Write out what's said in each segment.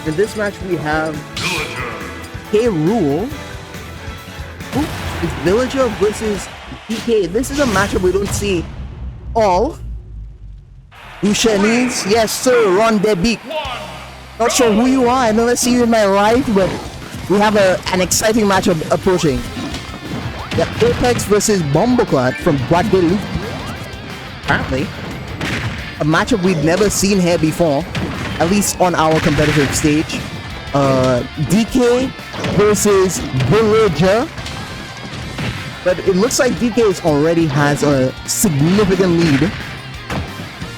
In this match, we have K. Rule. It's Villager versus DK. This is a matchup we don't see all. Lucia needs, yes sir, Rodney Bay. Not sure who you are, I never see you in my life, but we have an exciting matchup approaching. Yeah, Apex versus Bumboclaat from Guadeloupe. Apparently, a matchup we've never seen here before, at least on our competitive stage. DK versus Villager. But it looks like DK already has a significant lead.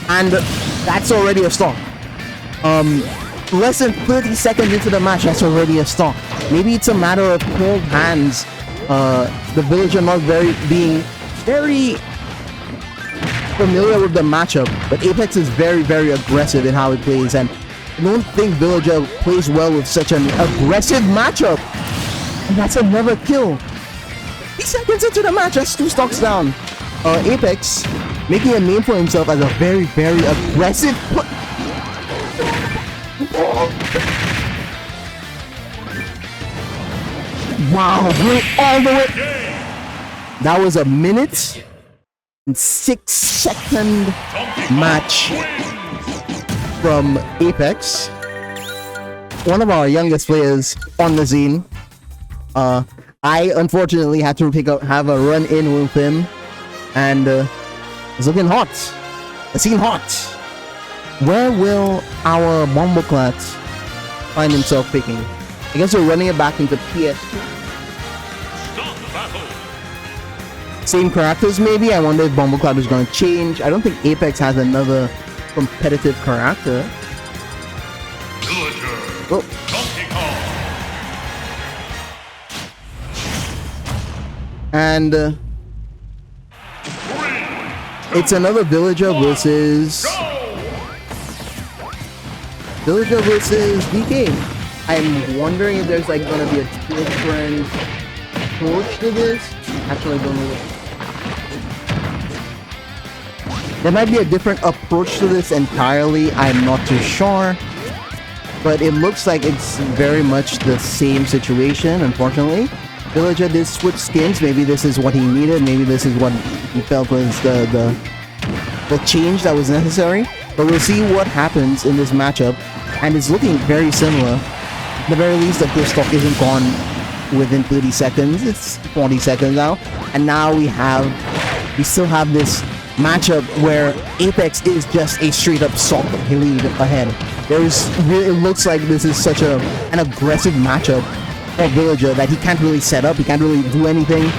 And that's already a stop. Less than 30 seconds into the match, that's already a stop. Maybe it's a matter of cold hands. The Villager not being very familiar with the matchup, but Apex is very, very aggressive in how he plays, and I don't think Villager plays well with such an aggressive matchup. And that's another kill. 3 seconds into the match, that's 2 stocks down. Apex making a name for himself as a very, very aggressive. Wow, going all the way. That was a 1:06 match from Apex. One of our youngest players on the scene. I unfortunately had to have a run in with him, and it's looking hot. The scene hot. Where will our Bumboclaat find himself picking? I guess we're running it back into PS2. Same characters maybe? I wonder if Bumboclaat is going to change. I don't think Apex has another competitive character. Oh. And it's another Villager versus DK. I'm wondering if there's like gonna be a different approach to this. Actually, I don't know. There might be a different approach to this entirely. I'm not too sure. But it looks like it's very much the same situation, unfortunately. Villager did switch skins. Maybe this is what he needed. Maybe this is what he felt was the change that was necessary. But we'll see what happens in this matchup. And it's looking very similar. At the very least, the first stock isn't gone within 30 seconds. It's 40 seconds now. And now we still have this matchup where Apex is just a straight up stock lead ahead. It looks like this is such an aggressive matchup for Villager that he can't really set up, he can't really do anything,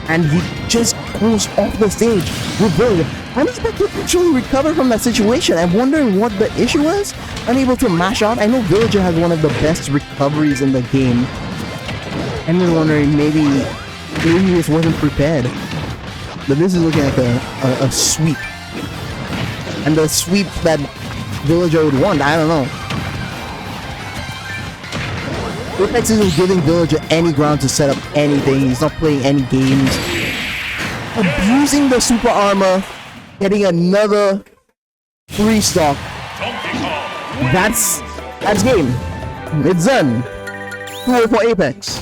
and he just goes off the stage with Villager. I'm expecting to actually recover from that situation. I'm wondering what the issue was. Unable to mash out. I know Villager has one of the best recoveries in the game. I'm just wondering, maybe he just wasn't prepared. But this is looking like a sweep. And the sweep that Villager would want, I don't know. Apex isn't giving Villager any ground to set up anything. He's not playing any games. Abusing the super armor. Getting another 3 stock. That's game. It's done. 2-0 for Apex.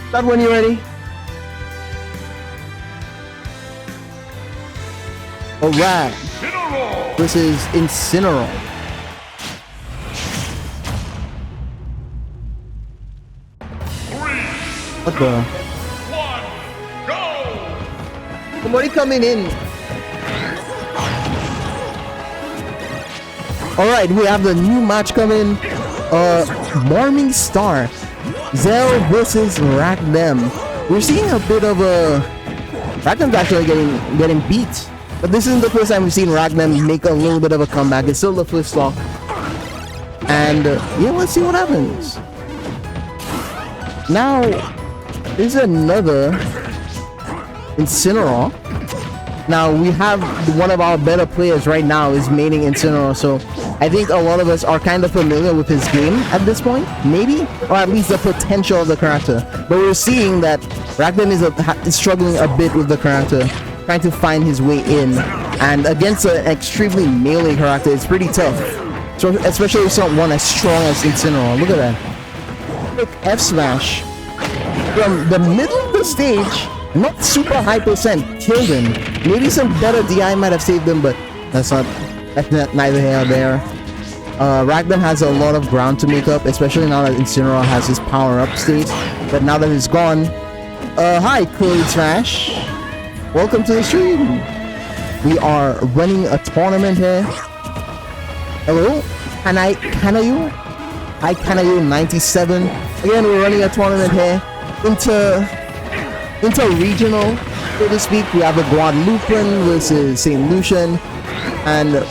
Start when you're ready. Alright. This is Incineroar. What the? Somebody coming in. Alright, we have the new match coming. Morning Star. Zell versus RakDem. We're seeing a bit of a... RakDem's actually getting beat. But this isn't the first time we've seen RakDem make a little bit of a comeback. It's still the first stock. And yeah, let's see what happens. Now, there's another Incineroar. Now we have one of our better players right now is maining Incineroar, so I think a lot of us are kind of familiar with his game at this point, maybe, or at least the potential of the character. But we're seeing that RakDem is struggling a bit with the character, trying to find his way in, and against an extremely melee character, it's pretty tough. So especially someone as strong as Incineroar. Look at that. Quick F smash from the middle of the stage. Not super high percent, killed him. Maybe some better DI might have saved him, but that's neither here nor there. RakDem has a lot of ground to make up, especially now that Incineroar has his power-up state. But now that he's gone, hi Curly Smash. Welcome to the stream. We are running a tournament here. Hello? Kanayu? Hi Kanayu 97. Again, we're running a tournament here. Inter-regional, so to speak. We have a Guadeloupean versus St. Lucian, and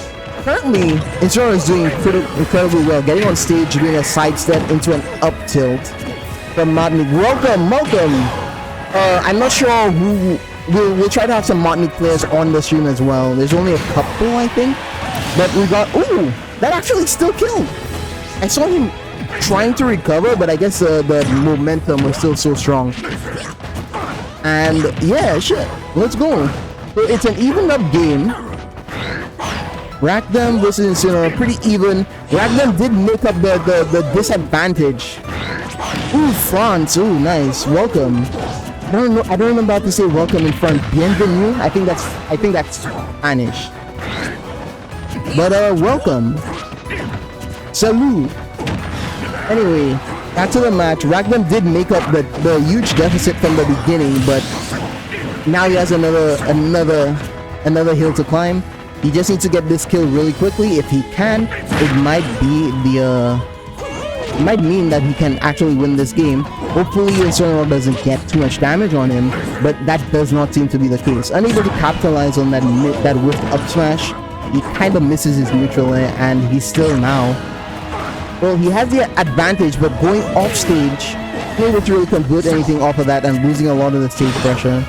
currently Incineroar is doing incredibly well, getting on stage, doing a sidestep into an up tilt from Martinique. Welcome. I'm not sure who we'll try to have some Martinique players on the stream as well. There's only a couple, I think, but we got that actually still killed. I saw him trying to recover, but I guess the momentum was still so strong. And yeah, shit, let's go. So it's an even up game. RakDem versus Incineroar, pretty even. RakDem did make up the disadvantage. Ooh, France. Ooh, nice. Welcome. I don't remember how to say welcome in front. Bienvenue. I think that's Spanish. But welcome. Salut. Anyway, back to the match. RakDem did make up the huge deficit from the beginning, but now he has another hill to climb. He just needs to get this kill really quickly. If he can, it might mean that he can actually win this game. Hopefully Incineroar doesn't get too much damage on him, but that does not seem to be the case. Unable to capitalize on that whiffed up smash. He kind of misses his neutral air, and he's still now. Well, he has the advantage, but going off stage, not able to really convert anything off of that and losing a lot of the stage pressure.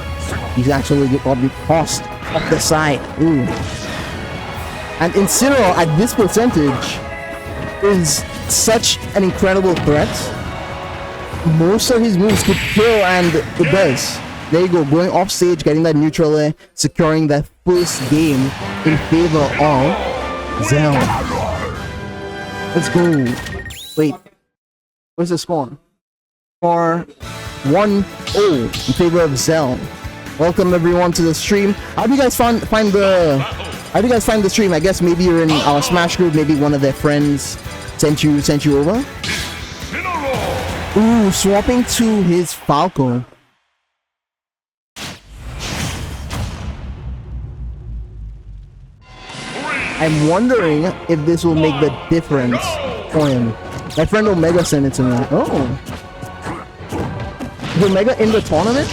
He's actually probably tossed off the side. Ooh. And Incineroar at this percentage is such an incredible threat. Most of his moves could kill, and it does. There you go, going off stage, getting that neutral air, securing that first game in favor of Zell. Let's go. Wait, where's the score? For 1-0 in favor of Zell. Welcome everyone to the stream. How do you guys find the stream? I guess maybe you're in our Smash group, maybe one of their friends sent you over. Ooh, swapping to his Falco. I'm wondering if this will make the difference for him. My friend Omega sent it to me. Oh. Is Omega in the tournament?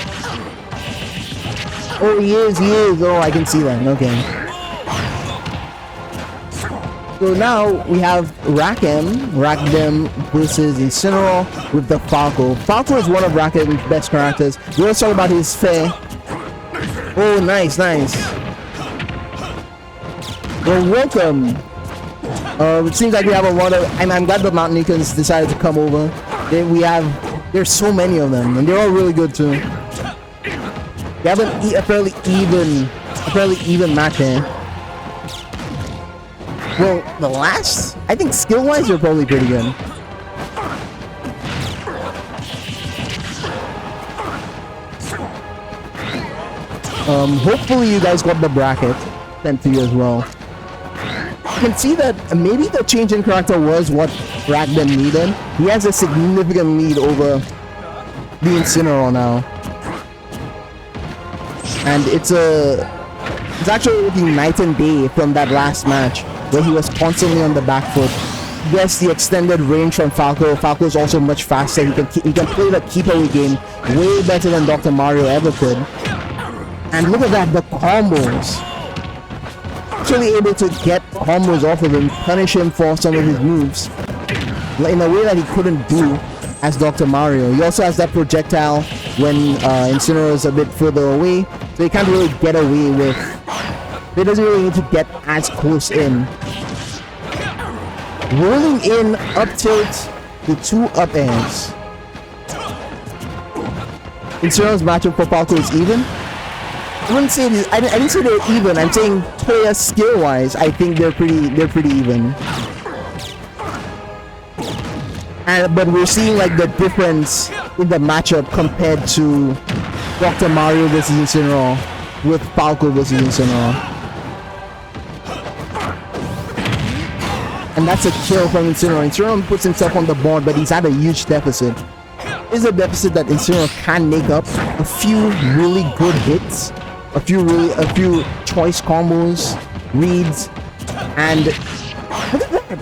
Oh, he is. Oh, I can see that. Okay. So now we have RakDem versus Incineroar with the Falco. Falco is one of RakDem's best characters. We always talk about his fair. Oh, nice. Well, welcome. It seems like we have a lot of. I'm glad the Martinicans decided to come over. There's so many of them, and they're all really good too. We have a fairly even match here. Well, the last, I think skill-wise, they're probably pretty good. Hopefully you guys got the bracket sent to you as well. You can see that maybe the change in character was what RakDem needed. He has a significant lead over the Incineroar now. And it's actually looking night and day from that last match where he was constantly on the back foot. Yes, the extended range from Falco. Falco is also much faster. He can play the keep away game way better than Dr. Mario ever could. And look at that, the combos. Actually able to get combos off of him, punish him for some of his moves in a way that he couldn't do as Dr. Mario. He also has that projectile when Incineroar is a bit further away, so he can't really get away with He doesn't really need to get as close in. Rolling in, up tilt, the 2 up airs. Insuro's matchup for Falco is even. I wouldn't say I didn't say they're even. I'm saying player skill wise, I think they're pretty even. But we're seeing like the difference in the matchup compared to Dr. Mario versus Incineroar with Falco versus Incineroar. And that's a kill from Incineroar. Incineroar puts himself on the board, but he's at a huge deficit. It's a deficit that Incineroar can make up. A few really good hits, a few choice combos, reads, and look at that!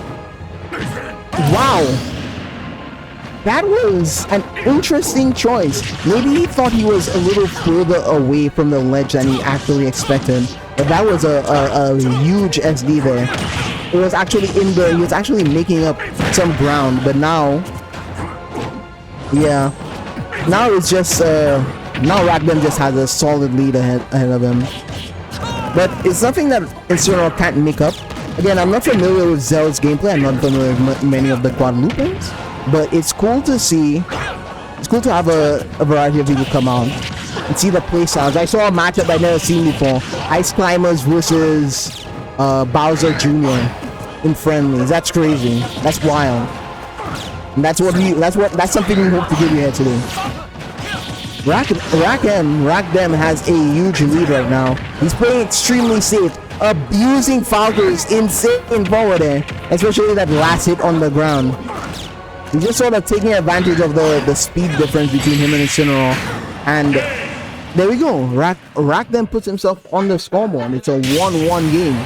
Wow, that was an interesting choice. Maybe he thought he was a little further away from the ledge than he actually expected, but that was a huge SD there. It was actually in the, he was actually making up some ground, but now, yeah, now it's just, now RakDem just has a solid lead ahead of him. But it's something that Incineroar can't make up. Again, I'm not familiar with Zell's gameplay, I'm not familiar with many of the Guadeloupans, but it's cool to see, it's cool to have a variety of people come out and see the playstyles. I saw a matchup I'd never seen before, Ice Climbers versus Bowser Jr. in friendlies. That's crazy. That's wild. And that's something we hope to give you here today. RakDem has a huge lead right now. He's playing extremely safe. Abusing Falco's insane forward there, especially that last hit on the ground. He's just sort of taking advantage of the speed difference between him and Incineroar. And there we go. RakDem puts himself on the scoreboard. It's a 1-1 game.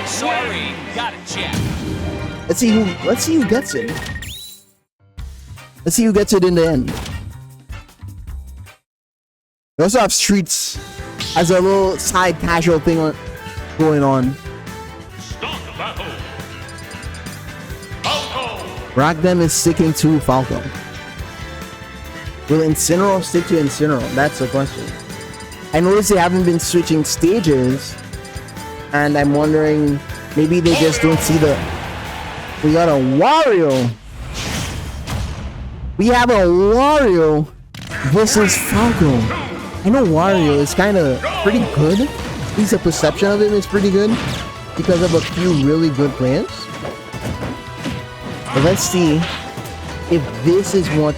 Sorry, got it, Jack. Let's see who gets it. Let's see who gets it in the end. We also have Streets as a little side casual thing going on. RakDem is sticking to Falco. Will Incineroar stick to Incineroar? That's the question. I noticed they haven't been switching stages, and I'm wondering, maybe they just don't see the... We got a Wario! We have a Wario versus Falco. I know Wario is kind of pretty good. At least the perception of him is pretty good because of a few really good players. But let's see if this is what...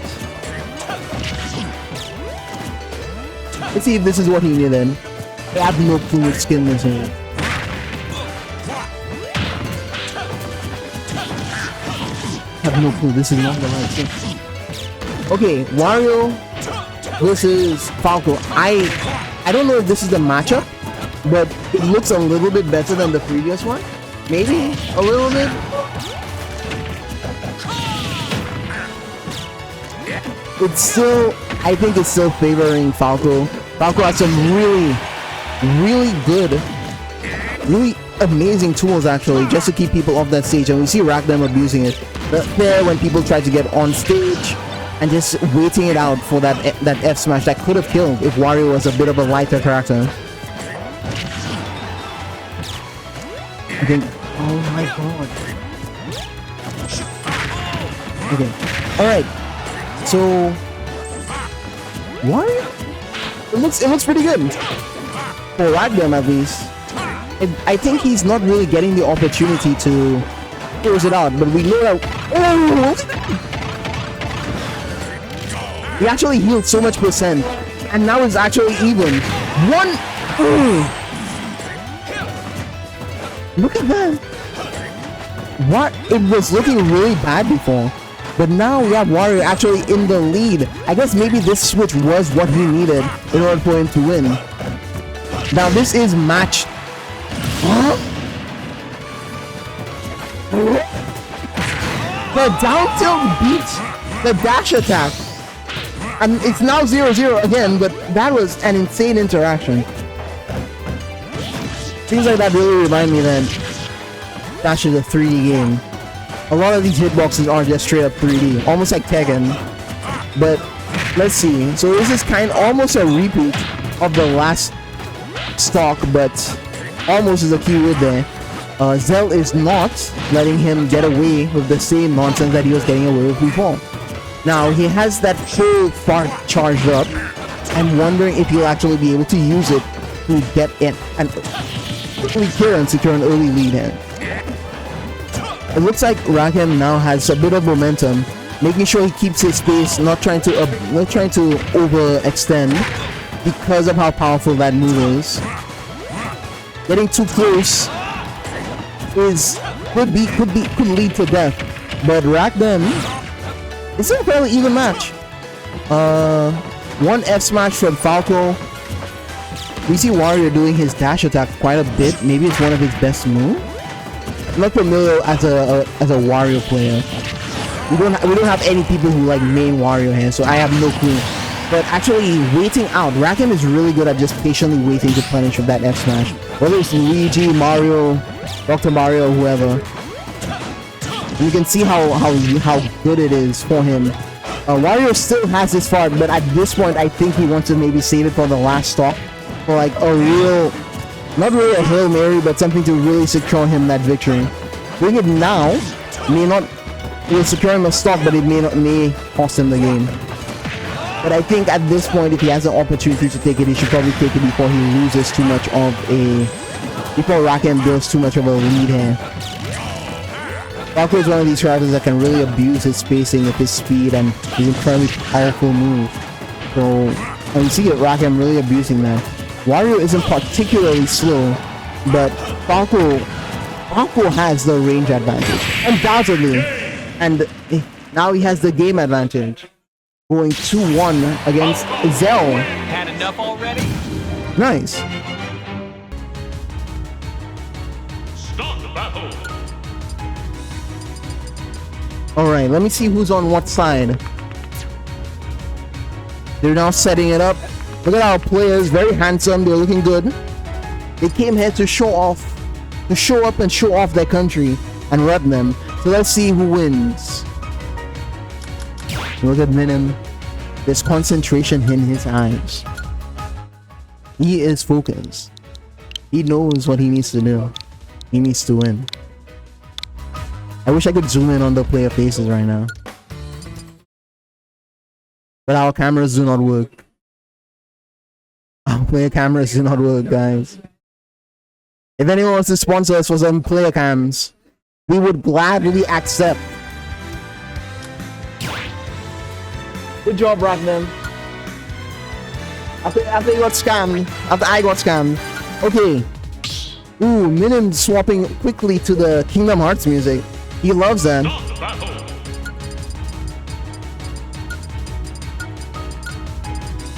Let's see if this is what he needed. I have no clue what skin this is. I have no clue. This is not the right skin. Okay, Wario versus Falco. I don't know if this is the matchup, but it looks a little bit better than the previous one. Maybe a little bit. It's still, I think it's still favoring Falco. Falco has some really good, really amazing tools actually, just to keep people off that stage, and we see RakDem abusing it. There, when people try to get on stage and just waiting it out for that F smash that could have killed if Wario was a bit of a lighter character. I think, oh my god. Okay, alright. So, Wario? It looks pretty good. For RakDem at least. I think he's not really getting the opportunity to close it out, but we know that... Oh! He actually healed so much percent, and now it's actually even. Look at that. What? It was looking really bad before, but now we have Wario actually in the lead. I guess maybe this switch was what he needed in order for him to win. Now this is match. The down tilt beats the dash attack. And it's now 0-0 again, but that was an insane interaction. Seems like that really reminded me that Dash is a 3D game. A lot of these hitboxes are just straight up 3D, almost like Tekken. But let's see. So this is almost a repeat of the last stock, but almost is a keyword there. Zell is not letting him get away with the same nonsense that he was getting away with before. Now he has that full fart charged up. I'm wondering if he'll actually be able to use it to get in and quickly clear and secure an early lead here. It looks like RakDem now has a bit of momentum, making sure he keeps his space, not trying to overextend because of how powerful that move is. Getting too close could lead to death, but RakDem, it's a fairly even match. One F smash from Falco. We see Wario doing his dash attack quite a bit. Maybe it's one of his best moves. I'm not familiar as a Wario player. We don't have any people who like main Wario here, so I have no clue. But actually waiting out, RakDem is really good at just patiently waiting to punish with that F smash. Whether it's Luigi, Mario, Dr. Mario, whoever. And you can see how good it is for him. Wario still has his fart, but at this point I think he wants to maybe save it for the last stop. For like a real, not really a Hail Mary, but something to really secure him that victory. Doing it now will secure him a stop, but it may cost him the game. But I think at this point, if he has an opportunity to take it, he should probably take it before he loses too much of before RakDem builds too much of a lead here. Falco is one of these characters that can really abuse his spacing with his speed and his incredibly powerful move. So, and we see RakDem really abusing that. Wario isn't particularly slow, but Falco has the range advantage, undoubtedly. And now he has the game advantage. Going 2-1 against Zell. Had enough already? Nice. Start the battle. Alright, let me see who's on what side. They're now setting it up. Look at our players, very handsome, they're looking good. They came here to show off, to show up and show off their country and rep them. So let's see who wins. Look at Minim. There's concentration in his eyes. He is focused. He knows what he needs to do. He needs to win. I wish I could zoom in on the player faces right now. But our cameras do not work. Our player cameras do not work, guys. If anyone wants to sponsor us for some player cams, we would gladly accept. Good job, RakDem. After you got scammed. After I got scammed. Okay. Ooh, Minim swapping quickly to the Kingdom Hearts music. He loves that.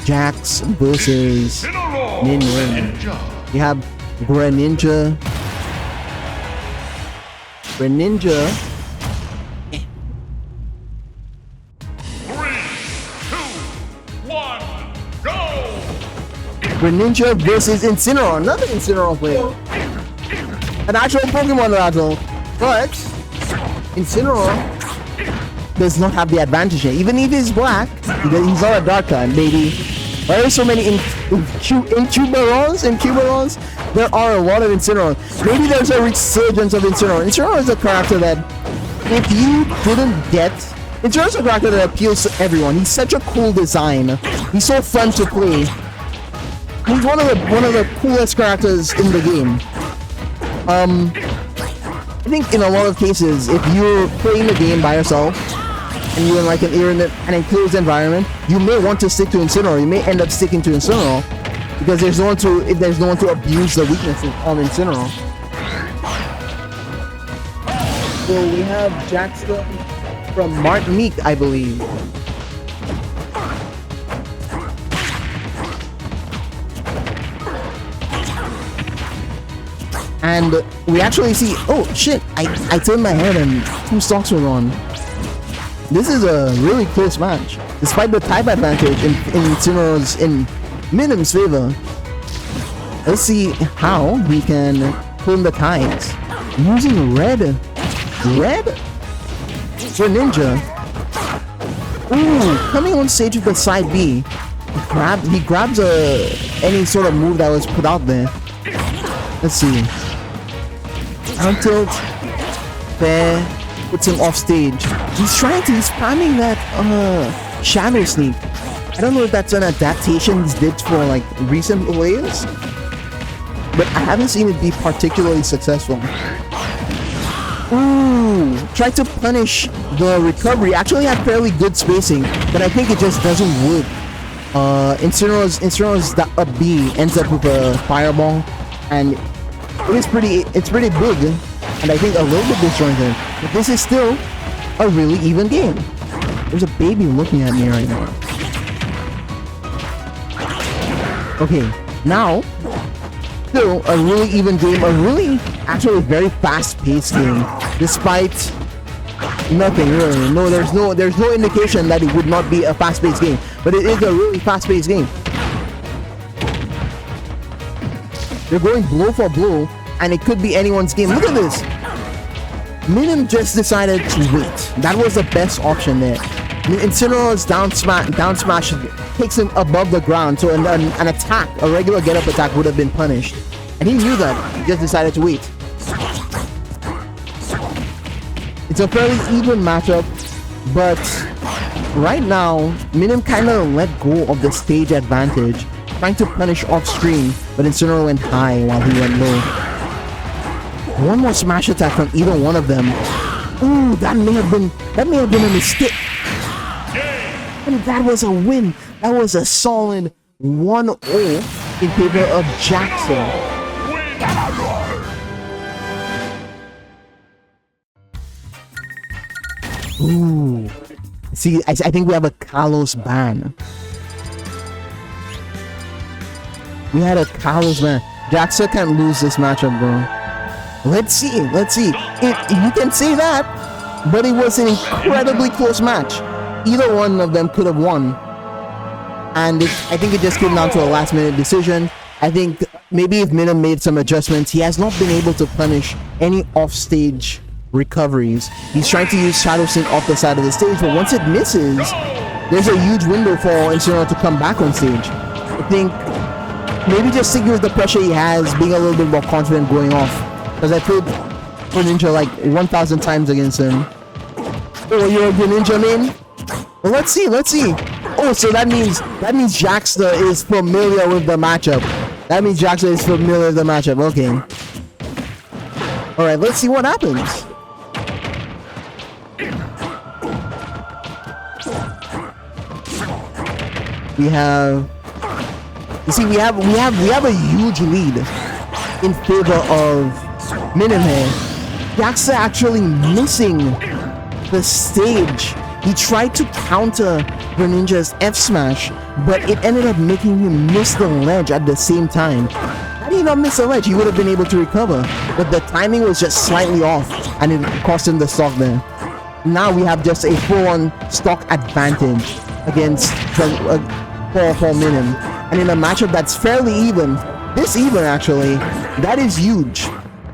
Jax versus Minion. You have Greninja. Greninja. 3, 2, 1, go! Greninja versus Incineroar. Another Incineroar player. An actual Pokemon battle. But Incineroar does not have the advantage here. Even if he's black, he's not a dark type, baby. Why are there so many Incubarons? There are a lot of Incineroar. Maybe there's a resurgence of Incineroar. Incineroar is a character that, if you didn't get... Incineroar is a character that appeals to everyone. He's such a cool design. He's so fun to play. He's one of the coolest characters in the game. I think in a lot of cases, if you're playing the game by yourself and you're in like an enclosed environment, you may want to stick to Incineroar. You may end up sticking to Incineroar because there's no one to abuse the weaknesses on Incineroar. So we have Jaxter from Martinique, I believe. And we actually see, oh shit, I turned my head and 2 stocks were on. This is a really close match, despite the type advantage in Minim's favor. Let's see how he can turn the tides. Using red for Ninja. Ooh, coming on stage with the side B. He grabs any sort of move that was put out there. Let's see. Down tilt. Fair. Puts him off stage. He's spamming that shadow sneak. I don't know if that's an adaptation he did for like recent players, but I haven't seen it be particularly successful. Ooh, tried to punish the recovery. Actually had fairly good spacing, but I think it just doesn't work. Incineroar's up B ends up with a fireball, and it's pretty big, and I think a little bit disjointed. But this is still a really even game. There's a baby looking at me right now. Okay, now still a really even game, actually very fast-paced game, despite nothing really. No, there's no indication that it would not be a fast-paced game, but it is a really fast-paced game. They're going blow for blow, and it could be anyone's game. Look at this. Minim just decided to wait. That was the best option there. Incineroar's down smash takes him above the ground, so an attack, a regular get-up attack, would have been punished. And he knew that. He just decided to wait. It's a fairly even matchup, but right now, Minim kind of let go of the stage advantage, trying to punish off-screen, but Incineroar went high while he went low. One more smash attack from either one of them. Ooh, that may have been a mistake. And that was a win. That was a solid 1-0 in favor of Jaxter. Ooh. See, I think we have a Kalos ban. We had a Kalos ban. Jaxter can't lose this matchup, bro. Let's see. You can say that, but it was an incredibly close match. Either one of them could have won. And I think it just came down to a last-minute decision. I think maybe if Minim made some adjustments, he has not been able to punish any off-stage recoveries. He's trying to use Shadow Sneak off the side of the stage, but once it misses, there's a huge window for Incineroar to come back on stage. I think maybe just sticking with the pressure he has, being a little bit more confident going off. Because I played Greninja like 1,000 times against him. Oh, you're a Greninja main? Well, let's see. Oh, so that means Jaxter is familiar with the matchup. Okay. Alright, let's see what happens. We have a huge lead in favor of Minim here. Jaxter actually missing the stage. He tried to counter Greninja's F smash, but it ended up making him miss the ledge at the same time. Had he not missed the ledge, he would have been able to recover, but the timing was just slightly off, and it cost him the stock there. Now we have just a full-on stock advantage against for Minim, and in a matchup that's fairly even, this even actually, that is huge.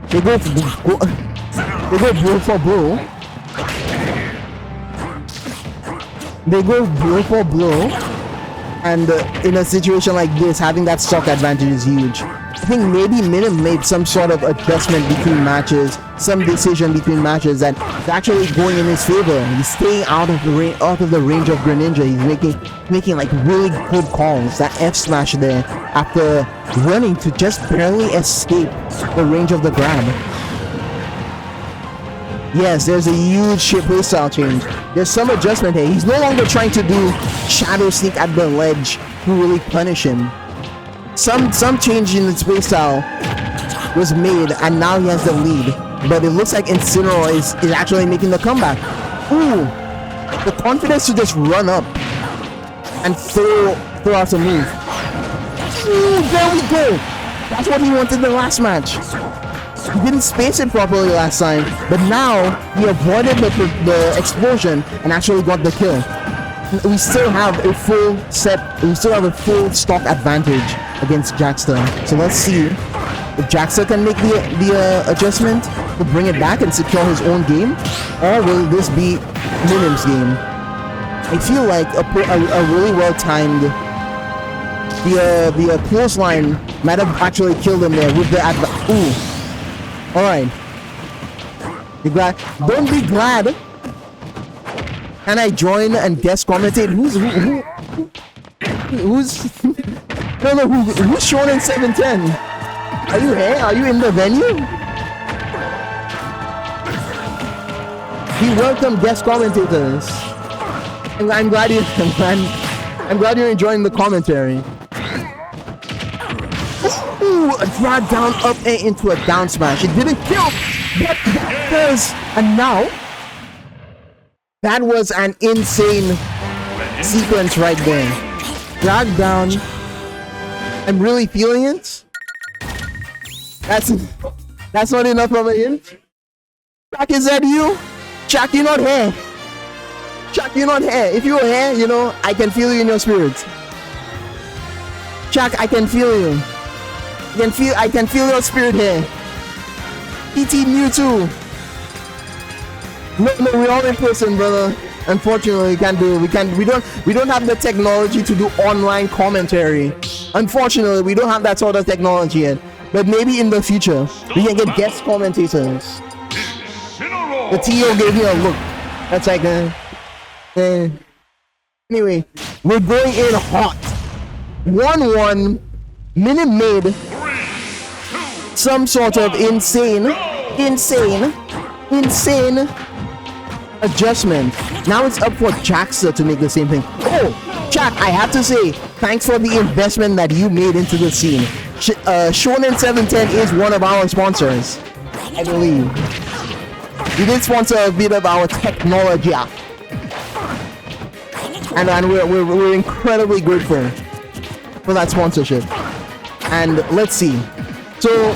They go blow for blow. They go blow for blow, and in a situation like this, having that stock advantage is huge. I think maybe Minim made some sort of adjustment between matches, some decision between matches that is actually going in his favor. He's staying out of the range of Greninja. He's making like really good calls. That F smash there after running to just barely escape the range of the grab. Yes, there's a huge shit playstyle change. There's some adjustment here. He's no longer trying to do Shadow Sneak at the ledge to really punish him. Some change in his playstyle was made, and now he has the lead. But it looks like Incineroar is actually making the comeback. Ooh, the confidence to just run up and throw out a move. Ooh, there we go. That's what he wanted in the last match. He didn't space it properly last time, but now he avoided the explosion and actually got the kill. We still have a full stock advantage against Jaxter. So let's see if Jaxter can make the adjustment to bring it back and secure his own game, or will this be Minim's game? I feel like a really well-timed the clothesline might have actually killed him there with the ooh. All right. You glad? Don't be glad. Can I join and guest commentate? Who's no, who's Shonen 710? Are you here? Are you in the venue? We welcome guest commentators. I'm glad you're enjoying the commentary. Ooh, a drag down up air into a down smash. It didn't kill, but that does. And now, that was an insane sequence right there. Drag down. I'm really feeling it. That's not enough of a hint. Jack, is that you? Jack, you're not here. Jack, you're not here. If you were here, you know, I can feel you in your spirits. Jack, I can feel you. I can feel your spirit here. PT Mewtwo. No, we're all in person, brother. Unfortunately, we can't do it. We don't have the technology to do online commentary. Unfortunately, we don't have that sort of technology yet. But maybe in the future, we can get guest commentators. The TO gave me a look. That's like anyway, we're going in hot. 1-1. Minute Maid. Some sort of insane adjustment. Now it's up for Jaxter to make the same thing. Oh, Jack, I have to say, thanks for the investment that you made into the scene. Shonen 710 is one of our sponsors, I believe. We did sponsor a bit of our technology, and we're incredibly grateful for that sponsorship. And let's see. So,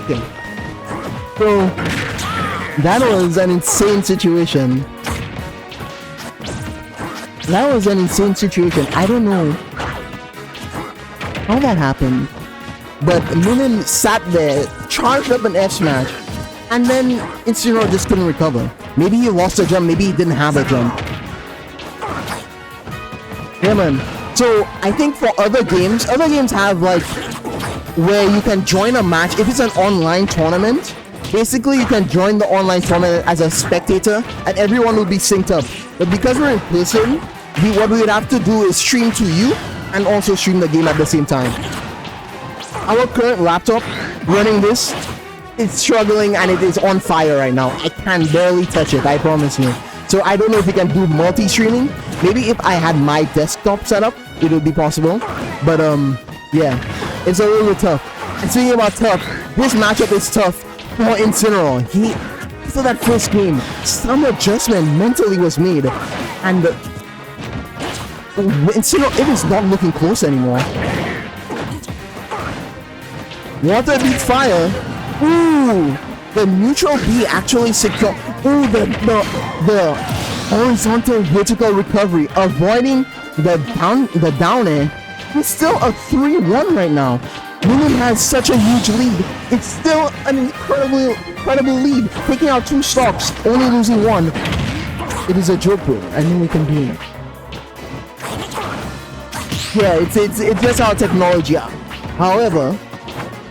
okay. So that was an insane situation. I don't know how that happened, but Lunin sat there, charged up an F smash, and then Incineroar just couldn't recover. Maybe he lost a jump, maybe he didn't have a jump. Yeah, man. So I think for other games have like where you can join a match. If it's an online tournament, basically you can join the online tournament as a spectator and everyone will be synced up. But because we're in person, what we would have to do is stream to you and also stream the game at the same time. Our current laptop running this is struggling and it is on fire right now. I can barely touch it, I promise you. So I don't know if we can do multi-streaming. Maybe if I had my desktop set up, it would be possible. But yeah, it's a little bit tough. And speaking about tough, this matchup is tough for Incineroar. After that first game, some adjustment mentally was made. And Incineroar, it is not looking close anymore. Water beats fire. Ooh, the neutral B actually secure. Ooh, the horizontal vertical recovery, avoiding the down air. It's still a 3-1 right now. Lunin has such a huge lead. It's still an incredible lead. Taking out 2 stocks, only losing 1. It is a joke, bro. I know we can do it. Yeah, it's just our technology. However,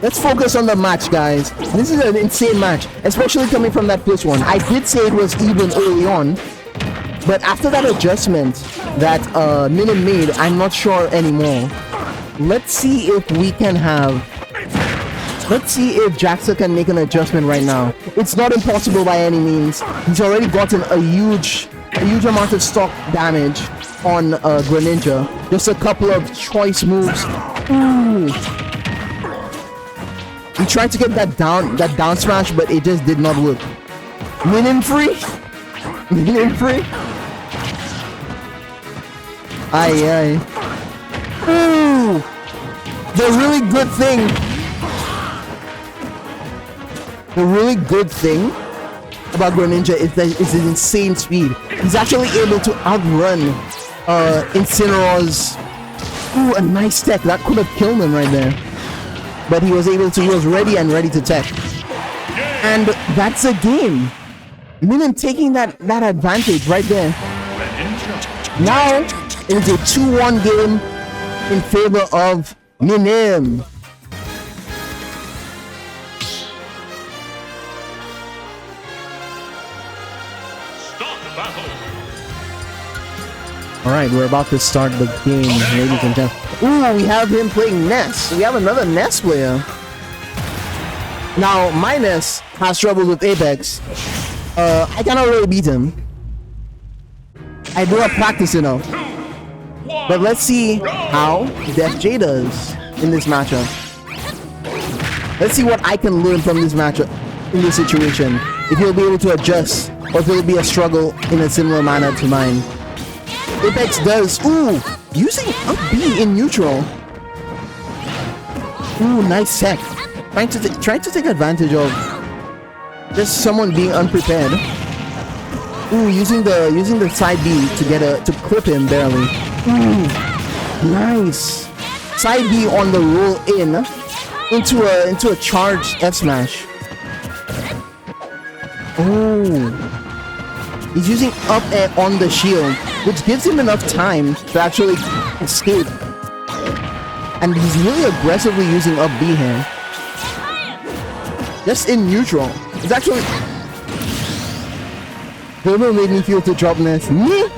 let's focus on the match, guys. This is an insane match, especially coming from that first one. I did say it was even early on, but after that adjustment that Minute made, I'm not sure anymore. Let's see if we can have... Let's see if Jaxter can make an adjustment right now. It's not impossible by any means. He's already gotten a huge amount of stock damage on Greninja. Just a couple of choice moves. Ooh. He tried to get that down smash, but it just did not work. Minion free? Minion free? Aye. Ooh! The really good thing about Greninja is that it's his insane speed. He's actually able to outrun Incineroar's... Ooh, a nice tech. That could have killed him right there. But he was ready to tech. And that's a game. Minim taking that advantage right there. Now it's a 2-1 game in favor of Minim. Start the battle. Alright, we're about to start the game, ladies and gentlemen. Ooh, we have him playing Ness. We have another Ness player. Now, my Ness has trouble with Apex. I cannot really beat him. I do not practice enough. But let's see how Def J does in this matchup. Let's see what I can learn from this matchup in this situation. If he'll be able to adjust, or if it'll be a struggle in a similar manner to mine. Apex does, ooh, using a B in neutral. Ooh, nice sec. Trying to take advantage of just someone being unprepared. Ooh, using the side B to clip him barely. Ooh, nice. Side B on the roll in into a charged F smash. Oh, he's using up air on the shield, which gives him enough time to actually escape. And he's really aggressively using up B here. Just in neutral. It's actually... Dermil made me feel to drop Ness. Me?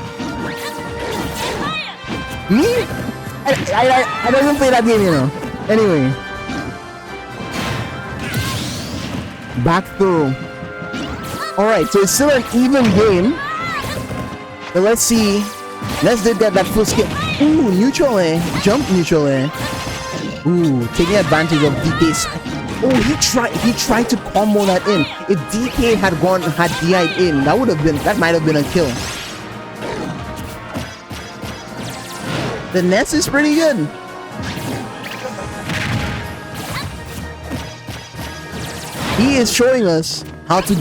Me? I don't even play that game, you know. Anyway. Back through. Alright, so it's still an even game. But let's see. Ness did get that full skip. Ooh, neutral air. Jump neutral air. Ooh, taking advantage of DK's. Oh, he tried to combo that in. If DK had DI'd in, that might have been a kill. The Ness is pretty good. He is showing us how to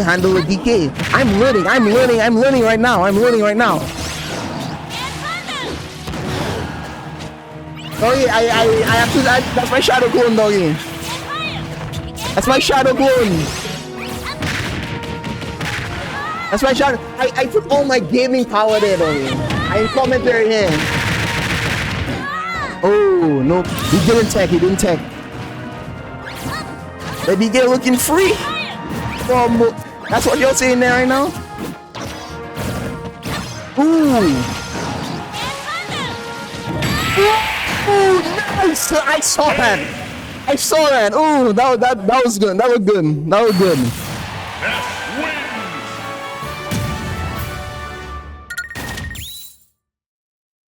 handle a DK. I'm learning right now. Doggy, I have to, that's my shadow clone, doggy. That's my shadow clone. That's my shadow. I put all my gaming power there, doggy. I am commentary here. Oh, no. He didn't tech. The DK looking free. That's what you're saying there right now? Ooh. Ooh, nice! I saw that. Ooh, that was good. That was good.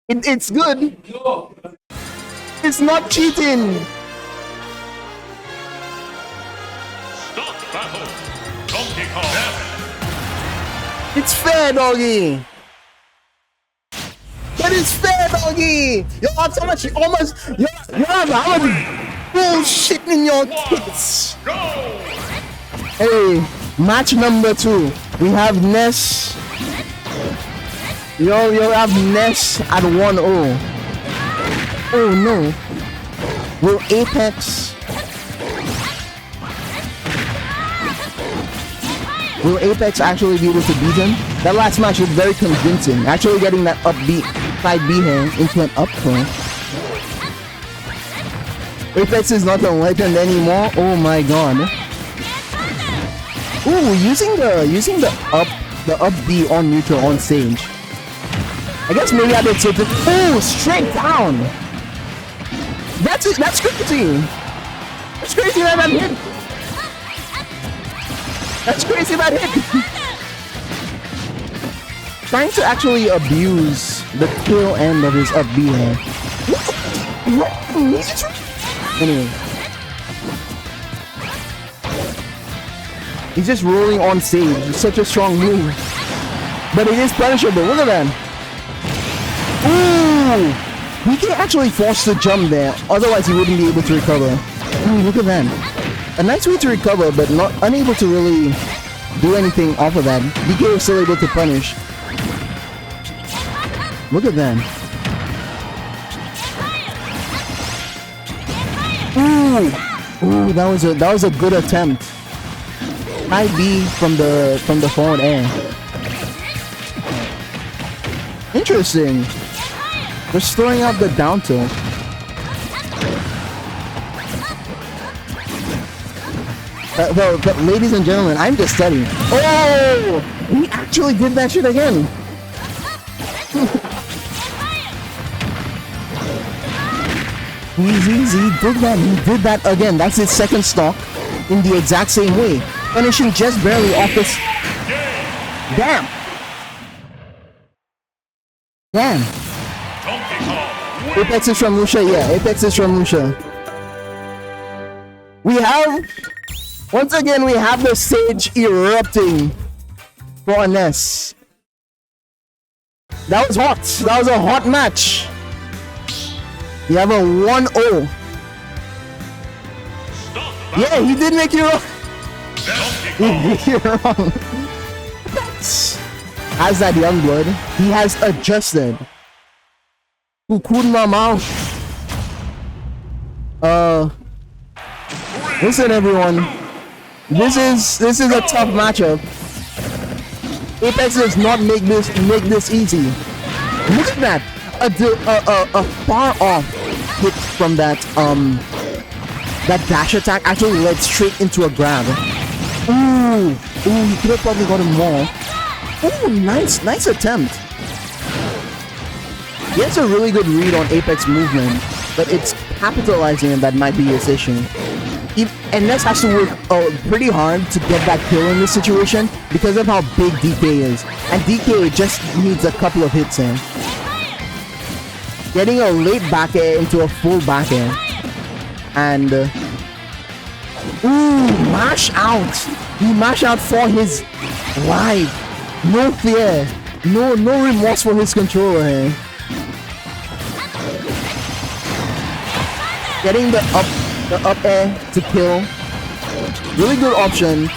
It's good. It's not cheating. Start the battle. Donkey Kong. It's fair, doggy. But it's fair, doggy. You have so much. You have how much bullshit in your tits. Go. Hey, match number 2. We have Ness. You have Ness at 1-0. Oh no. Will Apex actually be able to beat him? That last match was very convincing. Actually getting that upbeat side B here into an up throw. Apex is not a legend anymore. Oh my god. Ooh, using the up B on neutral on stage. I guess maybe I did something. Ooh, straight down. That's it. That's crazy. That's crazy that hit. That's crazy that hit. Trying to actually abuse the tail end of his up B here. Anyway. He's just rolling on stage. It's such a strong move. But it is punishable. Look at that. Ooh! He can actually force the jump there. Otherwise, he wouldn't be able to recover. Ooh, look at that. A nice way to recover, but not unable to really do anything off of that. DK was still able to punish. Look at that. Ooh! Ooh, that was a good attempt. might be from the forward air. Interesting. Just throwing out the down tilt. But ladies and gentlemen, I'm just studying. Oh! He actually did that shit again. He did that again. That's his second stock in the exact same way. Finishing just barely off this. Damn. Damn. Apex is from Lucia, yeah. Apex is from Lucia. We have, once again, we have the stage erupting for Ness. That was hot. That was a hot match. You have a 1-0. Yeah, he did make you wrong. He made you wrong. As that young blood, he has adjusted. Listen everyone, this is a tough matchup. Apex does not make this easy. Look at that, a far off hit from that dash attack actually led straight into a grab. Ooh, he could have probably got him more. Ooh, nice attempt. He has a really good read on Apex movement, but it's capitalizing on that might be his issue. And Ness has to work pretty hard to get that kill in this situation because of how big DK is. And DK just needs a couple of hits in. Getting a late back air into a full back air. And ooh, mash out. He mash out for his life. No fear. No remorse for his controller here. Getting the up air to kill. Really good option.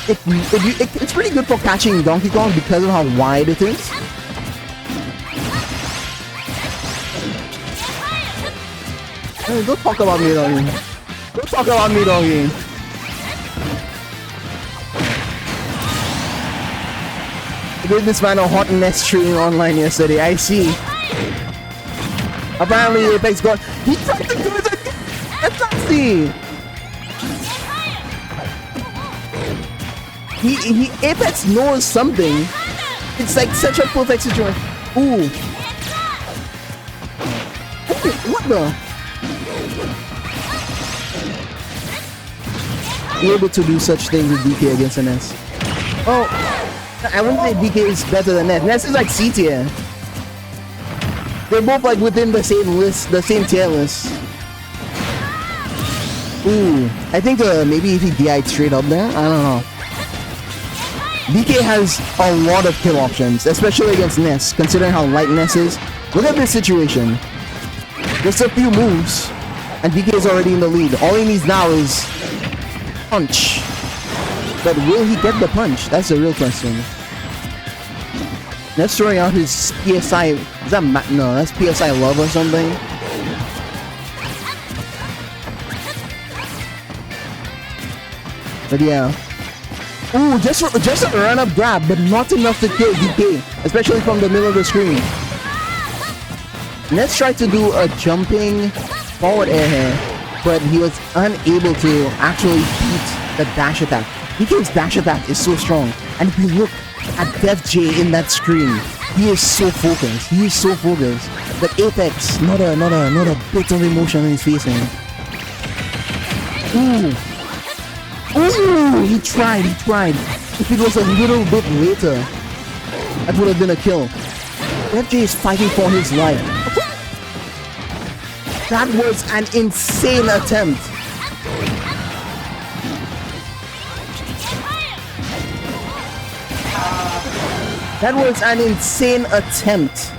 It's pretty good for catching Donkey Kong because of how wide it is. Hey, don't talk about me, doggy. Don't talk about me, doggy. I gave this man a hot Ness stream online yesterday. I see. Apparently, Apex got. He tried to do it again. That's nasty. He Apex knows something. It's like such a perfect situation. Ooh. What the? Able to do such things with DK against an S. Oh, I wouldn't say DK is better than Ness. Ness is like C tier. They're both like within the same list, the same tier list. Ooh, I think maybe if he DI'd straight up there, I don't know. DK has a lot of kill options, especially against Ness, considering how light Ness is. Look at this situation. Just a few moves, and DK is already in the lead. All he needs now is punch. But will he get the punch? That's the real question. Ness throwing out his PSI. Is that no? That's PSI love or something. But yeah. Ooh, just a run-up grab, but not enough to kill DK, especially from the middle of the screen. Ness tried to do a jumping forward air here, but he was unable to actually beat the dash attack. DK's dash attack is so strong, and if you look at Def J in that screen, he is so focused. He is so focused. But Apex, not a bit of emotion in his face, man. Ooh. Ooh, he tried. If it was a little bit later, that would have been a kill. FJ is fighting for his life. That was an insane attempt. That was an insane attempt.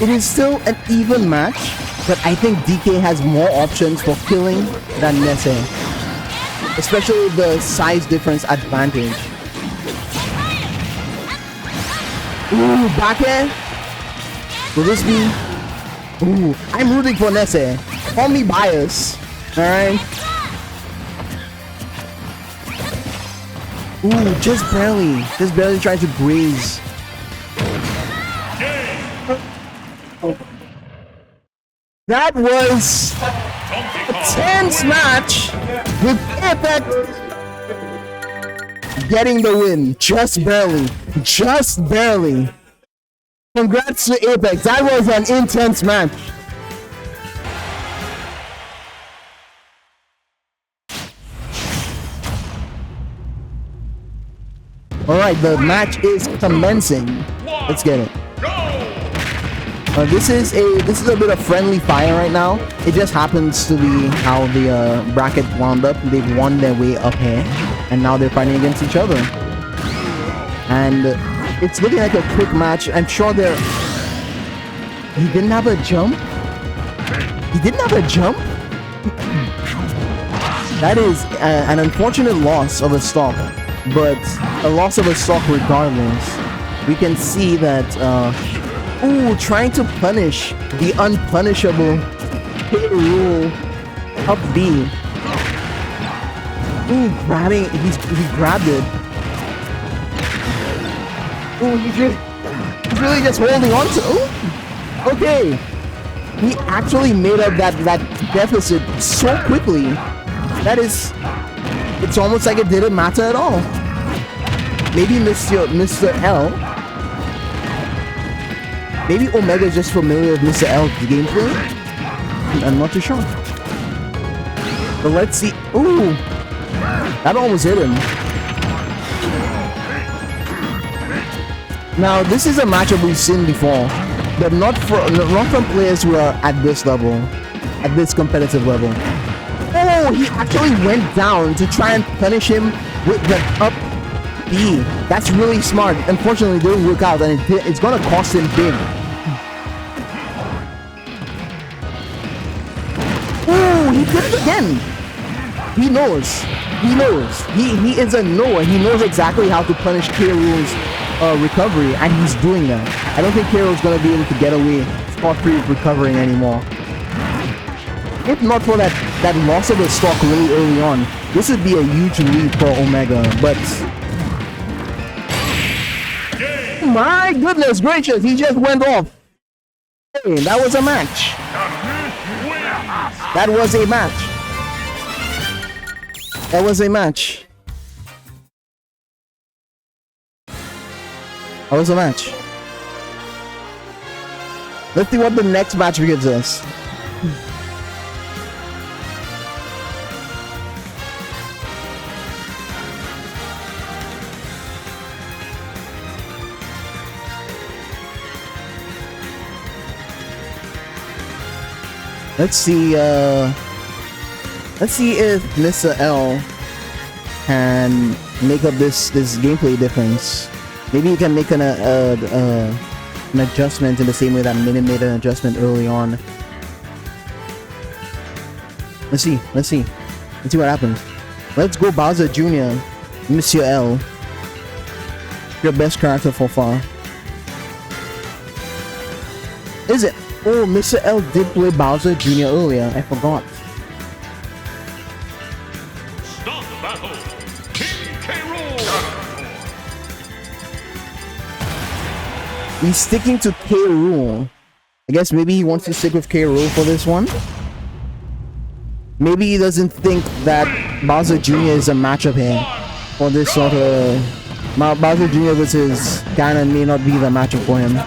It is still an even match, but I think DK has more options for killing than Ness, especially the size difference advantage. Ooh, back air. Will this be? Ooh, I'm rooting for Ness. Call me biased, Alright. Ooh, just barely. Just barely trying to graze. That was a tense match with Apex getting the win. Just barely. Just barely. Congrats to Apex. That was an intense match. Alright, the match is commencing. Let's get it. This is a bit of friendly fire right now. It just happens to be how the bracket wound up. They've won their way up here, and now they're fighting against each other. And it's looking like a quick match. I'm sure they're... He didn't have a jump? He didn't have a jump? That is an unfortunate loss of a stock, but a loss of a stock regardless. We can see that... Ooh, trying to punish the unpunishable K. Rool up B. Ooh, grabbing, he grabbed it. Ooh, he's really just holding on to. Ooh, okay. He actually made up that deficit so quickly. That is, it's almost like it didn't matter at all. Maybe Mr. L. Maybe Omega is just familiar with Mr. L's gameplay? I'm not too sure. But let's see. Ooh! That almost hit him. Now, this is a matchup we've seen before, but not from players who are at this level, at this competitive level. Oh, he actually went down to try and punish him with the up B. That's really smart. Unfortunately, it didn't work out, and it's gonna cost him big. Ooh, he did it again. He knows. He knows. He is a knower. He knows exactly how to punish K. Rool's recovery, and he's doing that. I don't think K. Rool's gonna be able to get away scot-free with recovering anymore. If not for that loss of the stock really early on, this would be a huge lead for Omega, but... My goodness gracious, he just went off. Hey, that was a match. That was a match. That was a match. That was a match. Let's see what the next match gives us. Let's see if Mr. L can make up this gameplay difference. Maybe he can make an adjustment in the same way that Min made an adjustment early on. Let's see what happens. Let's go Bowser Jr. Mr. L. Your best character so far. Is it? Oh, Mr. L did play Bowser Jr. earlier. I forgot. Start the battle. King K. Rool. He's sticking to K. Rool. I guess maybe he wants to stick with K. Rool for this one. Maybe he doesn't think that Bowser Jr. is a matchup here for this sort of... Bowser Jr. versus Ganon may not be the matchup for him.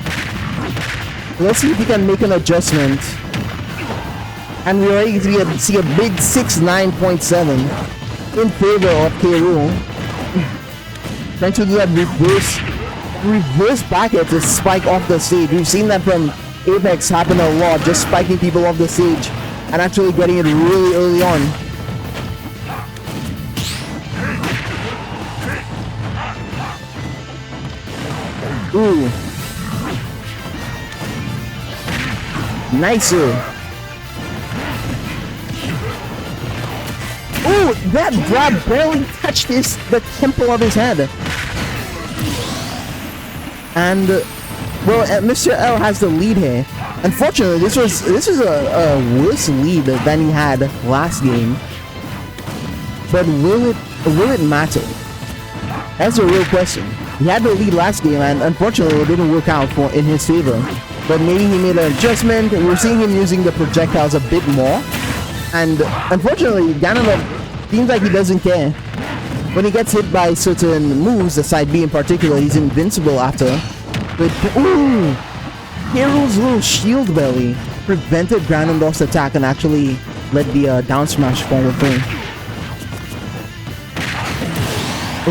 Let's see if he can make an adjustment. And we're ready to see a big 6-9.7 in favor of K. Rool. Trying to do that reverse backer to spike off the stage. We've seen that from Apex happen a lot, just spiking people off the stage and actually getting it really early on. Ooh. Nicer. Ooh, that grab barely touched the temple of his head. And Well, Mr. L has the lead here. Unfortunately, this is a worse lead than he had last game. But will it matter? That's a real question. He had the lead last game, and unfortunately, it didn't work out in his favor. But maybe he made an adjustment. We're seeing him using the projectiles a bit more. And unfortunately, Ganon seems like he doesn't care. When he gets hit by certain moves, the side B in particular, he's invincible after. But ooh, Hero's little shield belly prevented Ganondorf's attack and actually let the down smash forward through.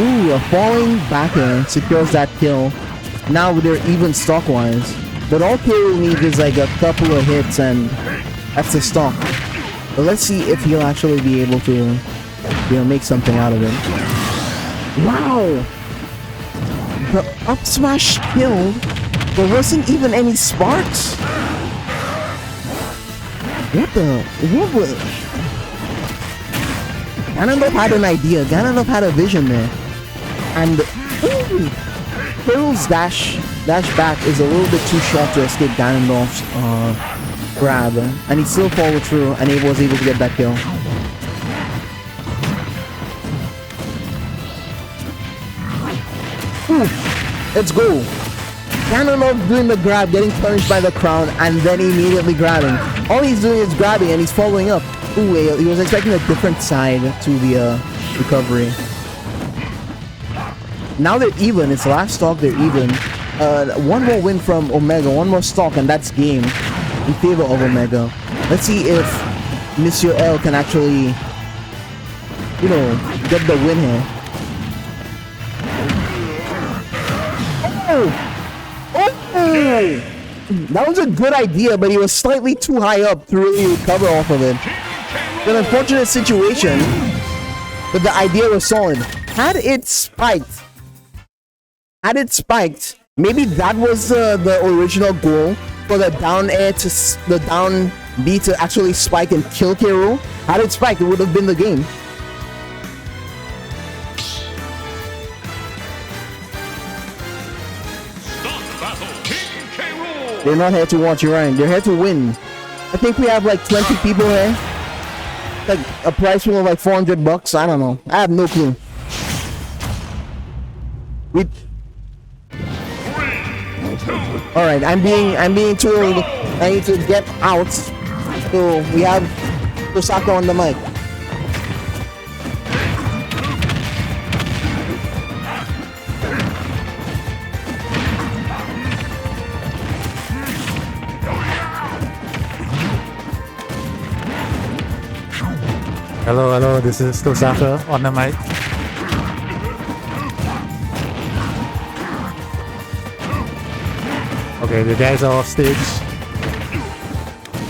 Ooh, a falling back air secures that kill. Now they're even stock wise. But all Hero needs is like a couple of hits and that's the stock. But let's see if he'll actually be able to, you know, make something out of it. Wow! The up smash killed. There wasn't even any sparks. What was? Ganondorf had an idea. Ganondorf had a vision there. And ooh, Hero's dash back is a little bit too short to escape Ganondorf's grab. And he still followed through and he was able to get that kill. Ooh, let's go. Ganondorf doing the grab, getting punished by the crown, and then immediately grabbing. All he's doing is grabbing and he's following up. Ooh, he was expecting a different side to the recovery. Now they're even. It's last stock, they're even. One more win from Omega, one more stock, and that's game in favor of Omega. Let's see if Monsieur L can actually, you know, get the win here. Oh! Oh! That was a good idea, but he was slightly too high up to really recover off of it. An unfortunate situation, but the idea was solid. Had it spiked, maybe that was the original goal for the down air to the down B to actually spike and kill Kero. Had it spiked, it would have been the game. They're not here to watch you, Ryan. They're here to win. I think we have like 20 people here. Like a prize pool of like $400. I don't know. I have no clue. Alright, I'm being told I need to get out. So we have Tohsaka on the mic. Hello, this is Tohsaka on the mic. Okay, the guys are off stage.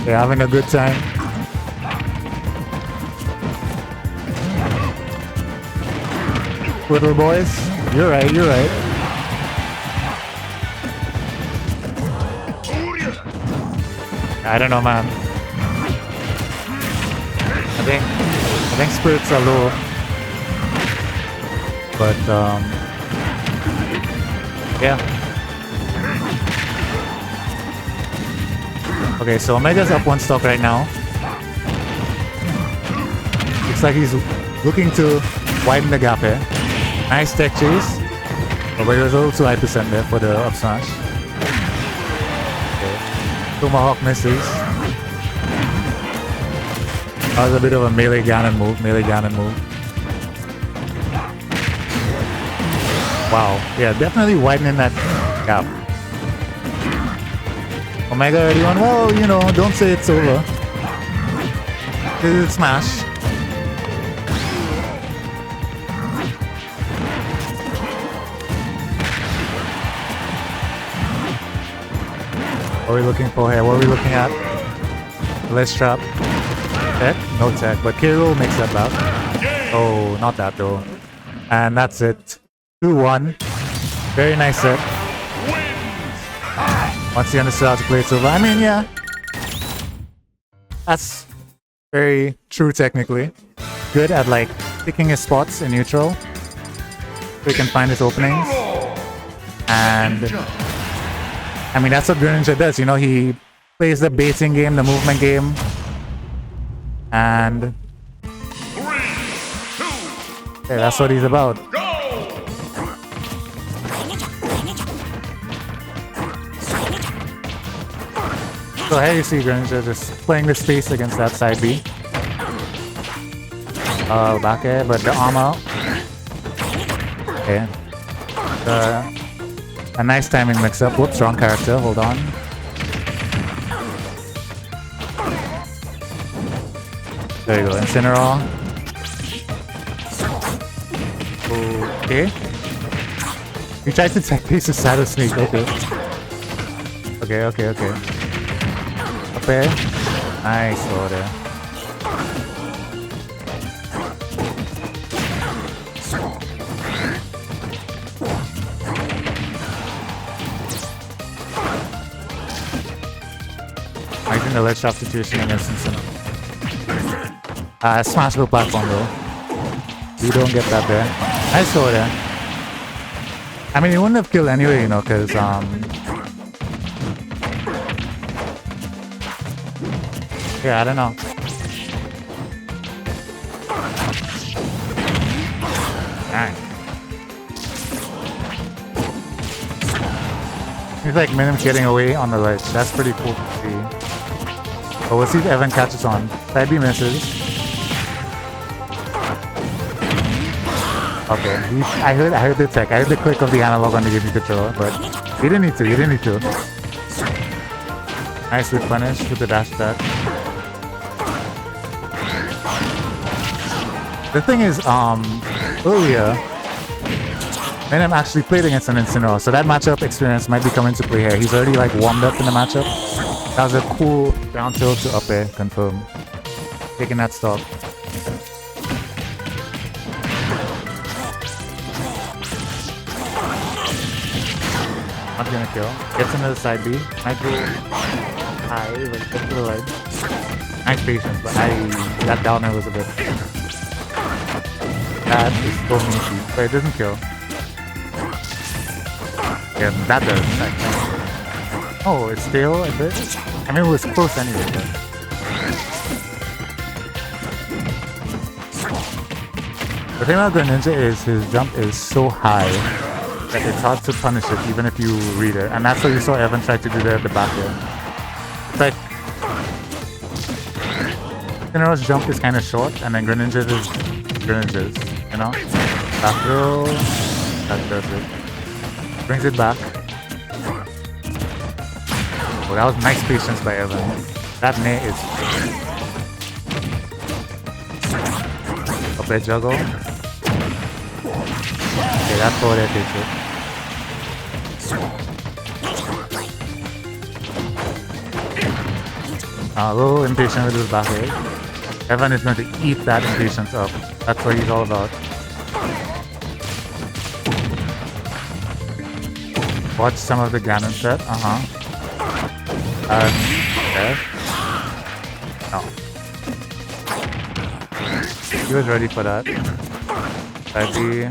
They're having a good time. Little boys, you're right. I don't know, man. I think spirits are low, but yeah. Okay, so Omega's up one stock right now. Looks like he's looking to widen the gap here. Nice tech chase, but he was a little too high percent there for the up smash. Okay. Tomahawk misses. That was a bit of a melee Ganon move. Wow, yeah, definitely widening that gap. Omega already won. Well, you know, don't say it's over. This is Smash. What are we looking for here? What are we looking at? Let's trap. Tech? No tech, but Kero makes that back. Oh, not that though. And that's it. 2-1. Very nice set. Once he understood how to play it over. I mean, yeah. That's very true technically. Good at like picking his spots in neutral. So he can find his openings. And I mean, that's what Greninja does. You know, he plays the baiting game, the movement game. And 3, 2, yeah, that's what he's about. go! So here you see Greninja just playing the space against that side B. Back air, but the armor. Okay. A nice timing mix up. Whoops, wrong character. Hold on. There you go, Incineroar. Okay. He tries to tech piece his Shadow Sneak. Okay. Okay. Up air. Nice order. I think the ledge shot situation against Incineroar. Smashable platform though. You don't get that there. Nice order. I mean, he wouldn't have killed anyway, you know, because yeah, I don't know. Dang. He's like Minim getting away on the ledge. That's pretty cool to see. But we'll see if Evan catches on. Side B misses. Okay, I heard the tech. I heard the click of the analog on the game controller, but he didn't need to. Nice with punish with the dash attack. The thing is, earlier, Venom actually played against an Incineroar, so that matchup experience might be coming to play here. He's already like warmed up in the matchup. That was a cool down tilt to up air, confirm. Taking that stock. Not gonna kill. Gets into the side B. Might go high, but get to the ledge. Nice patience, but that downer was a bit. That is so meaty, but it doesn't kill. Yeah, that does. Oh, it's still a bit. I mean, it was close anyway, but. The thing about Greninja is his jump is so high that it's hard to punish it even if you read it. And that's what you saw Evan try to do there at the back end. It's like Incineroar's jump is kind of short, and then Greninja's is Greninja's, you know? Back throw, that does it. Brings it back. Oh, that was nice patience by Evan. That Nay is up air juggle. Okay, that's all there takes it. A little impatient with his back air. Evan is going to eat that impatience up. That's what he's all about. Watch some of the Ganon set. Okay. No. He was ready for that. Ready.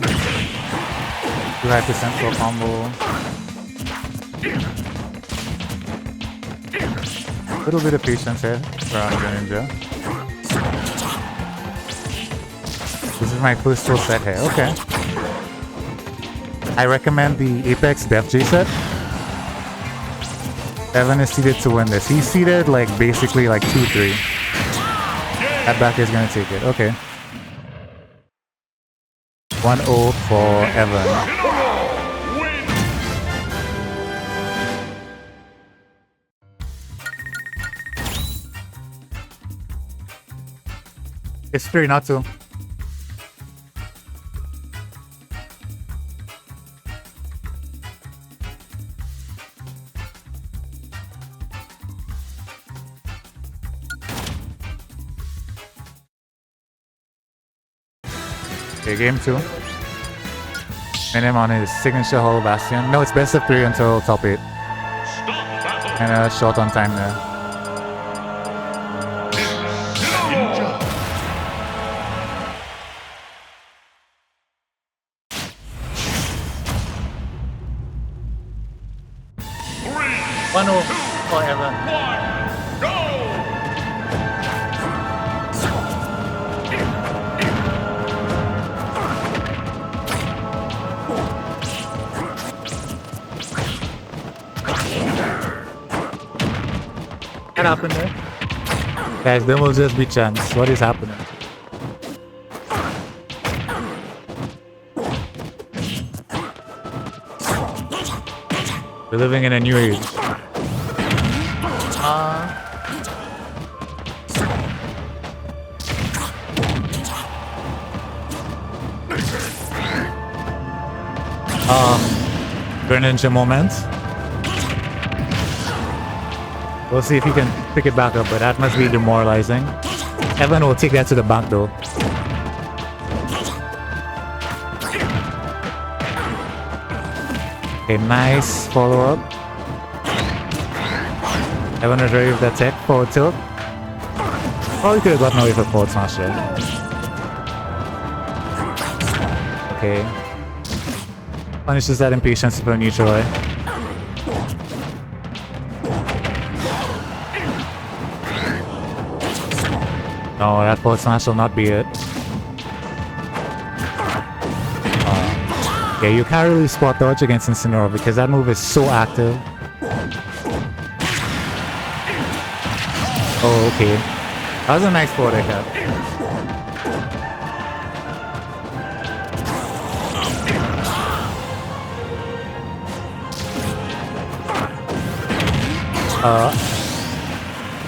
200% for combo. A little bit of patience here around Greninja. This is my first full set here. Okay. I recommend the Apex Def J set. Evan is seeded to win this. He's seeded like basically like 2-3. That back is gonna take it. Okay. 1-0 for Evan. It's 3, not 2. Okay, game 2. Minim on his signature Hollow Bastion. No, it's best of 3 until top 8. And short on time there. 1-0 for Evan. Go! What happened there? Guys, there will just be chance. What is happening? We're living in a new age. Greninja moment. We'll see if he can pick it back up, but that must be demoralizing. Evan will take that to the back though. Okay, nice follow-up. Evan is ready with that tech, forward tilt. Probably could have gotten away from forward smash there. Okay. Punishes that impatience for a neutral eye. No, that forward smash will not be it. Yeah, you can't really spot dodge against Incineroar because that move is so active. Oh, okay. That was a nice forward attack.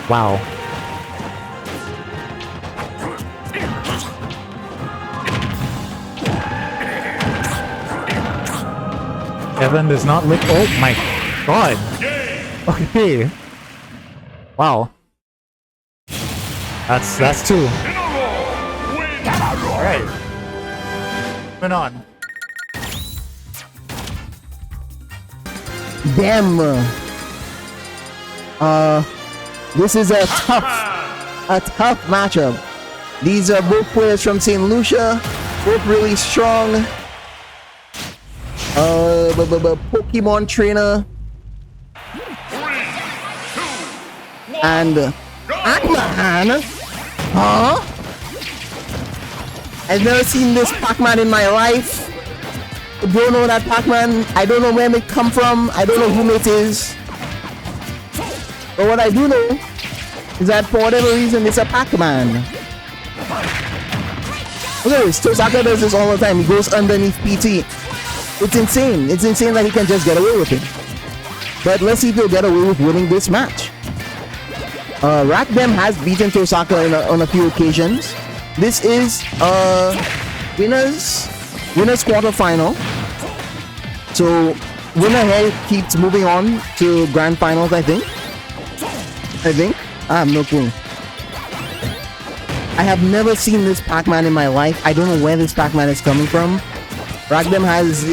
Wow. Evan does not look. Oh my god. Okay. Wow. That's two. Alright. Moving on. Damn. This is a tough matchup. These are both players from St. Lucia, both really strong. Pokemon trainer and Pac-Man. Huh? I've never seen this Pac-Man in my life. Don't know that Pac-Man. I don't know where it come from. I don't know whom it is. But what I do know is that for whatever reason, it's a Pac-Man. Look at this. Tohsaka does this all the time. He goes underneath PT. It's insane. It's insane that he can just get away with it. But let's see if he'll get away with winning this match. RakDem has beaten Tohsaka on a few occasions. This is winners quarterfinal. So winner here keeps moving on to grand finals, I think. I have no clue. I have never seen this Pac-Man in my life. I don't know where this Pac-Man is coming from. RakDem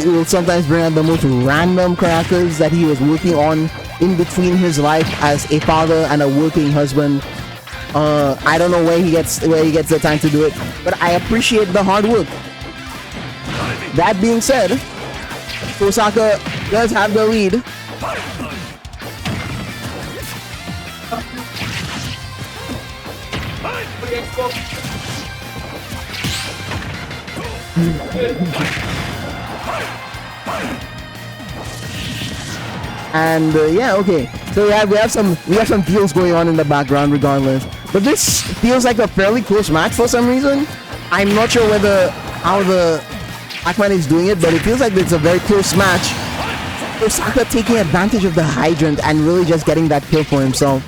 will sometimes bring out the most random characters that he was working on in between his life as a father and a working husband. I don't know where he gets the time to do it, but I appreciate the hard work. That being said, Tohsaka does have the lead. And yeah, okay. So we have some deals going on in the background regardless. But this feels like a fairly close match for some reason. I'm not sure how the Pac-Man is doing it, but it feels like it's a very close match. Tohsaka taking advantage of the hydrant and really just getting that kill for himself.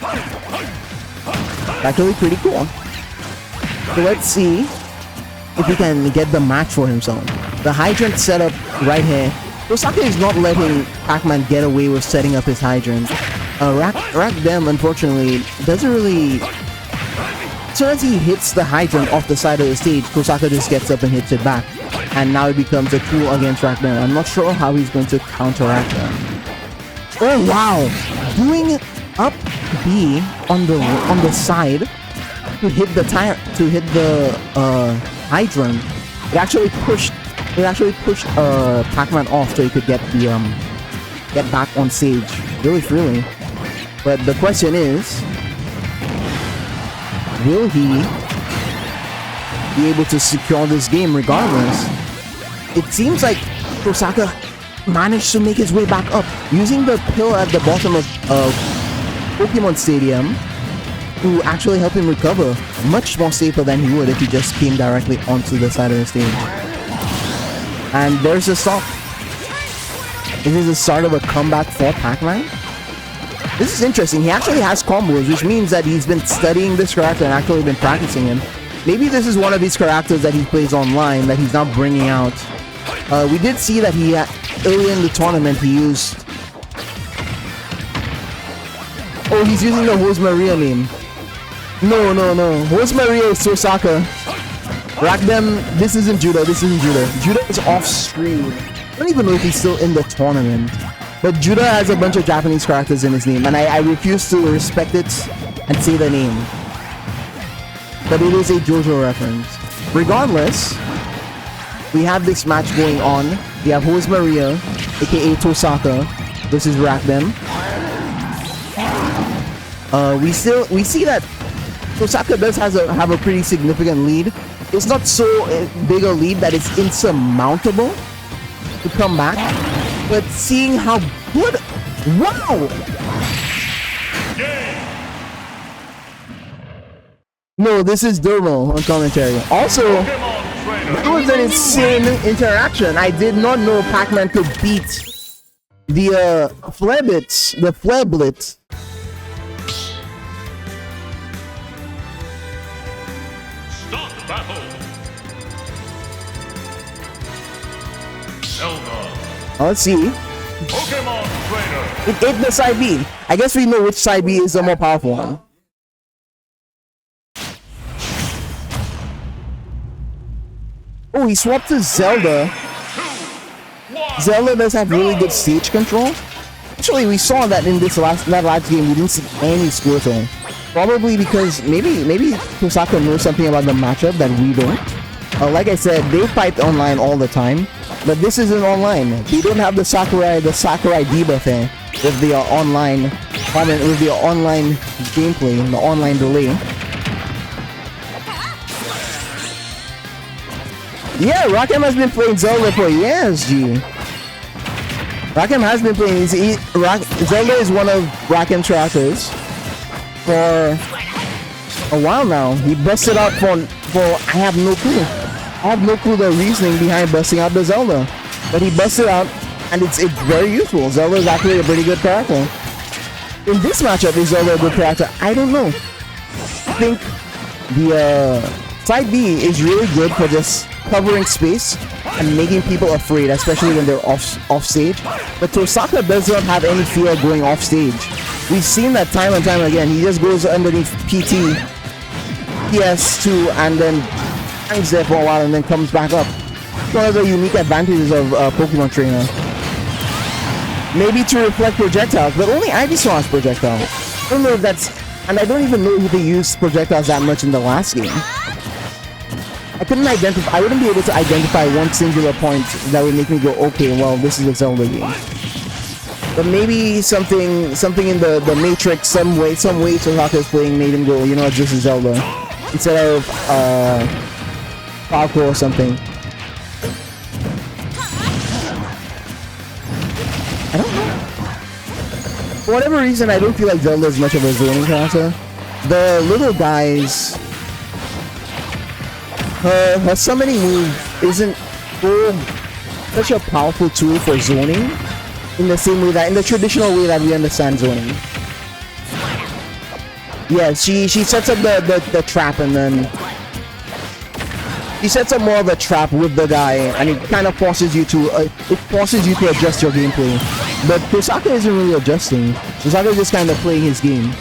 Actually pretty cool. So let's see if he can get the match for himself. The hydrant setup right here. Tohsaka is not letting Pac-Man get away with setting up his hydrant. RakDem, unfortunately, doesn't really... As soon as he hits the hydrant off the side of the stage, Tohsaka just gets up and hits it back. And now it becomes a tool against RakDem. I'm not sure how he's going to counteract that. Oh wow! Doing up B on the side to hit the hydrant. It actually pushed Pac-Man off so he could get back on stage really freely. But the question is, will he be able to secure this game regardless? It seems like Tohsaka managed to make his way back up using the pillar at the bottom of Pokemon Stadium to actually help him recover much more safer than he would if he just came directly onto the side of the stage. And there's a stop. This is the start of a comeback for Pac-Man. This is interesting. He actually has combos, which means that he's been studying this character and actually been practicing him. Maybe this is one of these characters that he plays online that he's not bringing out. We did see that he early in the tournament he used. Oh, he's using the HisBrother name. No. HisBrother is Tohsaka. RakDem, this isn't Judah. Judah is off screen. I don't even know if he's still in the tournament. But Judah has a bunch of Japanese characters in his name, and I refuse to respect it and say the name. But it is a JoJo reference. Regardless, we have this match going on. We have HisBrother, aka Tohsaka, versus RakDem. We see that Tohsaka does have a pretty significant lead. It's not so big a lead that it's insurmountable to come back, but seeing how good, wow! No, this is Dermil on commentary. Also, that was an insane interaction. I did not know Pac-Man could beat the Flareblitz. Start the battle. Zelda. Let's see. Pokemon Trainer. It ate the side B. I guess we know which side B is the more powerful one. Oh, he swapped to Zelda. Zelda does have really good stage control. Actually, we saw that in this last game. We didn't see any Squirtle. Probably because maybe Tohsaka knows something about the matchup that we don't. Like I said, they fight online all the time, but this isn't online. They don't have the Sakurai debuff there with the online gameplay, the online delay. Yeah, RakDem has been playing Zelda for years, G. RakDem has been playing. Zelda is one of RakDem's characters for a while now. He busted out for I have no clue. I have no clue the reasoning behind busting out the Zelda, but he busted out, and it's very useful. Zelda is actually a pretty good character. In this matchup, is Zelda a good character? I don't know. I think the side B is really good for just covering space and making people afraid, especially when they're off stage. But Tohsaka does not have any fear going off stage. We've seen that time and time again. He just goes underneath PT, PS2, and then hangs there for a while and then comes back up. It's one of the unique advantages of Pokemon Trainer. Maybe to reflect projectiles, but only Ivysaur has projectiles. I don't know if that's... And I don't even know if they used projectiles that much in the last game. I wouldn't be able to identify one singular point that would make me go, okay, well, this is a Zelda game. But maybe something in the Matrix, some way Tohsaka is playing made him go, you know what, this is Zelda. Instead of Falco or something. I don't know. For whatever reason, I don't feel like Zelda is much of a zoning character. The little guys... Her summoning move isn't such a powerful tool for zoning in the same way that, in the traditional way that we understand zoning. Yeah, she sets up the trap, and then she sets up more of a trap with the guy, and it kind of forces you to adjust your gameplay. But Tohsaka isn't really adjusting. Tohsaka is just kind of playing his game.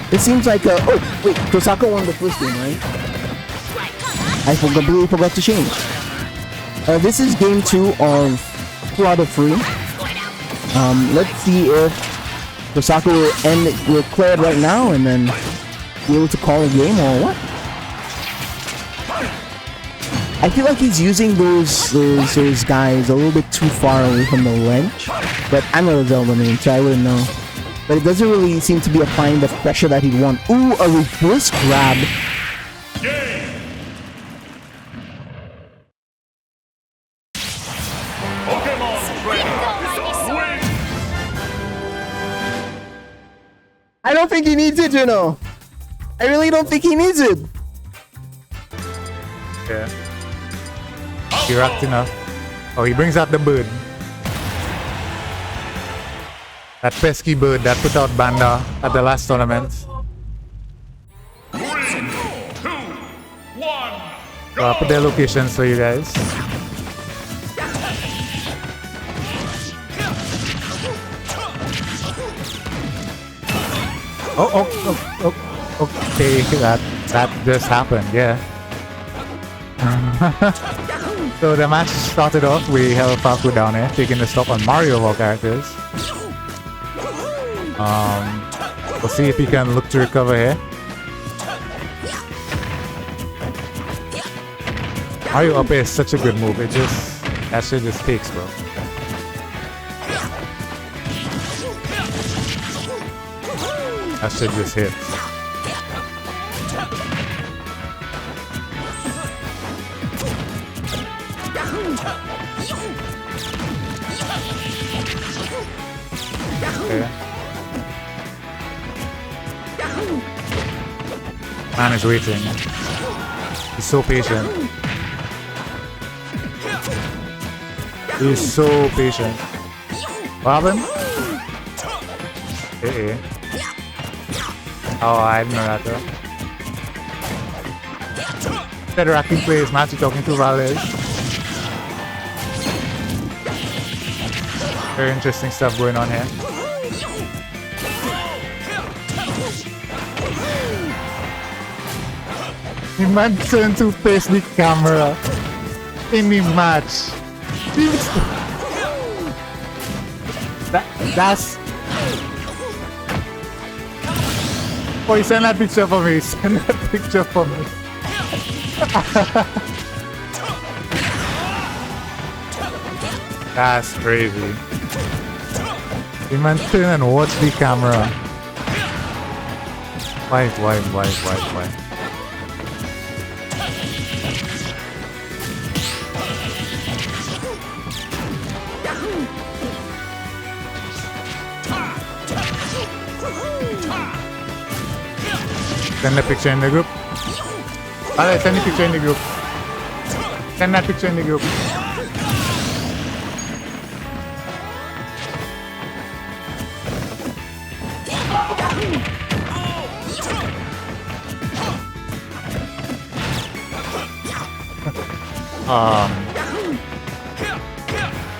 It seems like oh wait, Tohsaka won the first game, right? I completely forgot to change. This is game 2 of 2 out of 3. Let's see if Tohsaka will clear it right now and then be able to call a game or what? I feel like he's using those guys a little bit too far away from the ledge. But I'm not a Zelda main, so I wouldn't know. But it doesn't really seem to be applying the pressure that he'd want. Ooh, a reverse grab. I don't think he needs it, you know. I really don't think he needs it. Yeah. He rocked enough. Oh, he brings out the bird. That pesky bird that put out Banda at the last tournament. 3, 2, 1. So I'll put their locations for you guys. Okay, that just happened, yeah. So the match started off, we held Falco down here, taking the stop on Mario of all characters. We'll see if he can look to recover here. Mario up air is such a good move, that shit just takes, bro. That shit just hits. Okay. Man is waiting. He's so patient. He's so patient. What happened? Oh, I didn't know that though. Instead of racking plays, match talking to Brawlz. Very interesting stuff going on here. He might turn to face the camera in the match. That's... Oh, send that picture for me. Send that picture for me. That's crazy. You man turn and watch the camera. Why? Send the picture in the group. Alright, send the picture in the group. Send that picture in the group.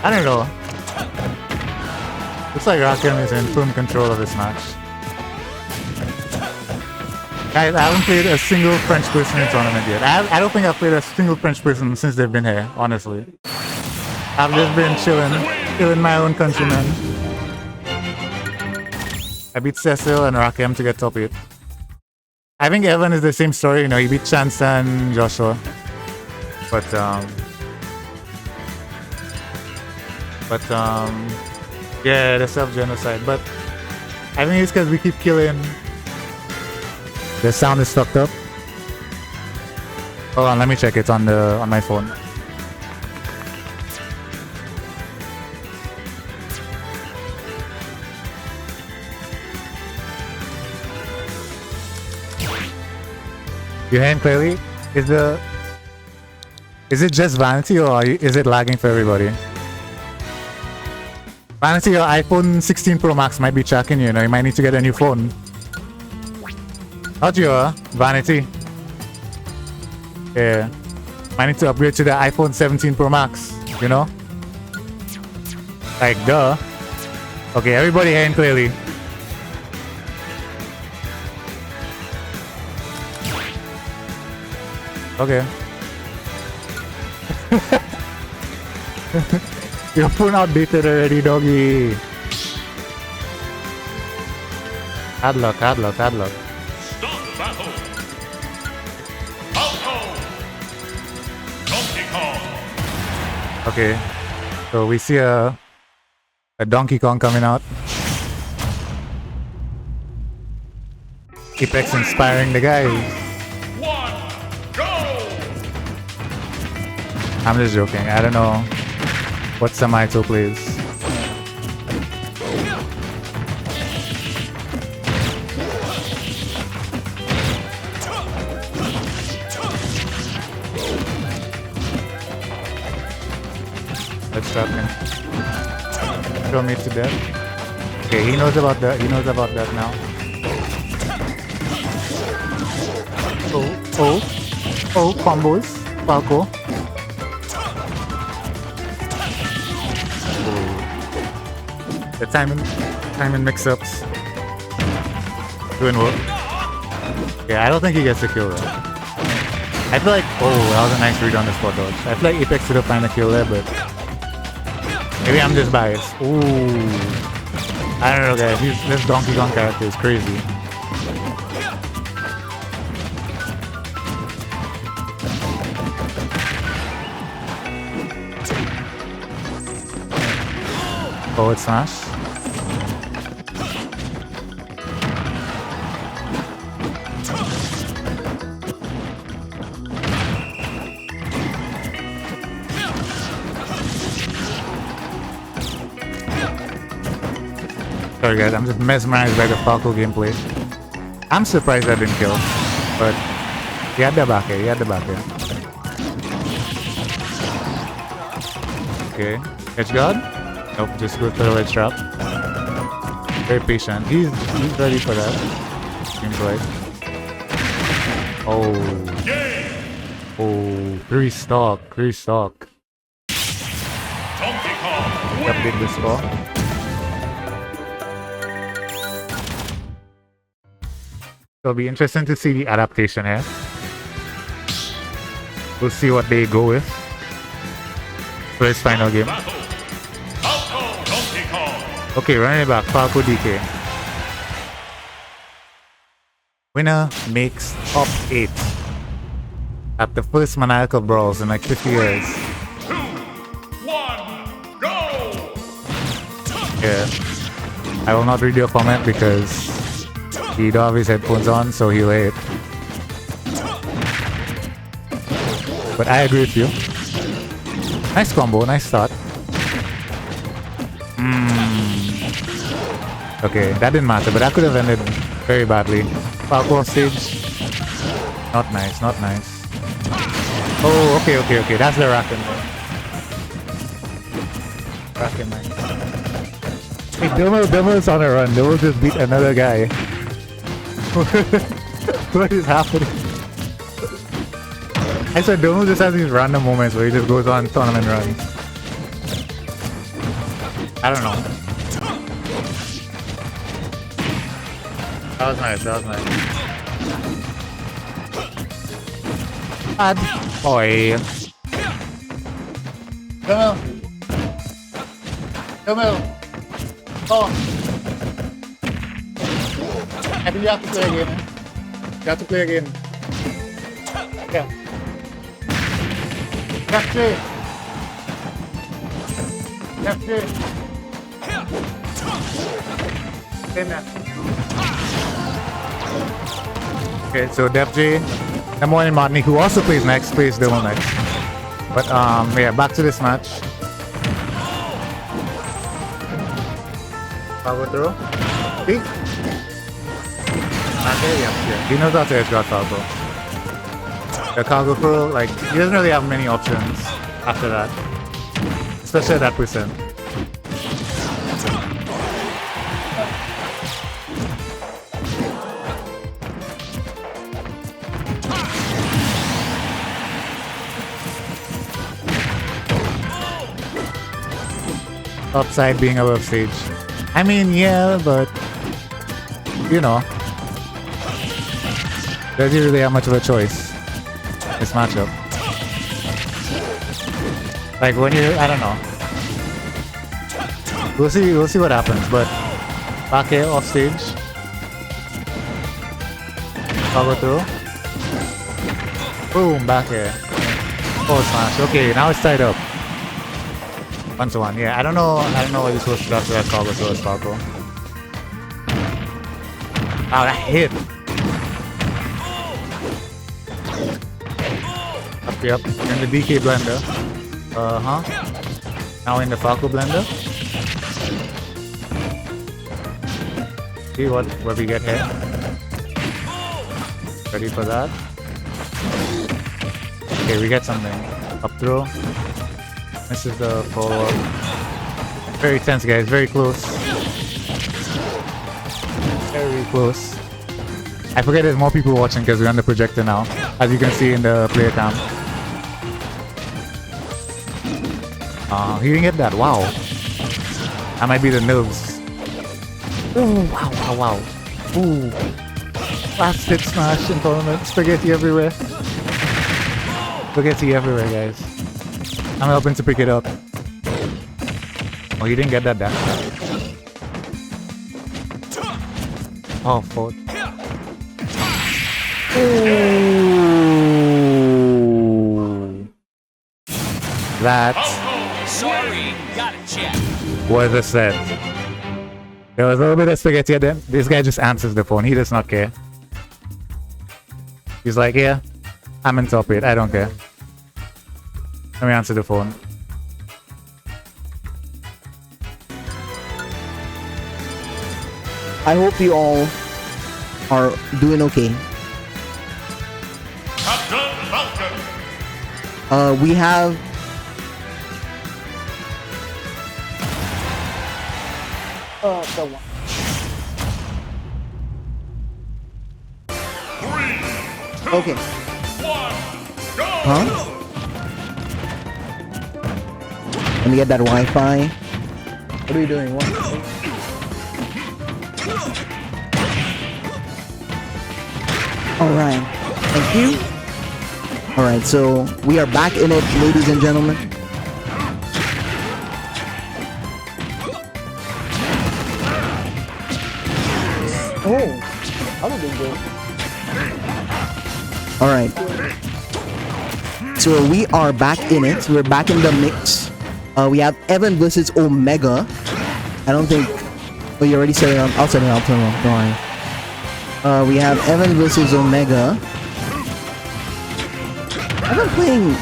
I don't know. Looks like RakDem is in firm control of this match. Guys, I haven't played a single French person in the tournament yet. I don't think I've played a single French person since they've been here, honestly. I've just been chilling my own countrymen. I beat Cecil and RakDem to get top 8. I think Evan is the same story, you know, he beat Chance and Joshua. But yeah, the self-genocide. But I think it's because we keep killing. The sound is fucked up. Hold on, let me check it on my phone. You hear him clearly? Is it just Vanity or is it lagging for everybody? Vanity, your iPhone 16 Pro Max might be chucking you, you might need to get a new phone. Not your Vanity. Yeah. Might need to upgrade to the iPhone 17 Pro Max, you know? Like, duh. Okay, everybody hearing clearly. Okay. Your phone outdated already, doggy. Hard luck. Start the battle. Falco. Okay, so we see a Donkey Kong coming out. Apex inspiring the guys. 1, go! I'm just joking. I don't know what Samayto plays. Let's trap him. Throw me to death. Okay, he knows about that. He knows about that now. Oh, combos. Falco. The timing mix-ups. Doing work. Yeah, I don't think he gets a kill though. I feel like, oh, that was a nice read on the spot dodge. I feel like Apex should have found a kill there, but maybe I'm just biased. Ooh. I don't know guys, this Donkey Kong character is crazy. Forward smash. Sorry guys, I'm just mesmerized by the Falco gameplay. I'm surprised I didn't kill, but he had the back here, he had the back here. Okay, edge guard? Nope, just go for the ledge trap. Very patient. He's ready for that. Seems like. Oh. Oh, 3 stock. Donkey Kong Update the score. It'll be interesting to see the adaptation here. We'll see what they go with for his final game. Okay, running it back, Falco DK. Winner makes top 8 at the first Maniakal Brawlz in like 50 years. 2, 1, go! Yeah. I will not read your comment because he don't have his headphones on, so he'll hate. But I agree with you. Nice combo, nice start. Okay, that didn't matter, but that could have ended very badly. Falco off stage. Not nice, not nice. Oh, okay. That's the RakDem. RakDem, nice. Hey, Dermil's on a run. Dermil just beat another guy. What is happening? I said Dermil just has these random moments where he just goes on tournament runs. I don't know. That was nice. Bad boy. Dermil. Oh. I think you have to play again. Yeah. Jaxter. Okay, so Def J, number 1 in Martinique, who also plays next, plays Dermil next. But yeah, back to this match. Power throw. See? Okay, yeah. He knows how to edge guard Falco. The cargo throw, like, he doesn't really have many options after that. Especially at that percent. Upside being above stage. I mean, yeah, but you know, does he really have much of a choice? This matchup. Like when you, I don't know. We'll see what happens. But back here off stage. Power through. Boom, back here. Forward smash. Okay, now it's tied up. 1-to-1. Yeah, I don't know what you're supposed to drop to that call, but so is Falco. Oh, that hit. Yep, in the DK blender. Now in the Falco blender. See what we get here. Ready for that? Okay, we get something. Up throw. This is the forward. Very tense, guys. Very close. Very close. I forget there's more people watching because we're on the projector now, as you can see in the player cam. He didn't get that. Wow. That might be the nerves. Oh, wow. Ooh. Last hit smash in tournament. Spaghetti everywhere. Spaghetti everywhere, guys. I'm helping to pick it up. Oh, he didn't get that dash. Oh, fourth. Ooh. That Sorry, got a check. was a set. There was a little bit of spaghetti at them. This guy just answers the phone. He does not care. He's like, yeah, I'm in top 8. I don't care. Let me answer the phone. I hope you all are doing okay. Captain Falcon. We have the one. 3, 2, Okay. 1, go! Huh? Let me get that Wi-Fi. What are we doing? What? Alright. Thank you. Alright, so we are back in it, ladies and gentlemen. Oh, I'm a big deal. Alright. So we are back in it. We're back in the mix. We have Evan versus Omega. I don't think... Oh, you already set it up. I'll set it up. Don't worry. We have Evan versus Omega. I've been playing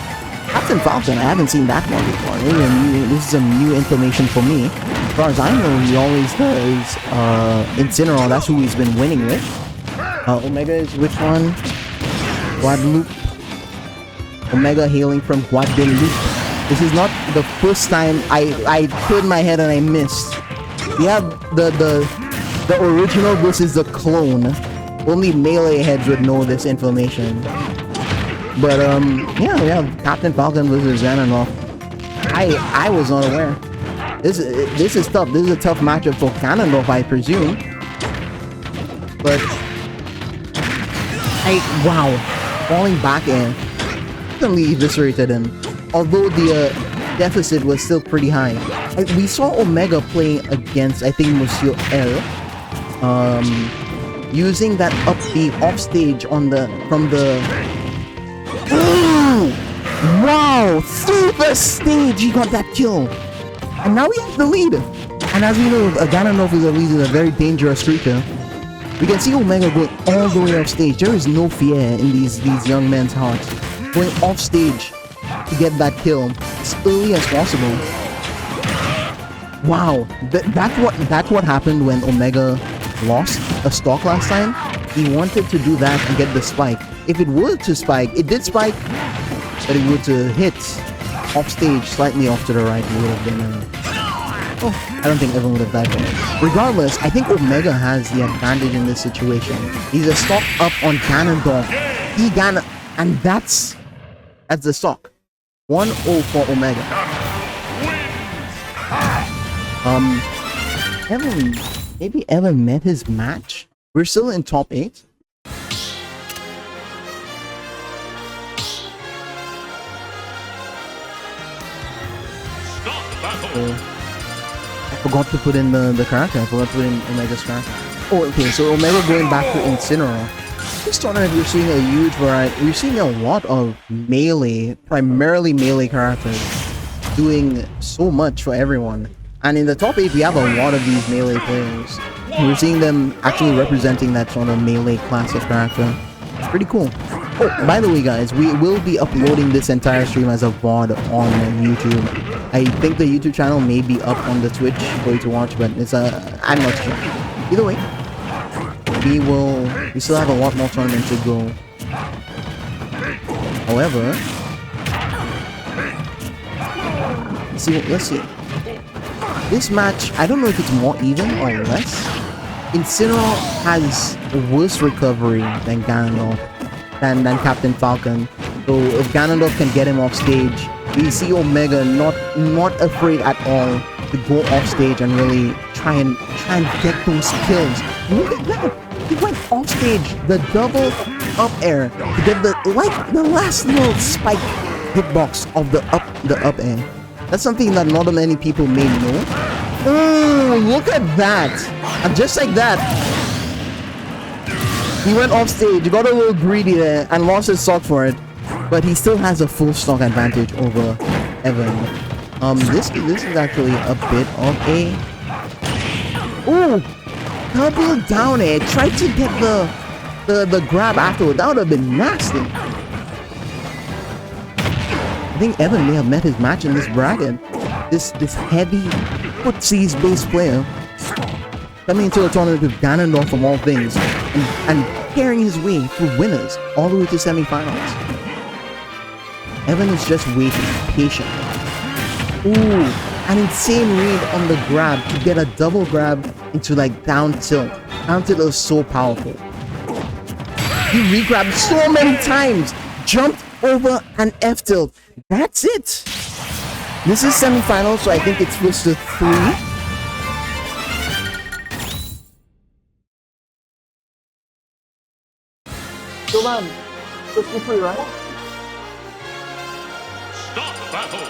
Captain Falcon. I haven't seen that one before. This is some new information for me. As far as I know, he always does Incineroar. That's who he's been winning with. Omega is which one? Guadeloupe. Omega hailing from Guadeloupe. This is not the first time I turned my head and I missed. We have the original versus the clone. Only melee heads would know this information. But yeah, we have Captain Falcon versus Ganon. I was not aware. This is tough. This is a tough matchup for Ganondorf, I presume. But wow, falling back in, instantly eviscerated him. Although the deficit was still pretty high. We saw Omega playing against, I think, Monsieur L. Using that off stage from the. Ooh! Wow! Through the stage, he got that kill. And now we have the lead. And as we know, Ganondorf is a very dangerous creature. We can see Omega going all the way off stage. There is no fear in these young men's hearts. Going off stage to get that kill as early as possible. Wow, that's what happened when Omega lost a stock last time. He wanted to do that and get the spike. If it were to spike, it did spike, but it were to hit off stage, slightly off to the right, it would have been oh, I don't think everyone would have died from it. Regardless, I think Omega has the advantage in this situation. He's a stock up on Ganondorf. And that's the stock. 1-0 for Omega. Maybe Evan met his match. We're still in top 8. I forgot to put in the character. I forgot to put in Omega's character. Oh, okay. So Omega going back to Incineroar. This tournament, we're seeing a huge variety. We're seeing a lot of melee, primarily melee characters. doing so much for everyone. And in the top 8, we have a lot of these melee players. We're seeing them actually representing that sort of melee class of character. It's pretty cool. Oh, by the way, guys, we will be uploading this entire stream as a VOD on YouTube. I think the YouTube channel may be up on the Twitch for you to watch, but it's I'm not sure. Either way, we still have a lot more tournaments to go. However, let's see. This match, I don't know if it's more even or less. Incineroar has worse recovery than Ganondorf, than Captain Falcon. So if Ganondorf can get him off stage, we see Omega not afraid at all to go off stage and really try and get those kills. Look at that! He went off stage, the double up air to get the last little spike hitbox of the up air. That's something that not many people may know. Oh, look at that! And just like that, he went off stage, got a little greedy there, and lost his stock for it. But he still has a full stock advantage over Evan. This is actually a bit of a... Ooh! Double down air. Tried to get the grab afterward. That would have been nasty. I think Evan may have met his match in this bracket. This heavy footsies based player coming into a tournament with Ganondorf from all things and carrying his way through winners all the way to semifinals. Evan is just waiting, patient. Ooh, an insane read on the grab to get a double grab into like down tilt. Down tilt is so powerful. He re-grabbed so many times, jumped over an F tilt. That's it. This is semifinals, so I think it's supposed to 3. So supposed to 3, right? Start battle.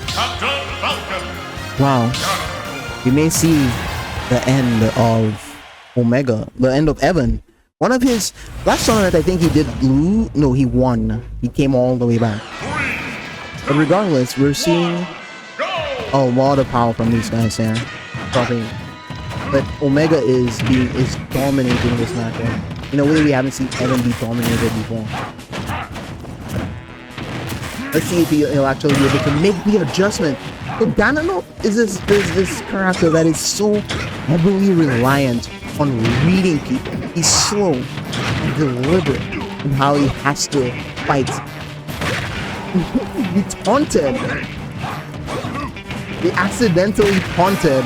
Captain Falcon. Wow. We may see the end of Omega, the end of Evan. One of his last tournament, I think he did blue. No, he won. He came all the way back. But regardless, we're seeing a lot of power from these guys here. Probably. But Omega is dominating this matchup in a way we haven't seen Evan be dominated before. Let's see if he'll actually be able to make the adjustment. So Ganondorf is this character that is so heavily reliant on reading people. He's slow and deliberate in how he has to fight. He taunted. He accidentally taunted.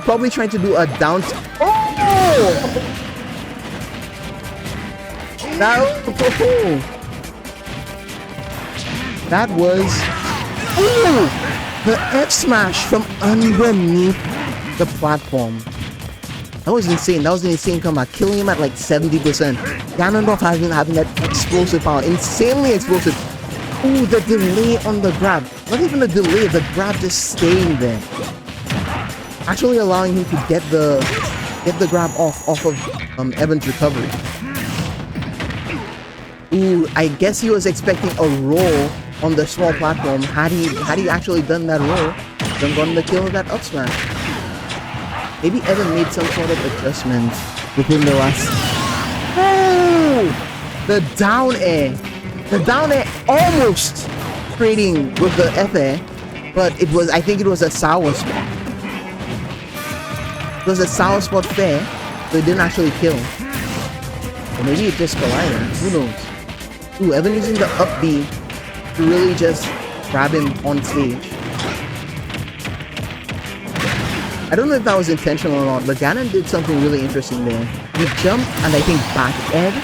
Probably trying to do a down... Oh! That was... Ooh! The F smash from underneath the platform. That was insane. That was an insane comeback. Killing him at like 70%. Ganondorf has been having that explosive power. Insanely explosive. Ooh, the delay on the grab. Not even a delay, the grab just staying there. Actually allowing him to get the grab off of Evan's recovery. Ooh, I guess he was expecting a roll on the small platform. Had he actually done that roll, then gotten the kill with that up smash. Maybe Evan made some sort of adjustment within the last... Oh! The down air. The down air almost trading with the F air, but I think it was a sour spot. It was a sour spot fair, so it didn't actually kill. Or maybe it just collided. Who knows? Ooh, Evan using the up B to really just grab him on stage. I don't know if that was intentional or not, but Ganon did something really interesting there. He jumped and I think back aired,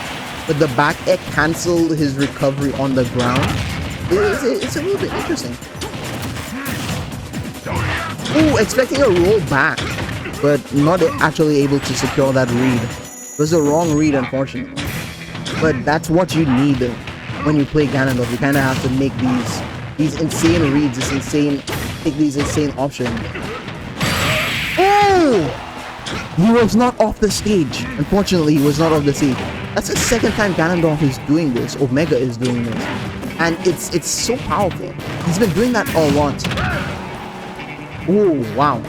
but the back air cancelled his recovery on the ground. It's a little bit interesting. Ooh, expecting a roll back, but not actually able to secure that read. It was the wrong read, unfortunately. But that's what you need when you play Ganondorf. You kind of have to make these insane reads, take these insane options. Oh! He was not off the stage. Unfortunately, he was not off the stage. That's the second time Ganondorf is doing this. Omega is doing this. And it's so powerful. He's been doing that a lot. Oh, wow.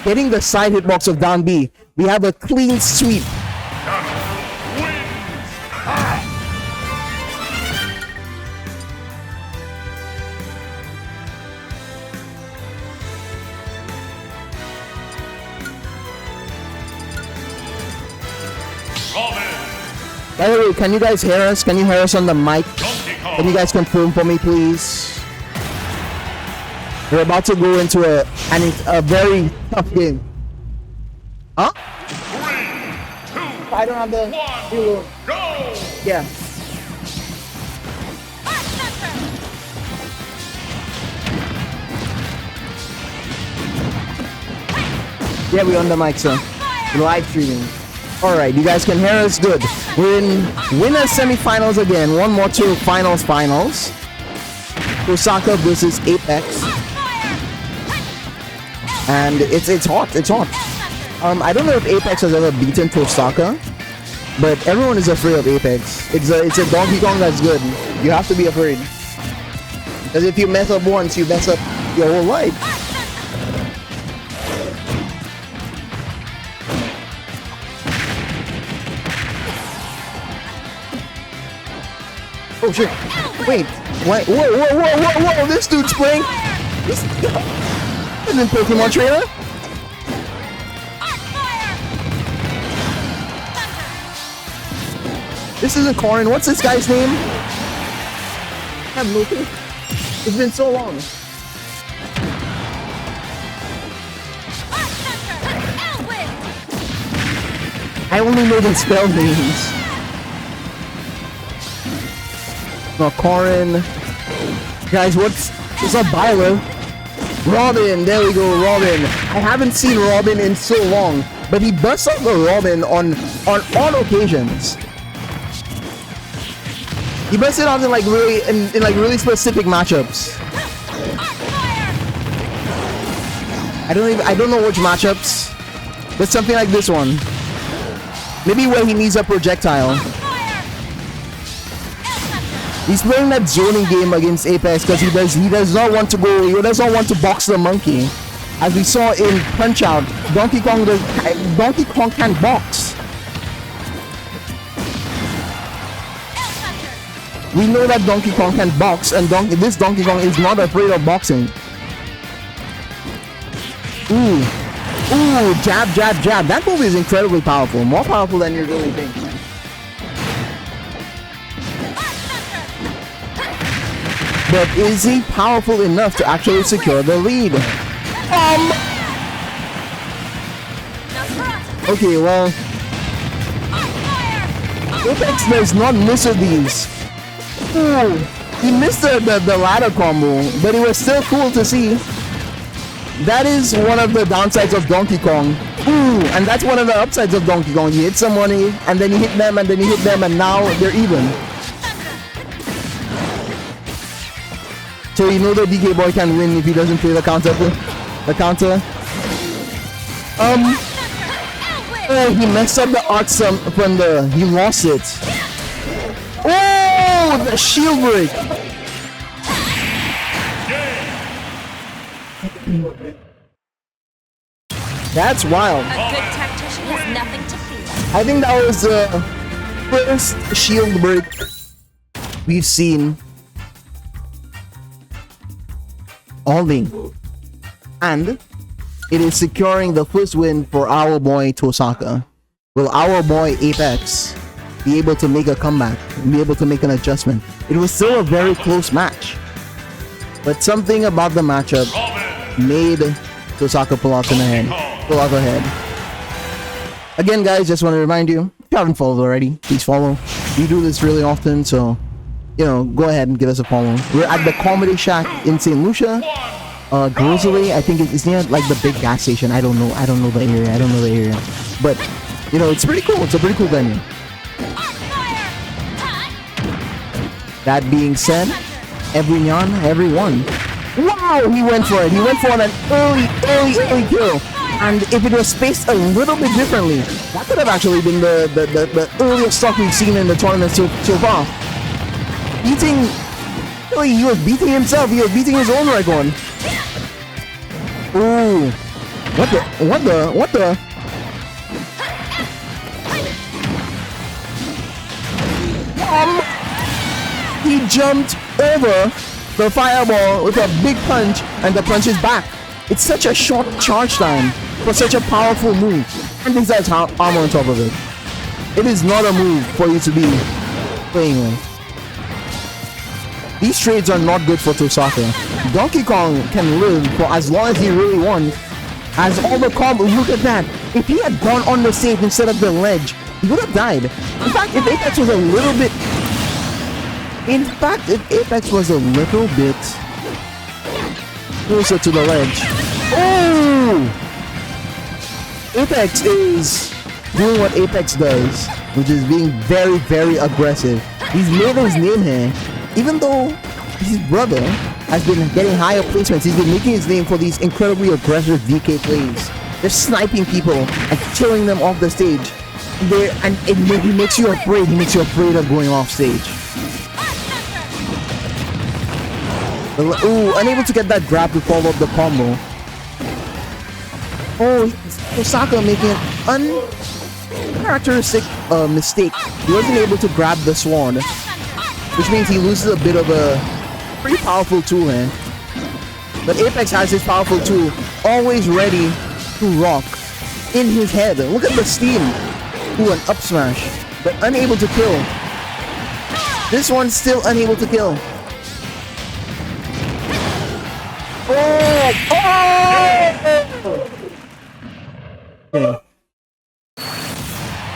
Getting the side hitbox of down B. We have a clean sweep. By the way, can you guys hear us? Can you hear us on the mic? Can you guys confirm for me, please? We're about to go into a very tough game. Huh? 3, 2, I don't have the 1, go! Yeah. Yeah, we're on the mic, sir. We're live streaming. Alright, you guys can hear us good. We're in winners semifinals again. One more to finals. Tohsaka versus Apex. And it's hot. I don't know if Apex has ever beaten Tohsaka, but everyone is afraid of Apex. It's a Donkey Kong that's good. You have to be afraid. Because if you mess up once, you mess up your whole life. Oh shit. Wait. Wait. Whoa. This dude's playing. This is in Pokemon trailer. This isn't Corin. What's this guy's name? I have no clue. It's been so long. I only know the spell names. No, Corin. Guys, what's up, Byler? Robin, there we go, Robin. I haven't seen Robin in so long, but he busts out the Robin on occasions. He busts it out in like really specific matchups. I don't know which matchups, but something like this one. Maybe where he needs a projectile. He's playing that zoning game against Apex because he does not want to box the monkey. As we saw in Punch Out, Donkey Kong can't box. We know that Donkey Kong can box, and this Donkey Kong is not afraid of boxing. Ooh, jab. That move is incredibly powerful, more powerful than you really think. But is he powerful enough to actually secure the lead? Okay, well, Apex does not miss with these. Ooh, he missed the ladder combo, but it was still cool to see. That is one of the downsides of Donkey Kong. Ooh, and that's one of the upsides of Donkey Kong. You hit somebody, and then you hit them, and then you hit them, and now they're even. So you know the DK boy can win if he doesn't play the counter. Oh, he messed up the art from the. He lost it. Oh, the shield break. That's wild. A good tactician has nothing to fear. I think that was the first shield break we've seen all day, and it is securing the first win for our boy Tohsaka. Will our boy Apex be able to make a comeback, be able to make an adjustment? It was still a very close match, but something about the matchup made Tohsaka pull out ahead. Again, guys, just want to remind you, if you haven't followed already, please follow. We do this really often, so go ahead and give us a follow. We're at the Comedy Shack in St. Lucia. Grocery, I think it's near like the big gas station. I don't know the area. But it's pretty cool. It's a pretty cool venue. That being said, everyone. Wow, he went for it. He went for an early kill. And if it was spaced a little bit differently, that could have actually been the earliest stock we've seen in the tournament so far. Beating... Really, he was beating himself. He was beating his own record. Ooh. What the? He jumped over the fireball with a big punch, and the punch is back. It's such a short charge time for such a powerful move. And this has armor on top of it. It is not a move for you to be playing with. These trades are not good for Tohsaka. Donkey Kong can live for as long as he really wants. As all the combos, look at that. If he had gone on the stage instead of the ledge, he would have died. In fact, if Apex was a little bit... closer to the ledge. Oh! Apex is doing what Apex does, which is being very, very aggressive. He's made his name here. Even though his brother has been getting higher placements, he's been making his name for these incredibly aggressive DK plays. They're sniping people and killing them off the stage. He makes you afraid. He makes you afraid of going off stage. Ooh, unable to get that grab to follow up the combo. Oh, Tohsaka making an uncharacteristic mistake. He wasn't able to grab the sword, which means he loses a bit of a pretty powerful tool here. But Apex has his powerful tool always ready to rock in his head. Look at the steam. Ooh, an up smash, but unable to kill. This one's still unable to kill. Oh! Okay.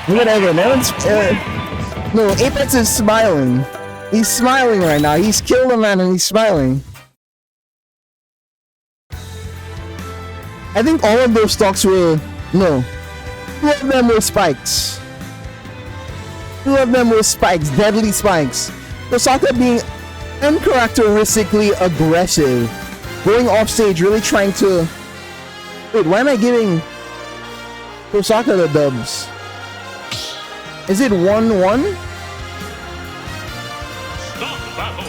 Look at Evan. No, Apex is smiling. He's smiling right now. He's killed a man and he's smiling. I think all of those stocks were... No. 2 of them were spikes. 2 of them were spikes. Deadly spikes. Tohsaka being uncharacteristically aggressive. Going off stage, really trying to... Wait, why am I giving Tohsaka the dubs? Is it 1-1? Stop the battle.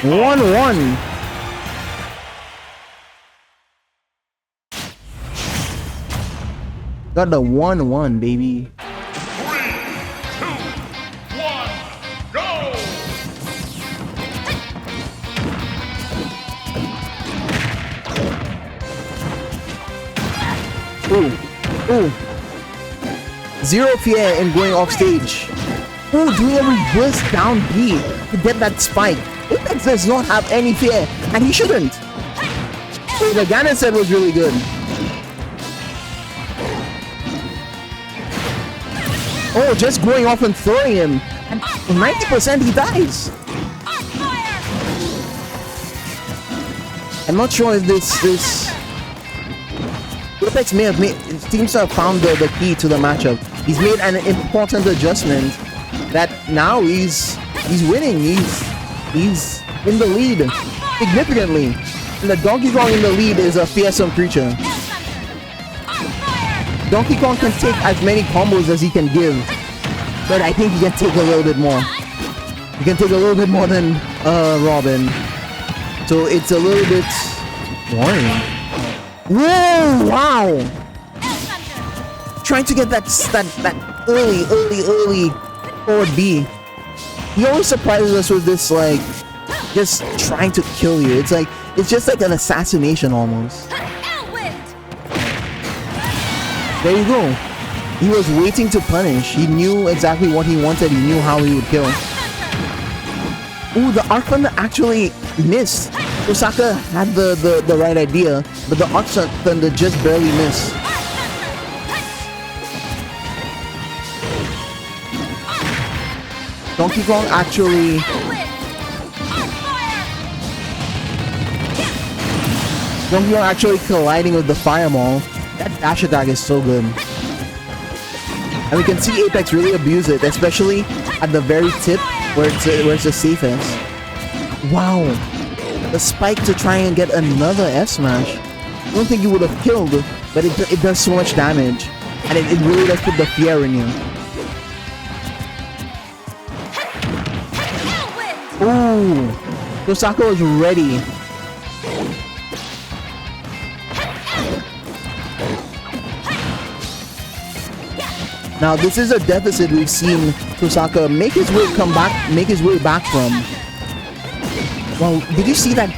1-1. Got the 1-1, baby. 3, 2, 1, go! Ooh. Ooh. Zero fear in going off stage. Ooh, doing a reverse down B to get that spike. Apex does not have any fear, and he shouldn't. What the Ganon said was really good. Oh, just going off and throwing him. And 90% he dies. I'm not sure if this Apex may have seems to have found the key to the matchup. He's made an important adjustment that now he's winning. He's in the lead significantly. And the Donkey Kong in the lead is a fearsome creature. Donkey Kong can take as many combos as he can give, but I think he can take a little bit more. He can take a little bit more than Robin. So it's a little bit worrying. Whoa! Wow! Trying to get that early forward B. He always surprises us with this, like, just trying to kill you. It's just like an assassination almost. There you go. He was waiting to punish. He knew exactly what he wanted. He knew how he would kill. Ooh, the Arc Thunder actually missed. Tohsaka had the right idea, but the Arc Thunder just barely missed. Donkey Kong actually... Donkey Kong actually colliding with the fireball. That dash attack is so good. And we can see Apex really abuse it, especially at the very tip where it's the safest. Wow. the spike to try and get another S smash. I don't think you would have killed, but it does so much damage, and it really does put the fear in you. Ooh, Tohsaka was ready. Now this is a deficit we've seen Tohsaka make his way back from. Well, did you see that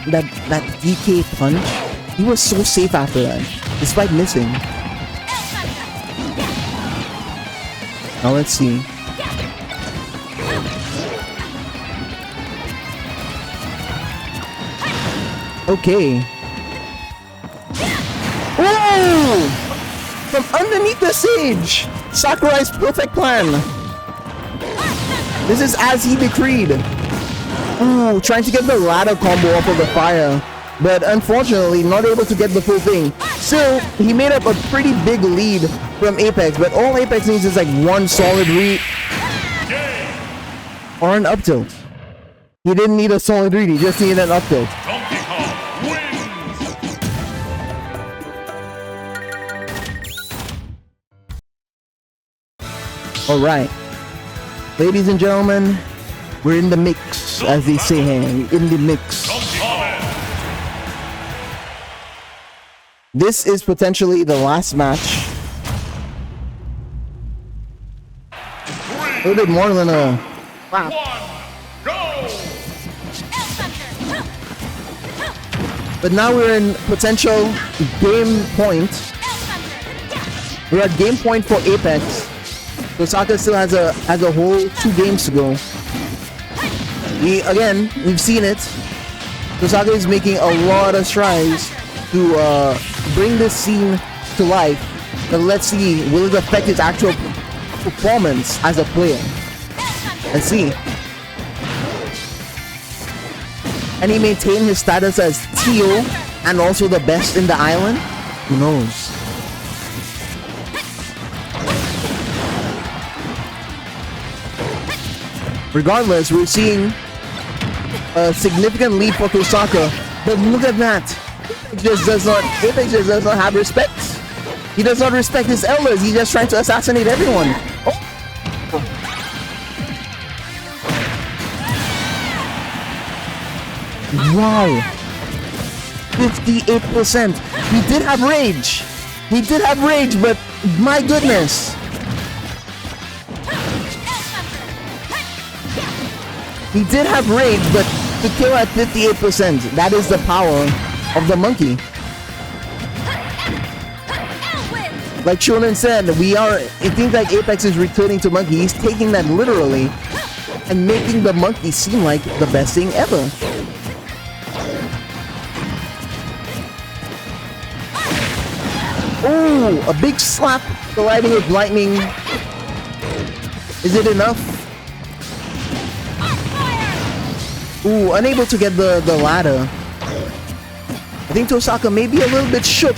DK punch? He was so safe after that, despite missing. Now let's see. Okay. Oh! From underneath the sage! Sakurai's perfect plan. This is as he decreed. Ooh, trying to get the ladder combo off of the fire, but unfortunately not able to get the full thing. Still, he made up a pretty big lead from Apex, but all Apex needs is like one solid read or an up tilt. He didn't need a solid read, he just needed an up tilt. Alright, ladies and gentlemen, we're in the mix, as they say here, in the mix. This is potentially the last match. A little bit more than a... Wow. But now we're in potential game point. We're at game point for Apex. Tohsaka still has a whole 2 games to go. We've seen it. Tohsaka is making a lot of strides to bring this scene to life. But let's see, will it affect his actual performance as a player? Let's see. And he maintain his status as Teal and also the best in the island? Who knows? Regardless, we're seeing a significant lead for Tohsaka, but look at that. Apex just does not have respect. He does not respect his elders. He's just trying to assassinate everyone. Oh. Wow. 58%. He did have rage. He did have rage, but my goodness. He did have rage, but to kill at 58%, that is the power of the monkey. Like Shonen said, it seems like Apex is returning to monkey. He's taking that literally and making the monkey seem like the best thing ever. Ooh, a big slap colliding with lightning. Is it enough? Ooh, unable to get the ladder. I think Tohsaka may be a little bit shook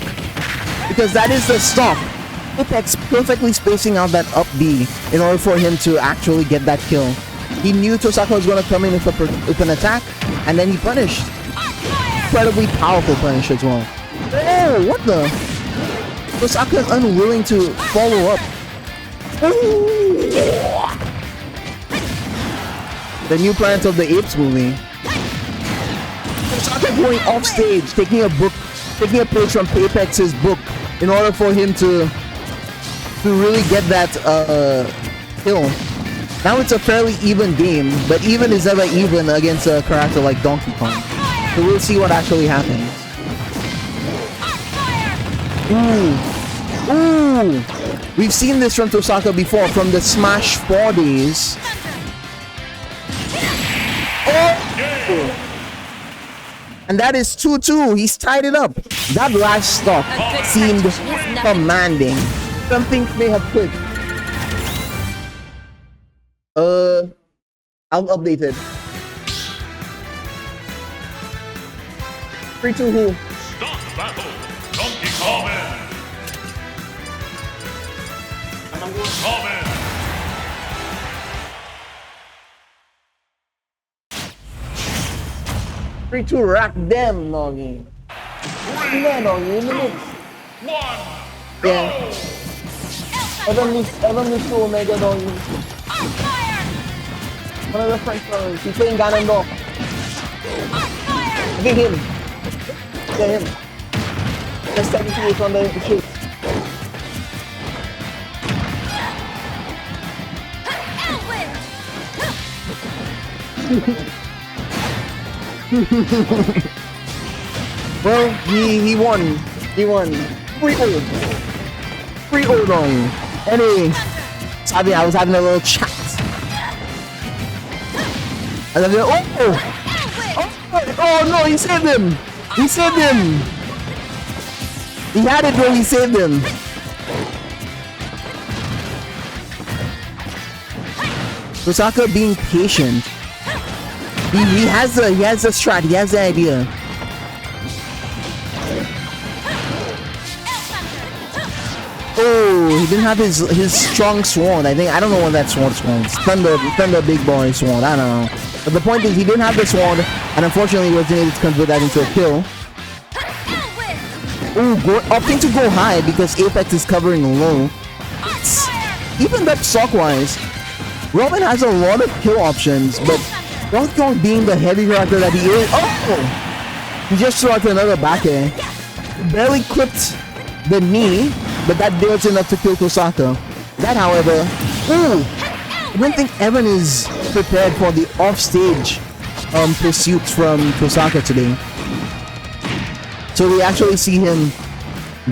because that is the stop. Apex perfectly spacing out that up B in order for him to actually get that kill. He knew Tohsaka was going to come in with an attack, and then he punished. Incredibly powerful punish as well. Oh, what the? Tohsaka is unwilling to follow up. Ooh. The new Planet of the Apes movie. Tohsaka going off stage, taking a page from Apex's book in order for him to really get that kill. Now it's a fairly even game, but even is never even against a character like Donkey Kong. So we'll see what actually happens. Ooh. Ooh. We've seen this from Tohsaka before, from the Smash 4 days. Oh! And that is 2-2. He's tied it up. That last stop seemed commanding. Something may have clicked. I'll update it. 3-2 who? Start battle. Donkey Kong. Comment. 3-2 RakDem, doggy. Yeah, doggy, in the mix. Yeah. Evan Lucia Omega, doggy. One of the French fellas. He's playing Ganon, dog. Get him. Get him. Let's take it on the shoot. Well, he won. He won. 3-0. 3-0 dong. Anyway, sorry, I was having a little chat. And then, oh no, he saved him. He saved him. He had it though, he saved him. Tohsaka being patient. He has the strat, he has the idea. Oh, he didn't have his strong sword. I don't know what that sword's called. Thunder big boy sword, I don't know. But the point is he didn't have the sword, and unfortunately he wasn't able to convert that into a kill. Ooh, opting to go high because Apex is covering low. Even that stock-wise, Robin has a lot of kill options, but Donkey Kong being the heavy character that he is, he just threw out another back air. Barely clipped the knee, but that deals enough to kill Tohsaka. That, however, I don't think Evan is prepared for the offstage pursuits from Tohsaka today. So we actually see him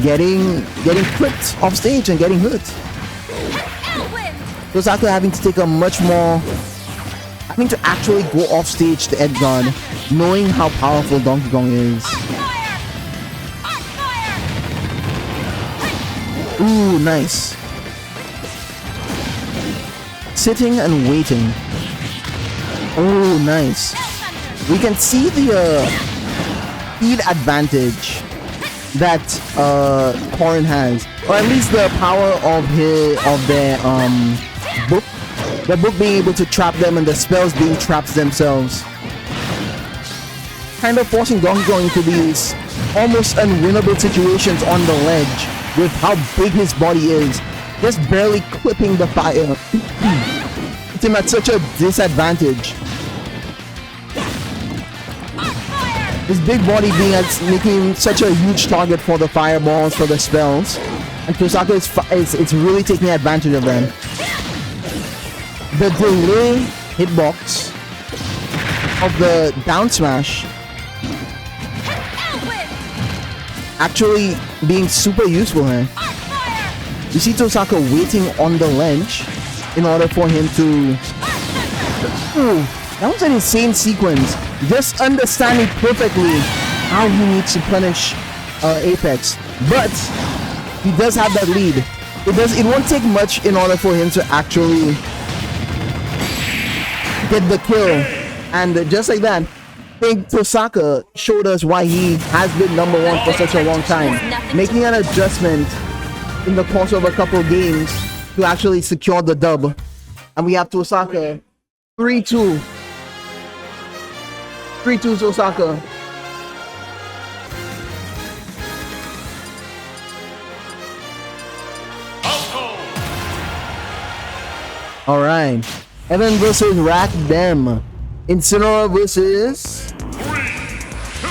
getting clipped off stage and getting hurt. Tohsaka having to take a having to actually go off stage to Edgard, knowing how powerful Donkey Kong is. Ooh, nice. Sitting and waiting. Oh, nice. We can see the speed advantage that Corrin has, or at least the power of their book. The book being able to trap them and the spells being traps themselves. Kind of forcing Donkey Kong into these almost unwinnable situations on the ledge with how big his body is. Just barely clipping the fire. It's him at such a disadvantage. His big body making him such a huge target for the fireballs, for the spells. And Tohsaka is really taking advantage of them. The delay hitbox of the down smash actually being super useful here. You see Tohsaka waiting on the ledge in order for him to... Ooh, that was an insane sequence. Just understanding perfectly how he needs to punish Apex. But he does have that lead. It won't take much in order for him to actually get the kill. And just like that, I think Tohsaka showed us why he has been #1 for such a long time. Making an adjustment in the course of a couple games to actually secure the dub. And we have Tohsaka 3-2. 3-2 Tohsaka. Alright. Evan versus RakDem. Incineroar versus... 3, 2,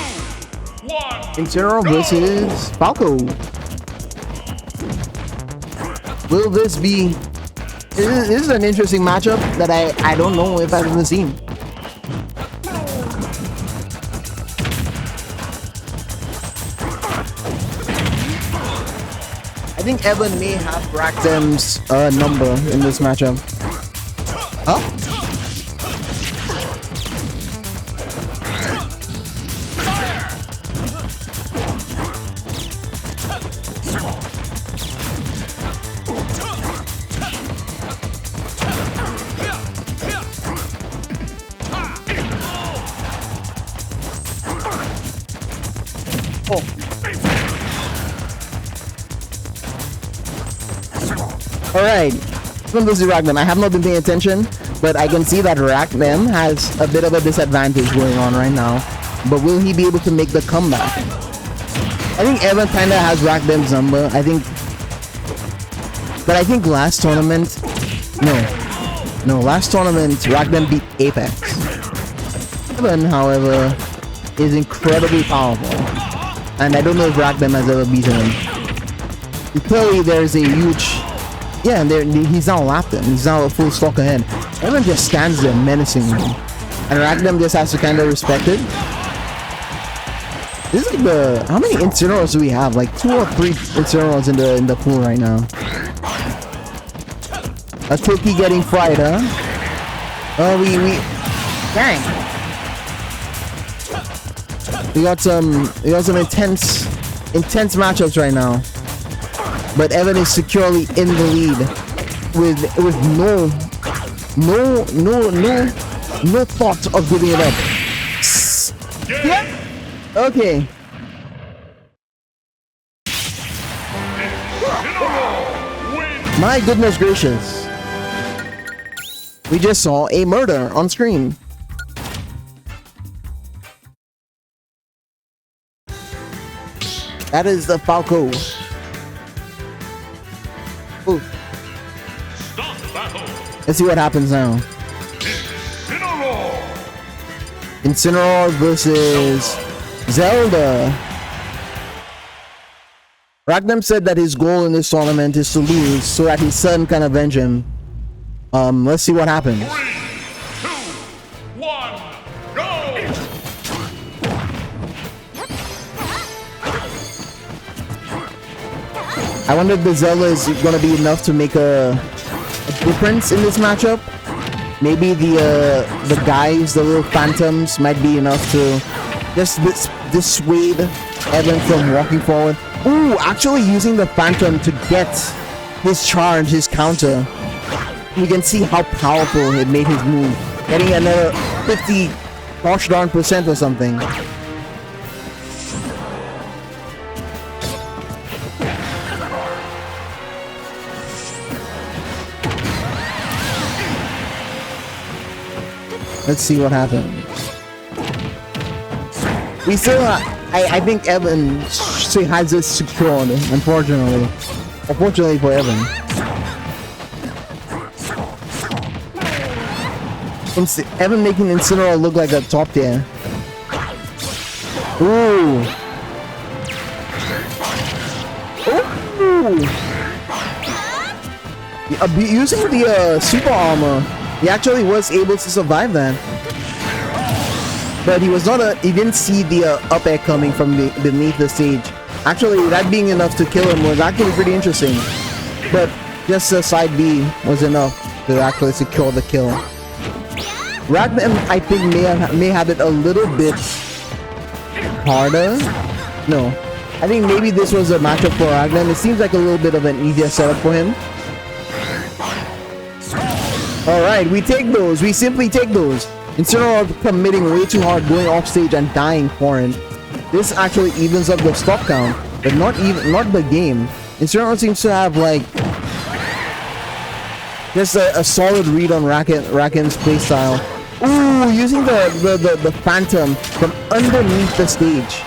1. Incineroar versus Falco. Will this be... This is an interesting matchup that I don't know if I've ever seen. I think Evan may have RakDem's number in this matchup. Huh? Oh. Alright, from this is RakDem. I have not been paying attention, but I can see that RakDem has a bit of a disadvantage going on right now. but will he be able to make the comeback? I think Evan kinda has RakDem's number. I think last tournament, last tournament RakDem beat Apex. Evan, however, is incredibly powerful, and I don't know if RakDem has ever beaten him. Clearly, there's a huge, and he's now lapped him. He's now a full stock ahead. Evan just stands there menacingly, and RakDem just has to kind of respect it. This is like how many Incineroars do we have? Like 2 or 3 Incineroars in the pool right now. A turkey getting fried, huh? Oh, dang. We got some intense matchups right now. But Evan is securely in the lead with no thought of giving it up. Yeah. Okay. My goodness gracious. We just saw a murder on screen. That is the Falco. Ooh. Let's see what happens now. Incineroar versus Zelda. RakDem said that his goal in this tournament is to lose so that his son can avenge him. Let's see what happens. 3, 2, 1, go! I wonder if the Zelda is gonna be enough to make a difference in this matchup. Maybe the guys, the little phantoms, might be enough to just dissuade Evan from walking forward. Ooh, actually using the phantom to get his charge, his counter. You can see how powerful it made his move. Getting another 50 touchdown% or something. Let's see what happens. We still, I think Evan has this secured, unfortunately. Unfortunately for Evan. Evan making Incineroar look like a top tier. Ooh. Ooh. Using the super armor, he actually was able to survive that. But he was not he didn't see the up air coming from beneath the stage. Actually, that being enough to kill him was actually pretty interesting. But just the side B was enough to actually secure the kill. RakDem, I think, may have it a little bit harder. No, I think maybe this was a matchup for RakDem. It seems like a little bit of an easier setup for him. Alright, we take those. We simply take those. Instead of committing way too hard, going off stage and dying for it. This actually evens up the stop count, but not the game. Instead seems to have like just a solid read on RakDem's playstyle. Ooh, using the phantom from underneath the stage.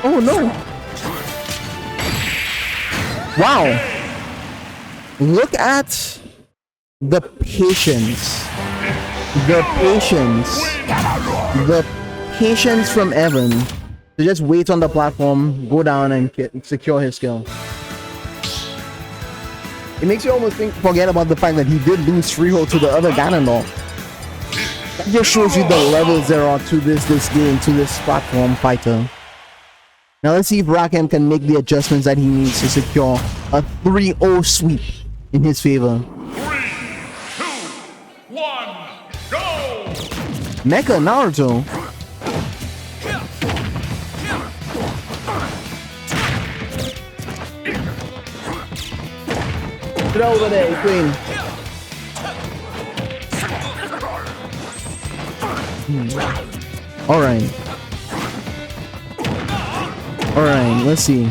Oh no. Wow. Look at the patience. The patience from Evan to just wait on the platform, go down and secure his kill. It makes you almost forget about the fact that he did lose freehold to the other Ganon. That just shows you the levels there are to this game, to this platform fighter. Now let's see if RakDem can make the adjustments that he needs to secure a 3-0 sweep in his favor. 3, 2, 1, go! Mecha Naruto. Get over there, Queen. Alright. Alright, let's see.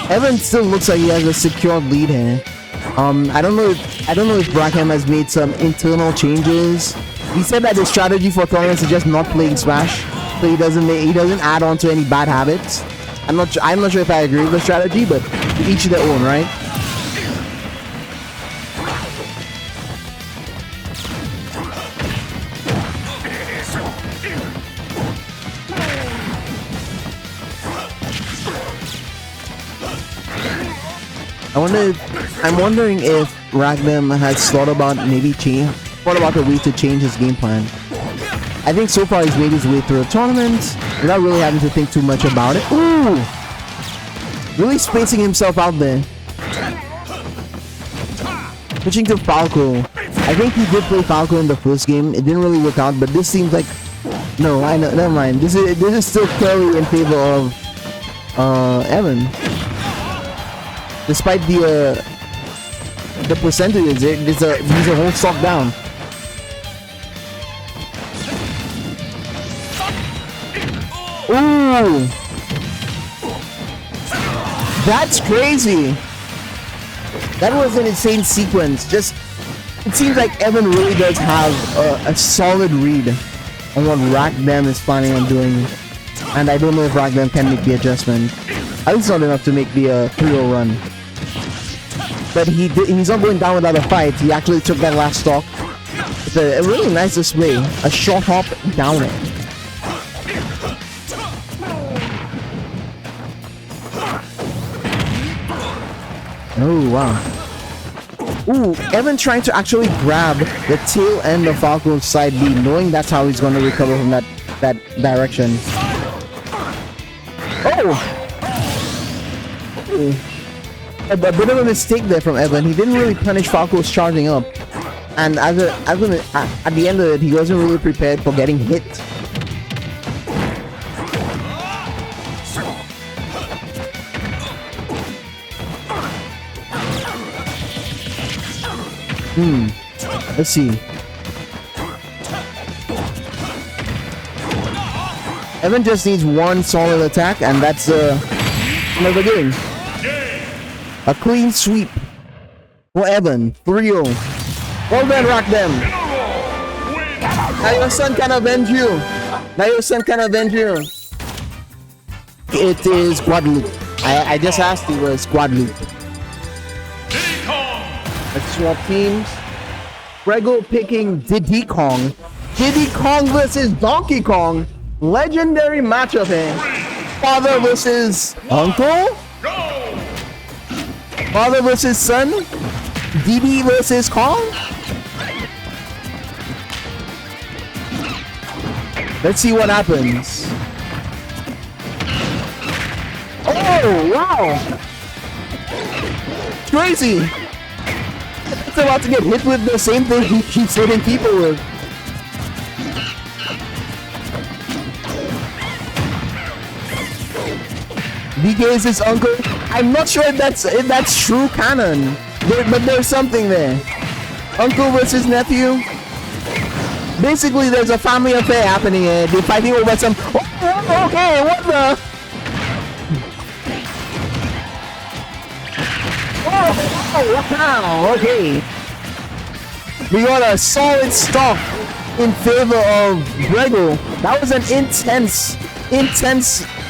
Evan still looks like he has a secured lead here. I don't know if RakDem has made some internal changes. He said that his strategy for tournaments is just not playing Smash, so he doesn't add on to any bad habits. I'm not sure if I agree with the strategy, but each their own, right? I'm wondering if RakDem has thought about a way to change his game plan. I think so far he's made his way through a tournament without really having to think too much about it. Ooh! Really spacing himself out there. Switching to Falco. I think he did play Falco in the first game. It didn't really work out, but this seems like... No, I know. Never mind. This is still clearly in favor of Evan. Despite the percentages, he's a whole stock down. Ooh! That's crazy! That was an insane sequence. Just, it seems like Evan really does have a solid read on what RakDem is planning on doing. And I don't know if RakDem can make the adjustment. At least not enough to make the 3-0 run. But he's not going down without a fight. He actually took that last stock. It's a really nice display. A short hop down it. Oh, wow. Ooh, Evan trying to actually grab the tail end of Falco's side B, knowing that's how he's going to recover from that direction. Oh! Ooh. A bit of a mistake there from Evan. He didn't really punish Falco's charging up. And at the end of it, he wasn't really prepared for getting hit. Let's see. Evan just needs one solid attack, and that's another game. A clean sweep for Evan. 3-0. Well done, RakDem. Now your son can avenge you. It is Guadeloupe. I just asked, it was Guadeloupe. Let's swap teams. Grego picking Diddy Kong. Diddy Kong versus Donkey Kong. Legendary matchup here. Father versus uncle. Father versus son. Diddy versus Kong. Let's see what happens. Oh, wow. Crazy. It's about to get hit with the same thing he keeps hitting people with. DK is his uncle. I'm not sure if that's true canon, but there's something there. Uncle versus nephew. Basically, there's a family affair happening here. They're fighting over some. Oh, okay, what the? Oh, wow, okay. We got a solid stop in favor of Grego. That was an intense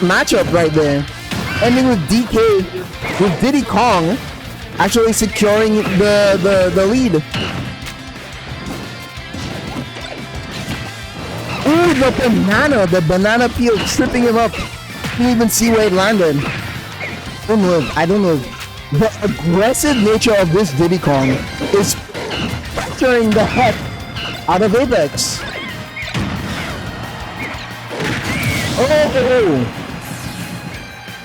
matchup right there. Ending with DK, with Diddy Kong actually securing the lead. Ooh, the banana peel tripping him up. Didn't even see where it landed. I don't know. The aggressive nature of this Diddy Kong is pressuring the heck out of Apex. Oh!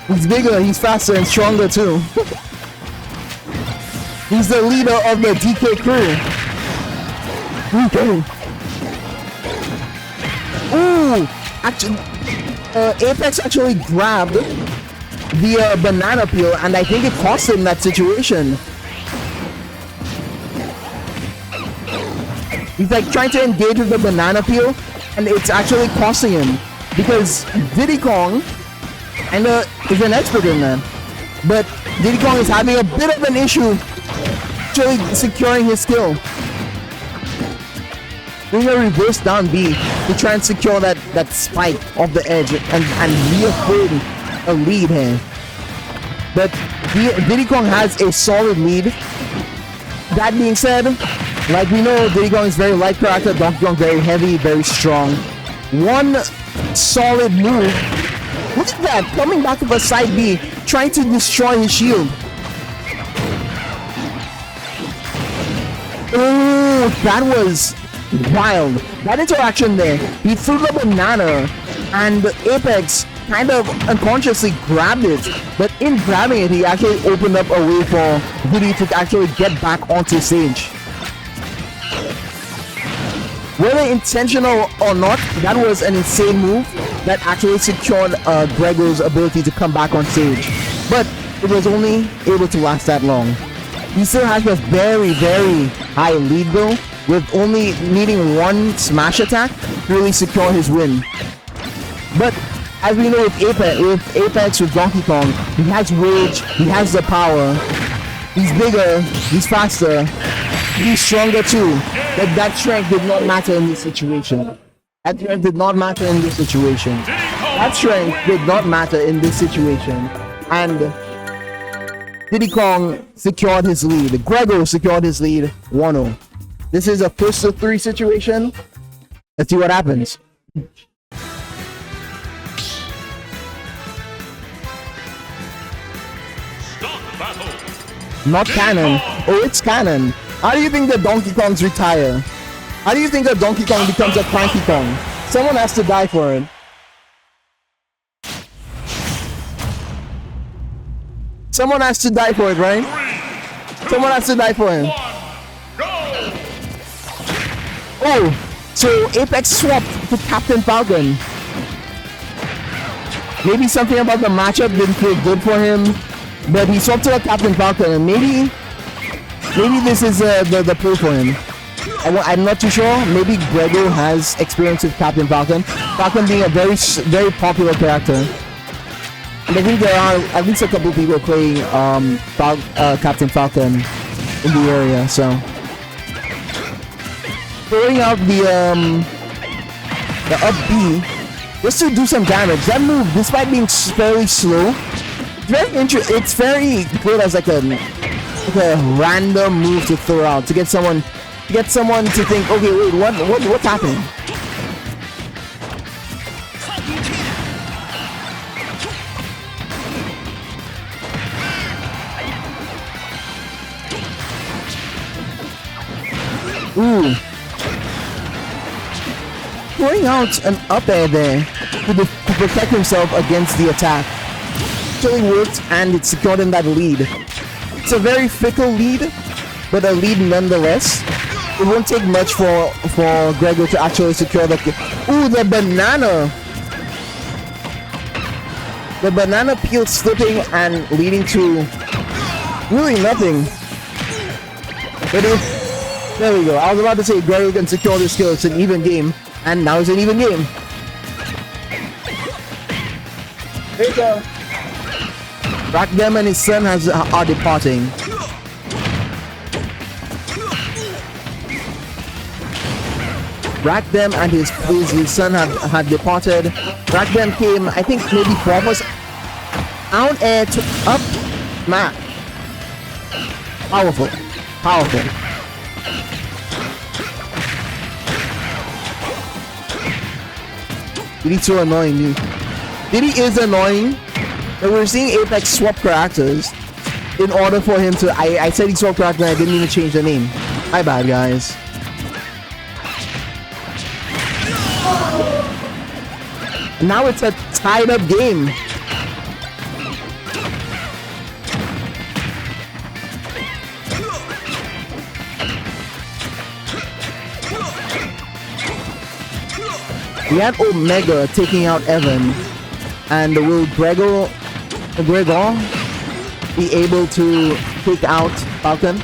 He's bigger, he's faster and stronger too. He's the leader of the DK crew. Okay. Ooh! Actually, Apex actually grabbed the banana peel, and I think it cost him that situation. He's like trying to engage with the banana peel, and it's actually costing him because Diddy Kong is an expert in that. But Diddy Kong is having a bit of an issue actually securing his kill. Doing a reverse down B to try and secure that spike off the edge and reaffirm a lead here. But Diddy Kong has a solid lead. That being said, like we know, Diddy Kong is very light character, Donkey Kong very heavy, very strong. One solid move. Look at that, coming back with a side B, trying to destroy his shield. Oh, that was wild. That interaction there. He threw the banana and Apex kind of unconsciously grabbed it. But in grabbing it, he actually opened up a way for Diddy to actually get back onto stage. Whether intentional or not, that was an insane move that actually secured Grego's ability to come back on stage. But it was only able to last that long. He still has a very, very high lead though, with only needing one smash attack to really secure his win. But as we know with Apex with Donkey Kong, he has rage, he has the power, he's bigger, he's faster, he's stronger too. But that strength did not matter in this situation. That strength did not matter in this situation. That strength did not matter in this situation. And Diddy Kong secured his lead. Grego secured his lead 1-0. This is a first to 3 situation. Let's see what happens. Not canon. Oh, it's canon. How do you think that Donkey Kongs retire? How do you think that Donkey Kong becomes a Cranky Kong? Someone has to die for it. Someone has to die for it, right? Someone has to die for him. Oh, so Apex swapped to Captain Falcon. Maybe something about the matchup didn't feel good for him, but he swapped to a Captain Falcon, and maybe this is the play for him. I'm not too sure. Maybe Grego has experience with Captain Falcon. Falcon being a very, very popular character. And I think there are at least a couple people playing Captain Falcon in the area, so. Throwing out the up B just to do some damage. That move, despite being very slow, it's very good as like a random move to throw out to get someone to think, okay, wait, what's happening? Ooh. Throwing out an up air there to protect himself against the attack. Actually worked, and it secured him that lead. It's a very fickle lead, but a lead nonetheless. It won't take much for Grego to actually secure the kill. Ooh, the banana! The banana peel slipping and leading to really nothing. But there we go. I was about to say Grego can secure this kill. It's an even game. And now it's an even game. There you go. RakDem and his son are departing. RakDem and his son had departed. RakDem came, I think, maybe 4 of us. Down air to up map. Powerful. Powerful. Diddy's so annoying, dude. Diddy is annoying, but we're seeing Apex swap characters in order for him to. I said he swapped character and I didn't even change the name. My bad, guys. Now it's a tied up game. We had Omega taking out Evan, and will Grego be able to take out Falcon?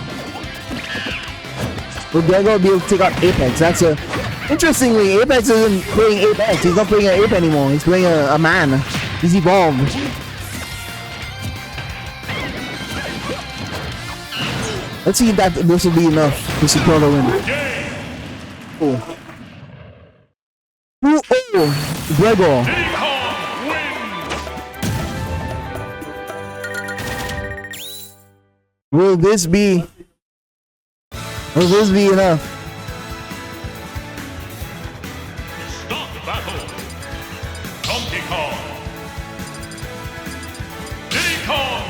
Will Grego be able to take out Apex? That's a interestingly, Apex isn't playing Apex. He's not playing an ape anymore. He's playing a man. He's evolved. Let's see if this will be enough to secure the win. Oh. 2-0. Grego. Will this be enough? Start the battle. Donkey Kong. Diddy Kong.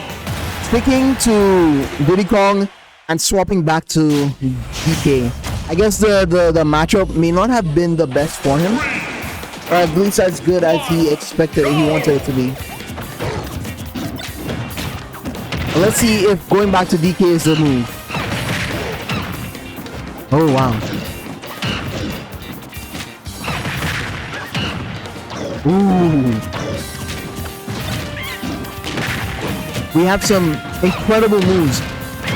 Sticking to Diddy Kong and swapping back to DK. I guess the matchup may not have been the best for him, or at least as good as he expected or he wanted it to be. But let's see if going back to DK is the move. Oh wow. Ooh. We have some incredible moves.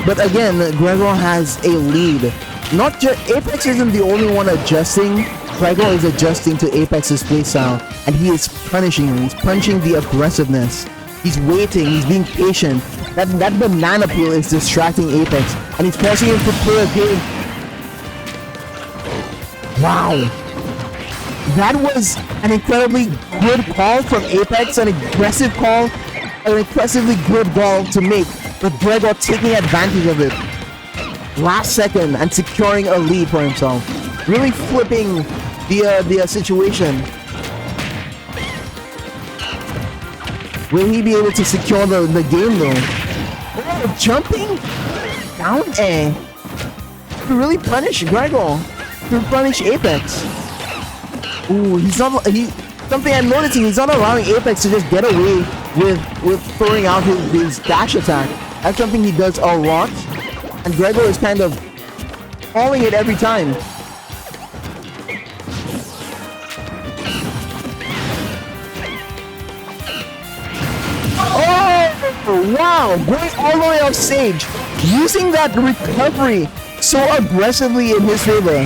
But again, Grego has a lead. Not just Apex isn't the only one adjusting. Grego is adjusting to Apex's playstyle, and he is punishing him. He's punching the aggressiveness. He's waiting. He's being patient. That banana peel is distracting Apex, and he's forcing him to play a game. Wow, that was an incredibly good call from Apex. An aggressive call, an impressively good ball to make. But Grego taking advantage of it last second and securing a lead for himself. Really flipping the situation. Will he be able to secure the game though? Oh, jumping down air to really punish Grego, to punish Apex. Ooh, something I'm noticing, he's not allowing Apex to just get away with throwing out his dash attack. That's something he does a lot, and Grego is kind of calling it every time. Oh, wow, going all the way off stage, using that recovery so aggressively in his favor.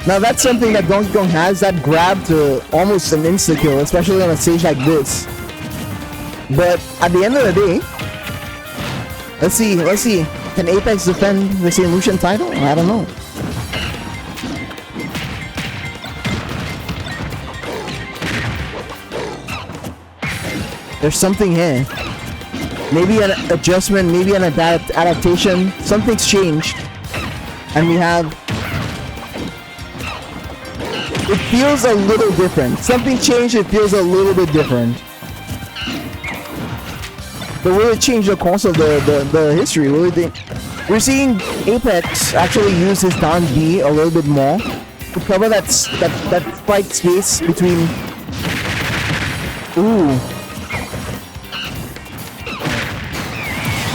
Now that's something that Donkey Kong has, that grab to almost an insta-kill, especially on a stage like this. But at the end of the day, let's see, can Apex defend the St. Lucian title? I don't know. There's something here. Maybe an adjustment, maybe an adaptation. Something's changed. And we have... It feels a little different. Something changed, it feels a little bit different. But will it change the course of the history? Will it We're seeing Apex actually use his down B a little bit more to cover that fight space between... Ooh.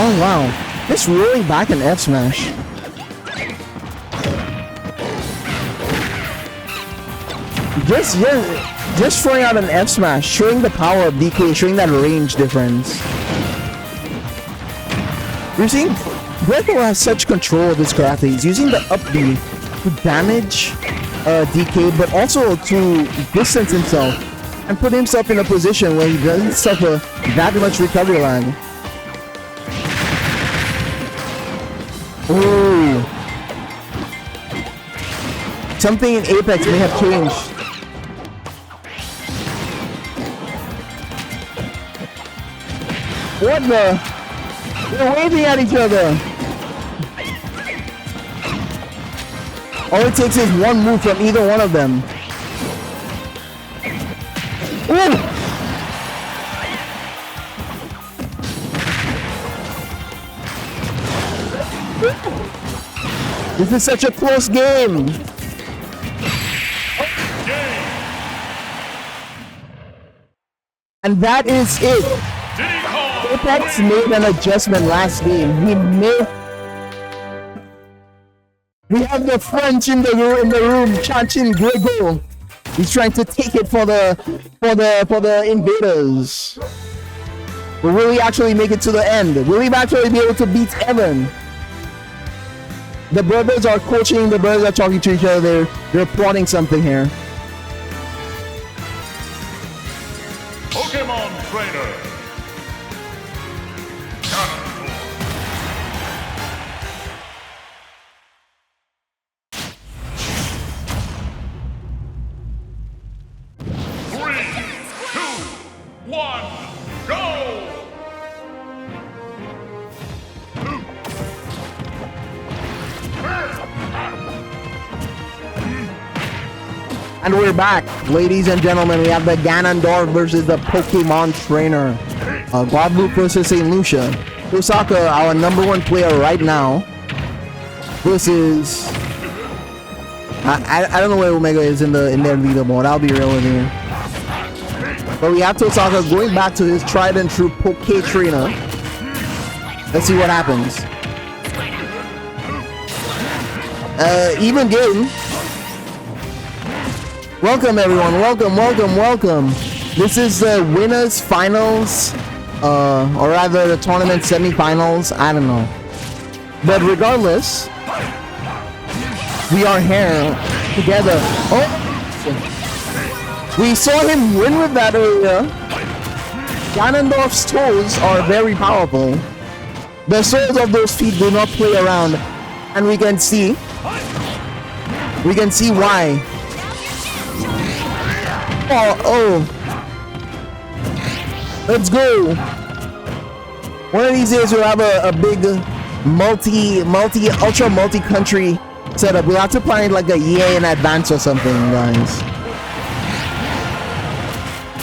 Oh wow. Just rolling back an F smash. Just throwing out an F smash, showing the power of DK, showing that range difference. We're seeing Grego has such control of his character. He's using the up B to damage DK, but also to distance himself and put himself in a position where he doesn't suffer that much recovery lag. Ooh. Something in Apex may have changed. What the? They're waving at each other. All it takes is one move from either one of them. Ooh! This is such a close game. And that is it. Apex made an adjustment last game. We have the French in the room chanting Grego. He's trying to take it for the invaders. But will he actually make it to the end? Will he actually be able to beat Evan? The brothers are coaching, the brothers are talking to each other, they're plotting something here. Pokemon Trainer. And we're back, ladies and gentlemen. We have the Ganondorf versus the Pokemon Trainer. Guadeloupe versus St. Lucia. Tohsaka, our #1 player right now, versus I don't know where Omega is in their leaderboard. I'll be real with you. But we have Tohsaka going back to his tried and true Poke Trainer. Let's see what happens. Even game. Welcome everyone. Welcome. This is the winners finals, or rather the tournament semi-finals. I don't know. But regardless, we are here together. Oh, we saw him win with that earlier. Ganondorf's toes are very powerful. The soles of those feet do not play around, and we can see why. Oh, let's go. One of these days we'll have a big multi-country setup. We'll have to plan it like a year in advance or something, guys.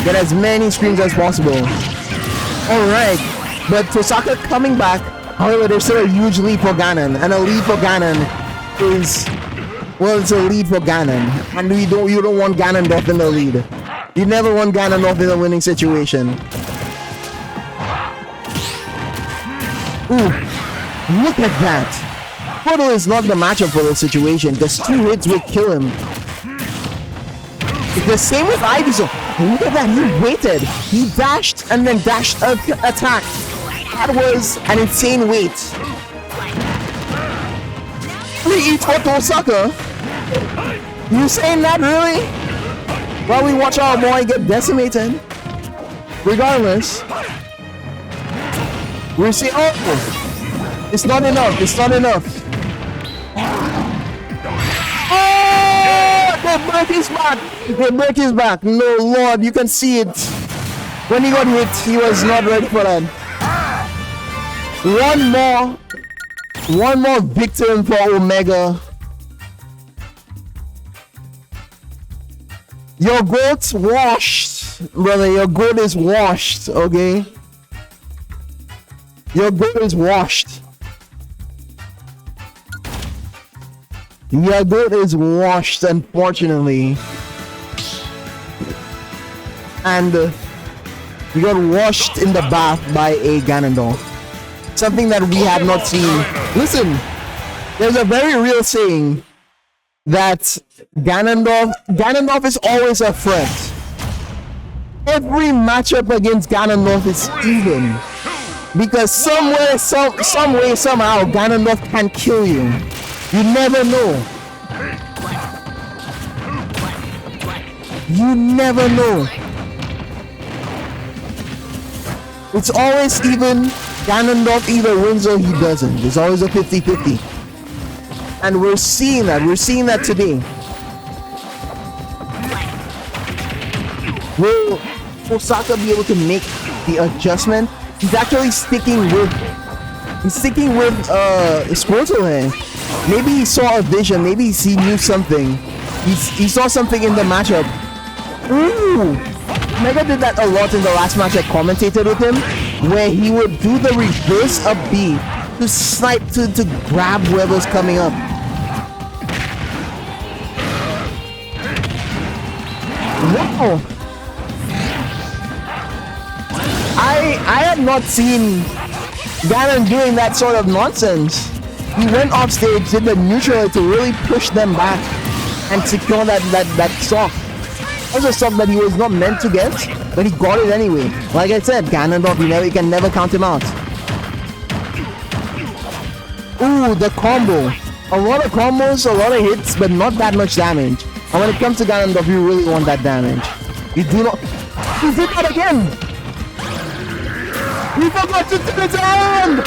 Get as many screens as possible. Alright, but Tohsaka coming back. However, there's still a huge lead for Ganon, and a lead for Ganon is, well, it's a lead for Ganon, and you don't want Ganondorf in the lead. You never want Ganondorf in a winning situation. Ooh, look at that. Portal is not the matchup for this situation, because 2 hits will kill him. It's the same with Ivysaur. Look at that, he waited. He dashed and then dashed attack. That was an insane wait. 3 hits for Tohsaka. You saying that, really? While we watch our boy get decimated. Regardless, we see. Oh, it's not enough. Oh, they break his back. No, Lord, you can see it. When he got hit, he was not ready for that. One more victim for Omega. Your goat's washed, brother. Your goat is washed, okay? Your goat is washed. Your goat is washed, unfortunately. And we got washed in the bath by a Ganondorf. Something that we had not seen. Listen, there's a very real saying that Ganondorf is always a threat. Every matchup against Ganondorf is even, because somewhere, some way, somehow, Ganondorf can kill you. You never know. You never know. It's always even. Ganondorf either wins or he doesn't. It's always a 50-50. And we're seeing that. We're seeing that today. Will Tohsaka be able to make the adjustment? He's actually sticking with HisBrother here. Maybe he saw a vision. Maybe he knew something. He saw something in the matchup. Ooh! Mega did that a lot in the last match I commentated with him, where he would do the reverse up B to snipe, to grab whoever's coming up. Wow! I have not seen Ganon doing that sort of nonsense. He went off stage, did the neutral to really push them back and secure that stock. That was a stock that he was not meant to get, but he got it anyway. Like I said, Ganondorf, you can never count him out. Ooh, the combo. A lot of combos, a lot of hits, but not that much damage. And when it comes to Ganondorf, you really want that damage. You do not. He did that again! He forgot to turn it around!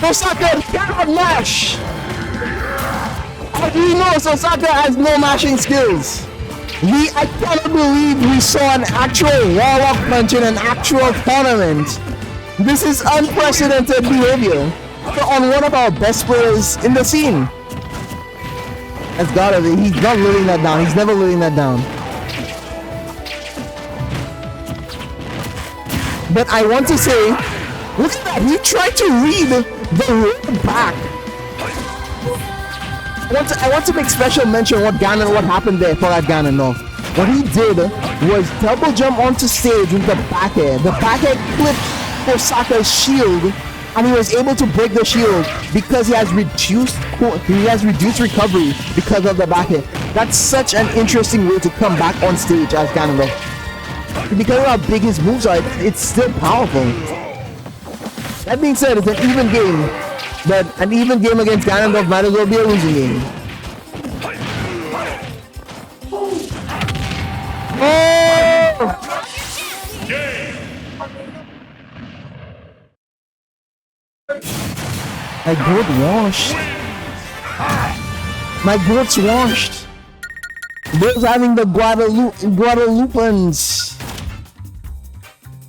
Tohsaka cannot mash! How do you know Tohsaka has no mashing skills? I cannot believe we saw an actual wall-up punch in an actual tournament. This is unprecedented behavior on one of our best players in the scene. That's gotta be. He's not living that down. He's never living that down. But I want to say, look at that. He tried to read the road back. I want to make special mention what happened there for that Ganon. What he did was double jump onto stage with the back air. The back air clipped Tohsaka's shield, and he was able to break the shield because he has reduced recovery because of the back air. That's such an interesting way to come back on stage as Ganon. Because of how big his moves are, it's still powerful. That being said, it's an even game, but an even game against Ganon might as well be a losing game. Oh! My goat washed. My goat's washed. They're having the Guadeloupans.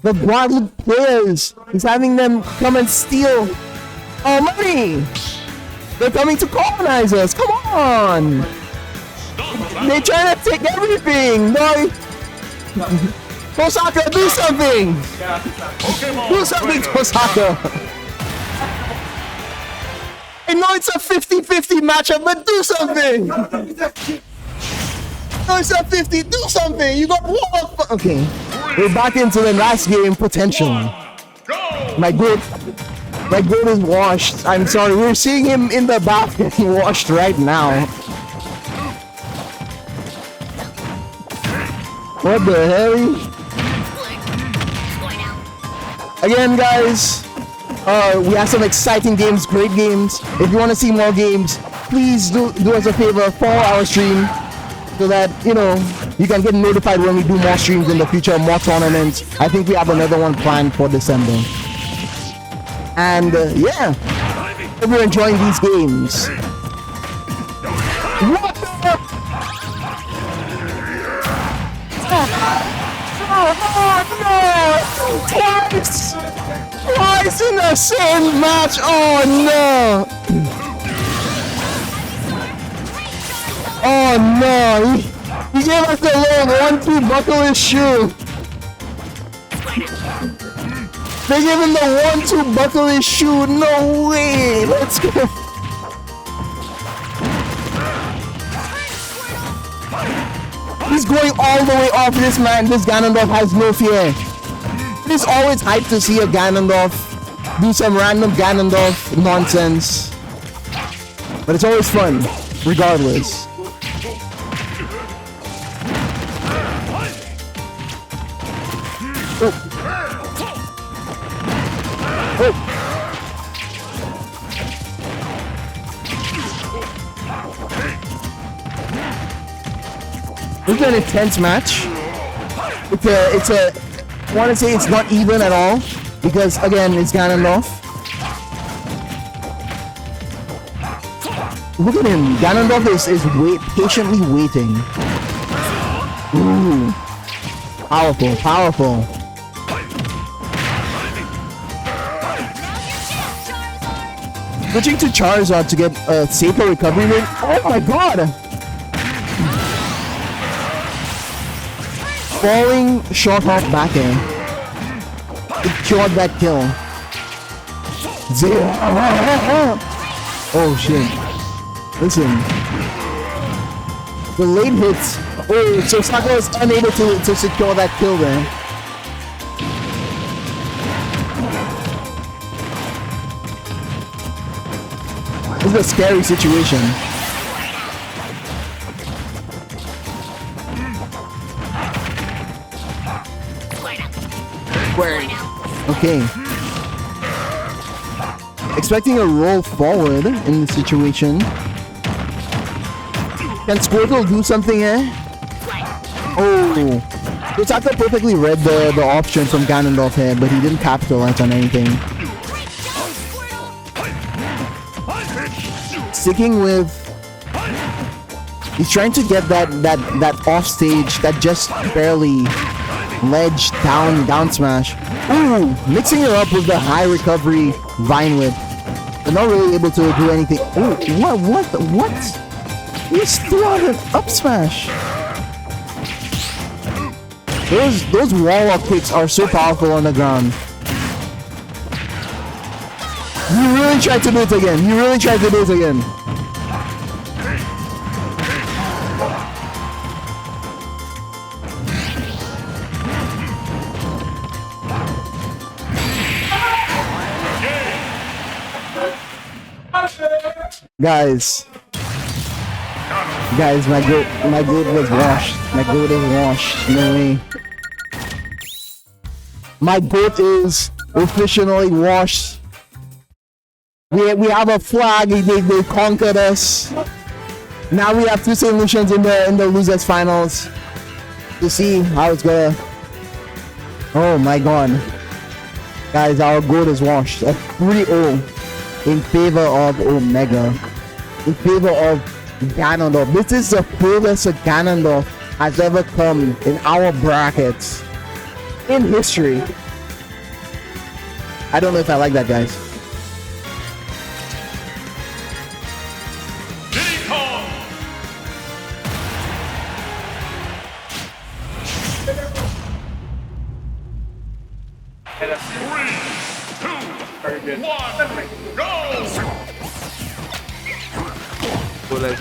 The Guadeloupe players. He's having them come and steal our money. They're coming to colonize us. Come on. They're trying to take everything. No. Tohsaka, do something. Do something, Tohsaka. I know it's a 50-50 matchup, but do something. No, it's a 50. Do something. You got one. Okay. We're back into the last game potential. My goat is washed. I'm sorry. We're seeing him in the bath getting washed right now. What the hell? Again, guys, we have some exciting games, great games. If you want to see more games, please do us a favor, follow our stream so that, you know, you can get notified when we do more streams in the future, more tournaments. I think we have another one planned for December. And yeah, if you're enjoying these games. What the? Oh no! Twice in the same match! Oh no! Oh no! He gave us the little 1-2 buckle his shoe! They gave him the 1-2 buckle his shoe! No way! Let's go! He's going all the way off this man. This Ganondorf has no fear. It is always hype to see a Ganondorf do some random Ganondorf nonsense. But it's always fun, regardless. Oh. Oh. This is an intense match. It's a I want to say it's not even at all because again it's Ganondorf. Look at him. Ganondorf is patiently waiting. Ooh. Powerful, powerful. Switching to Charizard to get a safer recovery rate. Oh my god! Falling short off back air. It cured that kill. Zero. Oh shit. Listen. The late hits. Oh, so Tohsaka was unable to secure that kill there. This is a scary situation. Okay. Expecting a roll forward in the situation. Can Squirtle do something here? Oh. Tohsaka perfectly read the option from Ganondorf here, but he didn't capitalize on anything. Sticking with... He's trying to get that off stage, that just barely ledge down smash. Ooh, mixing it up with the high recovery Vine Whip. They're not really able to do anything. Ooh, what? He's threw out an up smash. Those wall-up kicks are so powerful on the ground. You really tried to do it again. You really tried to do it again. Guys, my goat was washed. My goat is washed. No way. My goat is officially washed. We have a flag. They conquered us. Now we have two St. Lucians in the losers finals to see how it's gonna. Oh my god, guys, our goat is washed. A 3-0 in favor of Omega. In favor of Ganon. This is the furthest Ganon has ever come in our brackets in history. I don't know if I like that, guys.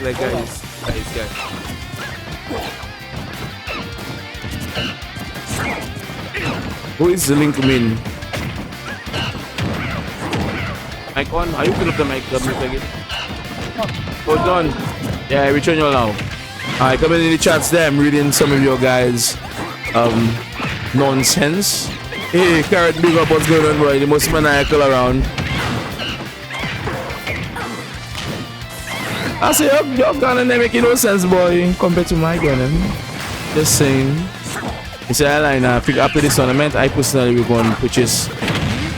Like guys. Who is the link min? Mic on? Are you putting up the mic again? Hold on. Yeah, I return you all now. Alright, coming in the chats there, I'm reading some of your guys nonsense. Hey, Carrot, big up, what's going on, boy? The most maniacal around. I say, your Ganon making no sense, boy, compared to my Ganon. Just saying. You see, after this tournament, I personally will go and purchase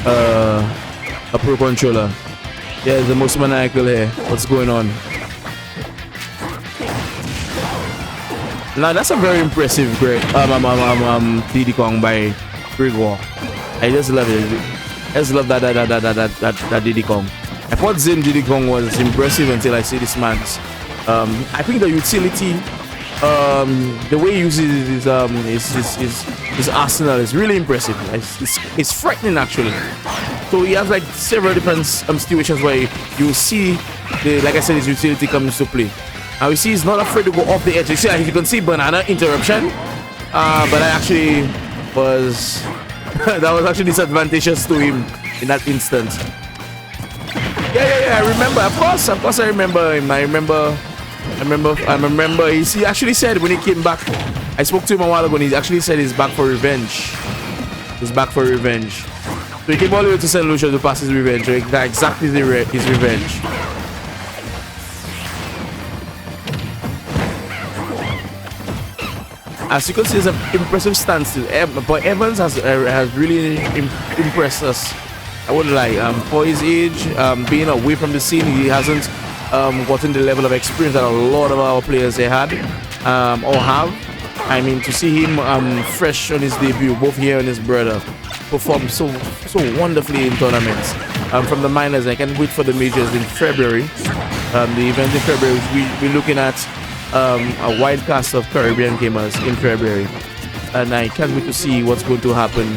a Pro Controller. Yeah, the most maniacal here. What's going on? Now, that's a very impressive Diddy Kong by Grego. I just love it. I just love that Diddy Kong. I thought Zen Diddy Kong was impressive until I see this man's. I think the utility, the way he uses his arsenal is really impressive. It's frightening actually. So he has like several different situations where you see, like I said, his utility comes to play. Now you see he's not afraid to go off the edge. You see, as you can see, banana interruption. But I actually was that was actually disadvantageous to him in that instant. Yeah, I remember. Of course, I remember him. I remember. He actually said when he came back, I spoke to him a while ago and he actually said he's back for revenge. He's back for revenge. So he came all the way to St. Lucia to pass his revenge. So exactly his revenge. As you can see, it's an impressive stance still. But Evans has really impressed us. I wouldn't lie. For his age, being away from the scene, he hasn't gotten the level of experience that a lot of our players they had or have. I mean, to see him fresh on his debut, both here and his brother, perform so wonderfully in tournaments. From the minors, I can't wait for the majors in February. The event in February, we're looking at a wide cast of Caribbean gamers in February, and I can't wait to see what's going to happen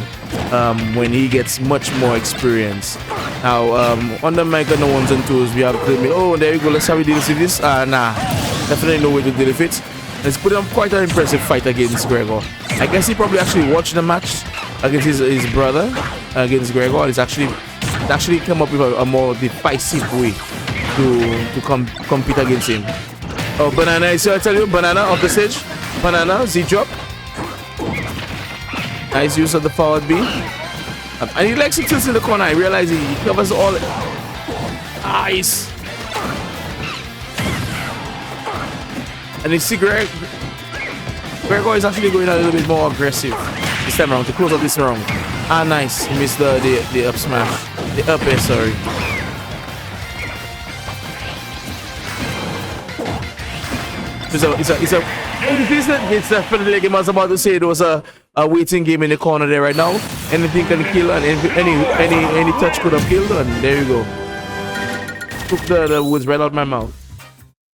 when he gets much more experience. Now, on the mic on the ones and twos, we have Dermil. Oh, there you go. Let's have we deal with this. Nah, definitely no way to deal with it. Let's put on quite an impressive fight against Grego. I guess he probably actually watched the match against his brother against Grego, and it's actually come up with a more decisive way to compete against him. Oh, banana! I tell you, banana off the stage. Banana, Z-drop. Nice use of the forward B. And he likes to tilt in the corner. I realize he covers all. Nice. And you see Grego is actually going a little bit more aggressive this time around to close out this round. Ah, nice. He missed the up smash. The up air, sorry. It's definitely like I was about to say. There was a waiting game in the corner there right now. Anything can kill, and any touch could have killed, and there you go. Took the words right out my mouth.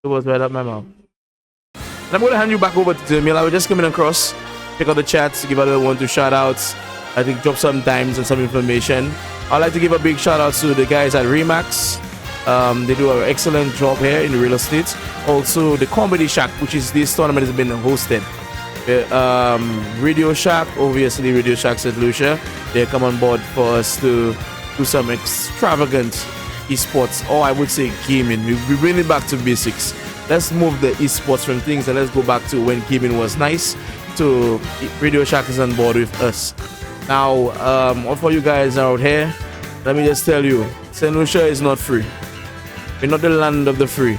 It was right out my mouth. And I'm going to hand you back over to Dermil. I was just coming across, check out the chats, give a little one, two shout outs. I think drop some times and some information. I'd like to give a big shout out to the guys at Remax. They do an excellent job here in real estate. Also, the Comedy Shack, which is this tournament has been hosted. Radio Shack, obviously Radio Shack St. Lucia. They come on board for us to do some extravagant esports, or I would say gaming. We bring it back to basics. Let's move the esports from things and let's go back to when gaming was nice. To Radio Shack is on board with us. Now, all for you guys out here, let me just tell you, St. Lucia is not free. We're not the land of the free.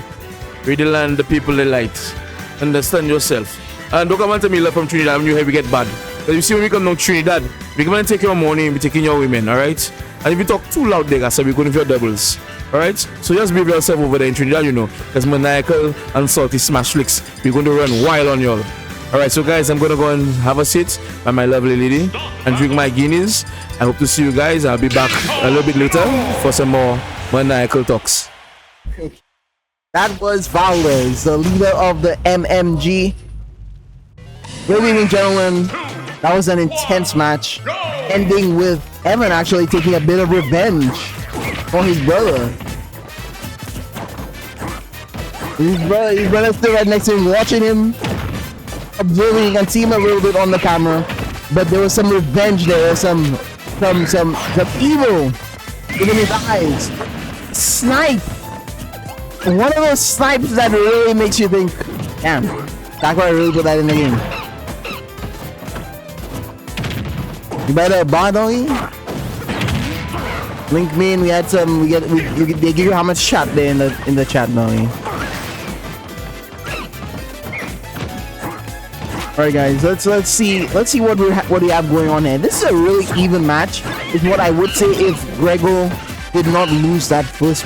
We're the land of the people they light. Understand yourself. And don't come and tell me love from Trinidad when you hear we get bad. Because you see when we come down Trinidad, we come and take your money and we taking your women, alright? And if you talk too loud there, so we're going to your doubles. Alright? So just behave yourself over there in Trinidad, you know. Because Maniakal and Salty Smash Flicks, we're going to run wild on y'all. Alright, so guys, I'm going to go and have a seat by my lovely lady and drink my Guinness. I hope to see you guys. I'll be back a little bit later for some more Maniakal talks. That was Brawlz, the leader of the MMG. Ladies and gentlemen, that was an intense match, ending with Evan actually taking a bit of revenge for his brother. His brother still right next to him, watching him, observing. You can see him a little bit on the camera, but there was some revenge there, some evil in his eyes. Snipe. One of those snipes that really makes you think, damn, that's why I really put that in the game. You better buy, don't you? Link me in. We had some. They give you how much chat there in the chat, don't you? All right, guys. Let's see what we have going on here. This is a really even match. Is what I would say if Grego did not lose that first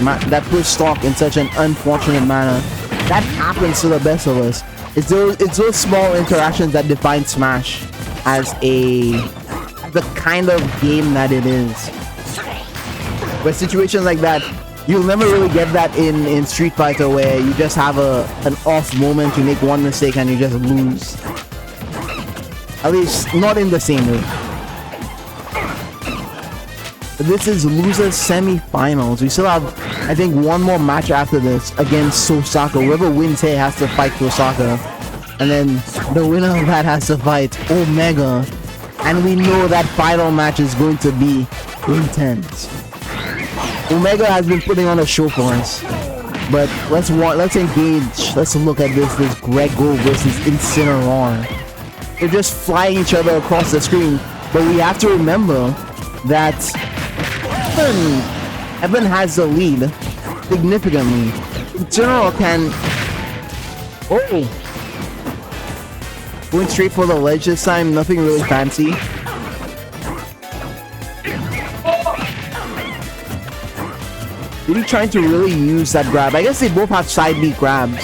stock in such an unfortunate manner. That happens to the best of us. It's those small interactions that define Smash as the kind of game that it is. But situations like that, you'll never really get that in Street Fighter, where you just have an off moment, you make one mistake and you just lose. At least not in the same way. This is losers semi-finals. We still have, I think, one more match after this against Tohsaka. Whoever wins here has to fight Tohsaka, and then the winner of that has to fight Omega. And we know that final match is going to be intense. Omega has been putting on a show for us, but let's engage. Let's look at this Grego versus Incineroar. They're just flying each other across the screen, but we have to remember that Evan has the lead significantly. Incineroar can... Oh! Going straight for the ledge this time, nothing really fancy. Really trying to really use that grab. I guess they both have side B grabs.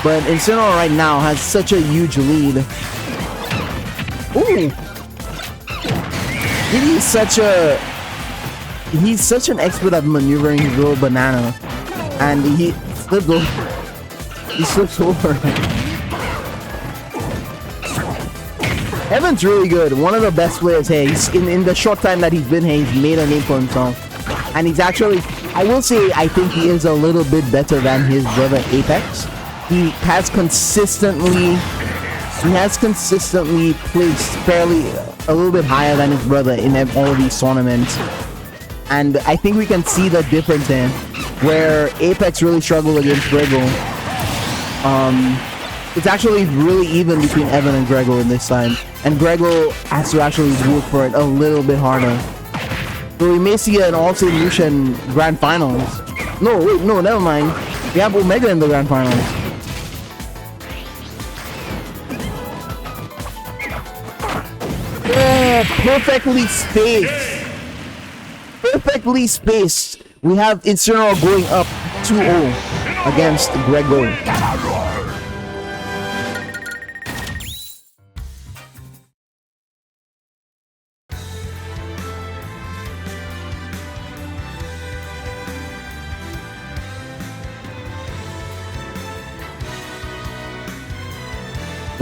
But Incineroar right now has such a huge lead. Ooh! He's such an expert at maneuvering his little banana. And he slipped over. Evan's really good. One of the best players here. He's in the short time that he's been here, he's made a name for himself. And he's actually, I will say, I think he is a little bit better than his brother Apex. He has consistently placed fairly a little bit higher than his brother in all of these tournaments. And I think we can see the difference in where Apex really struggled against Grego. It's actually really even between Evan and Grego in this time. And Grego has to actually work for it a little bit harder. So we may see an all St. Lucian Grand Finals. No, wait, no, never mind. We have Omega in the Grand Finals. Oh, perfectly spaced. Perfectly spaced. We have Incineroar going up 2-0 against Grego.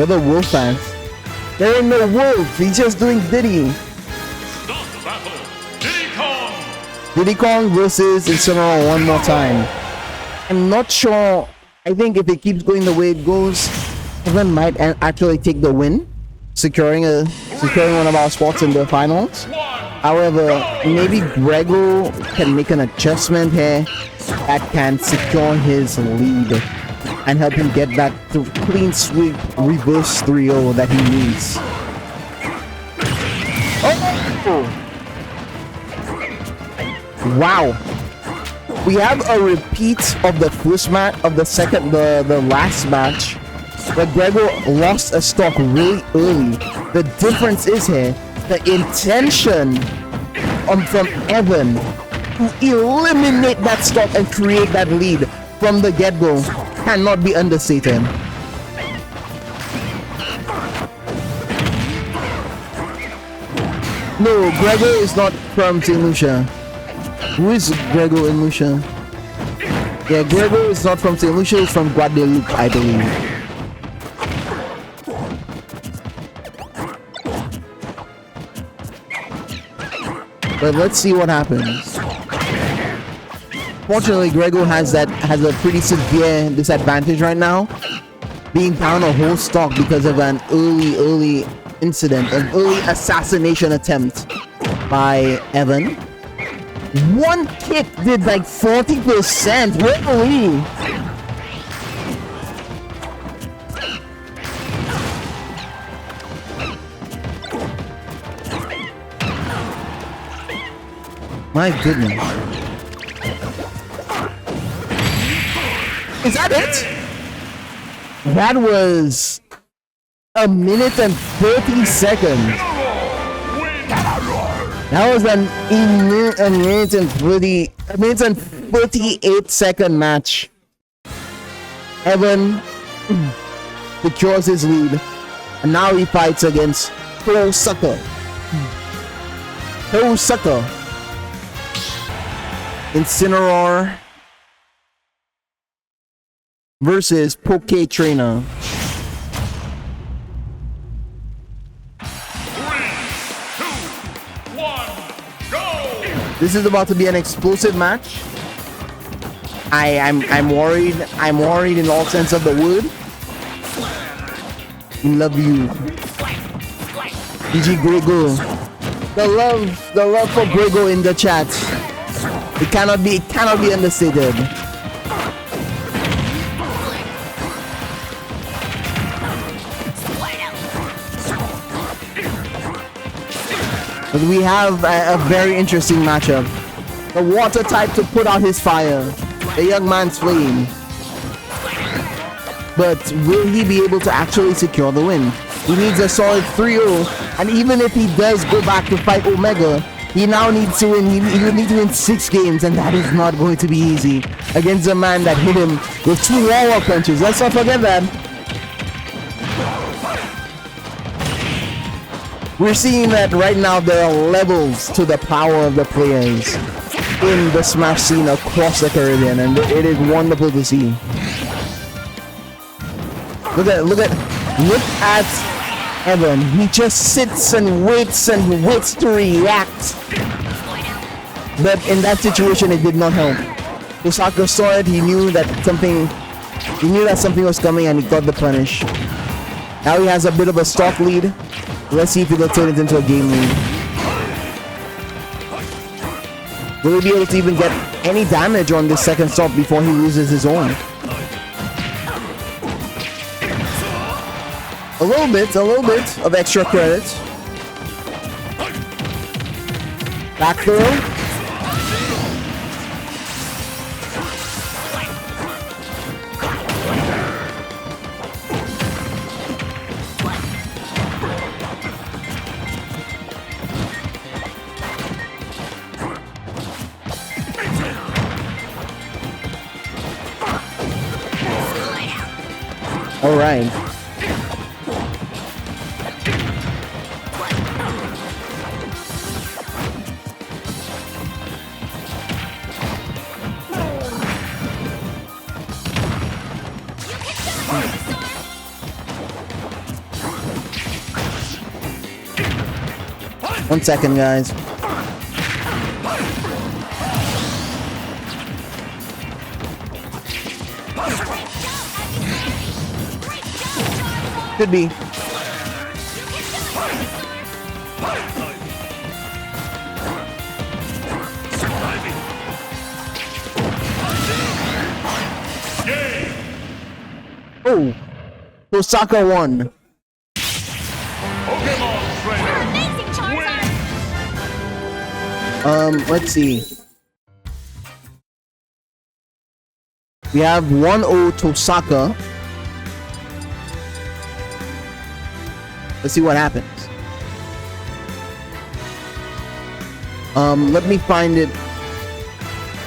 We're the wolf fans. There ain't no wolf. He's just doing Diddy. Start the battle. Diddy Kong. Diddy Kong versus Incineroar one more time. I'm not sure. I think if it keeps going the way it goes, Evan might actually take the win, securing one of our spots in the finals. However, maybe Grego can make an adjustment here that can secure his lead and help him get that clean sweep reverse 3-0 that he needs. Oh! Wow! We have a repeat of the first match, of the last match, where Grego lost a stock really early. The difference is here, the intention from Evan to eliminate that stock and create that lead from the get-go cannot be understated. No, Grego is not from St. Lucia. Who is Grego in Lucia? Yeah, Grego is not from St. Lucia, he's from Guadeloupe, I believe. But let's see what happens. Fortunately, Grego has a pretty severe disadvantage right now, being down a whole stock because of an early incident, an early assassination attempt by Evan. One kick did like 40%. Really? My goodness. Is that it? That was a minute and 30 seconds. That was a minute and 38-second match. Evan secures his lead, and now he fights against Tohsaka. Tohsaka. Incineroar versus Poke Trainer. 3, 2, 1, go! This is about to be an explosive match. I'm worried. I'm worried in all sense of the word. We love you, GG Grego. The love for Grego in the chat. It cannot be understated. But we have a very interesting matchup. The water type to put out his fire. The young man's flame. But will he be able to actually secure the win? He needs a solid 3-0. And even if he does go back to fight Omega, he now needs to win. He would need to win 6 games, and that is not going to be easy against a man that hit him with 2 wall punches. Let's not forget that. We're seeing that right now there are levels to the power of the players in the Smash scene across the Caribbean, and it is wonderful to see. Look at Evan. He just sits and waits to react. But in that situation, it did not help. Tohsaka saw it. He knew that something was coming, and he got the punish. Now he has a bit of a stock lead. Let's see if he'll turn it into a game lead. Will he be able to even get any damage on this second stop before he loses his own? A little bit of extra credit. Back throw. All right. 1 second, guys. Could be. Oh, Tohsaka won. Amazing, Charizard! Let's see. We have 1-0 Tohsaka. Let's see what happens. Let me find it.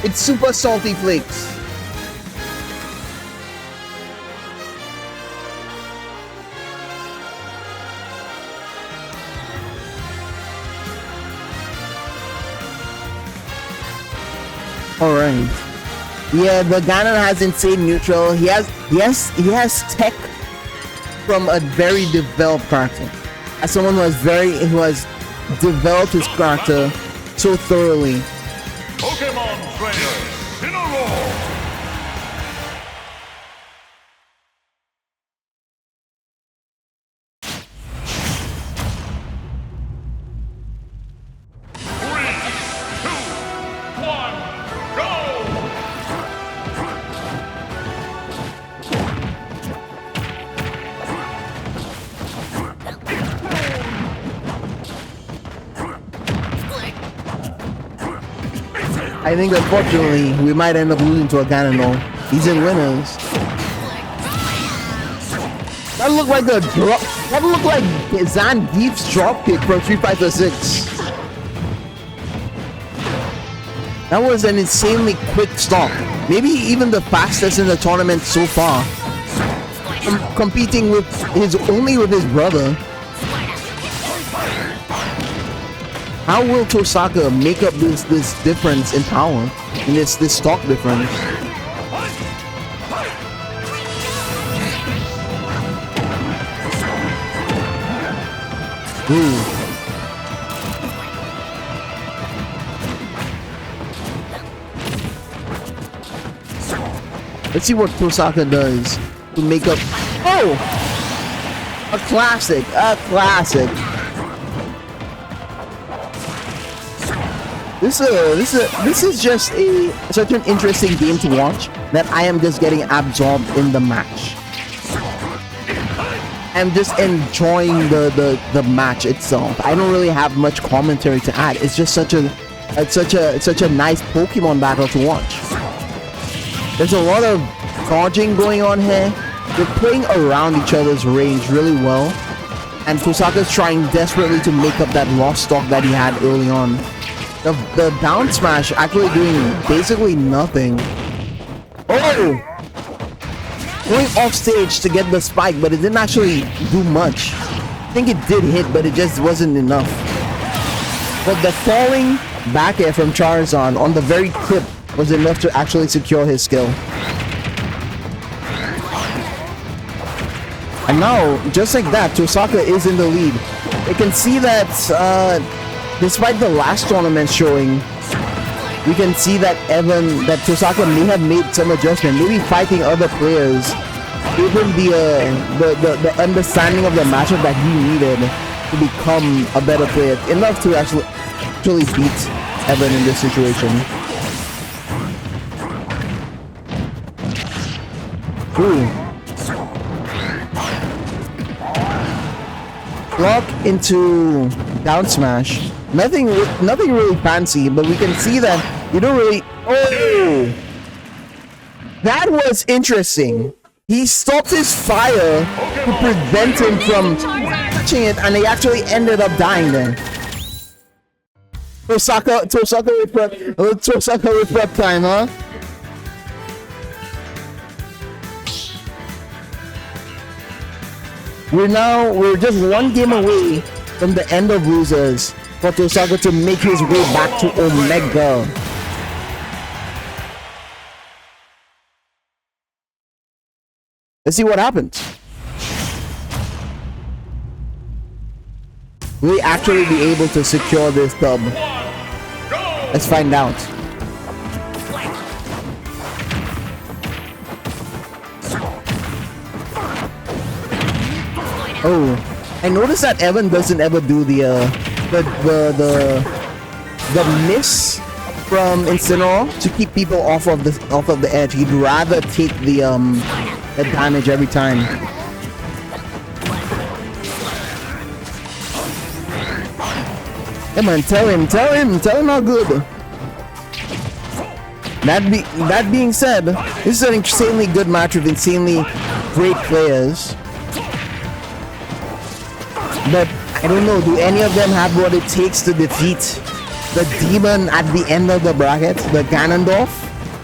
It's Super Salty Flakes. Alright. Yeah, the Ganon has insane neutral. He has tech from a very developed character. As someone who has developed his character so thoroughly. Pokemon trainers in a row. I think unfortunately we might end up losing to a Ganon. He's in winners. That looked like a drop. That looked like Zangief's drop kick from Street Fighter 6. That was an insanely quick stop. Maybe even the fastest in the tournament so far. Competing with his brother. How will Tohsaka make up this difference in power? In this stock difference? Ooh. Let's see what Tohsaka does to make up. Oh! A classic! A classic! This is just such an interesting game to watch that I am just getting absorbed in the match. I'm just enjoying the match itself. I don't really have much commentary to add. It's just such a nice Pokemon battle to watch. There's a lot of dodging going on here. They're playing around each other's range really well, and Tohsaka's trying desperately to make up that lost stock that he had early on. The down smash actually doing basically nothing. Oh! Going off stage to get the spike, but it didn't actually do much. I think it did hit, but it just wasn't enough. But the falling back air from Charizard on the very clip was enough to actually secure his skill. And now, just like that, Tohsaka is in the lead. You can see that despite the last tournament showing, we can see that Tohsaka may have made some adjustment, maybe fighting other players, gave him the understanding of the matchup that he needed to become a better player, enough to actually beat Evan in this situation. Ooh. Block into down smash. Nothing really fancy, but we can see that you don't really. Oh, that was interesting. He stopped his fire to prevent him from touching it, and he actually ended up dying there. Tohsaka with prep time, huh? We're just one game away from the end of losers for Tohsaka to make his way back to Omega. Let's see what happens. Will we actually be able to secure this dub? Let's find out. Oh, I noticed that Evan doesn't ever do the miss from Incineroar to keep people off of the edge. He'd rather take the damage every time. Come on, tell him how good. That being said, this is an insanely good match with insanely great players. But I don't know, do any of them have what it takes to defeat the demon at the end of the bracket, the Ganondorf?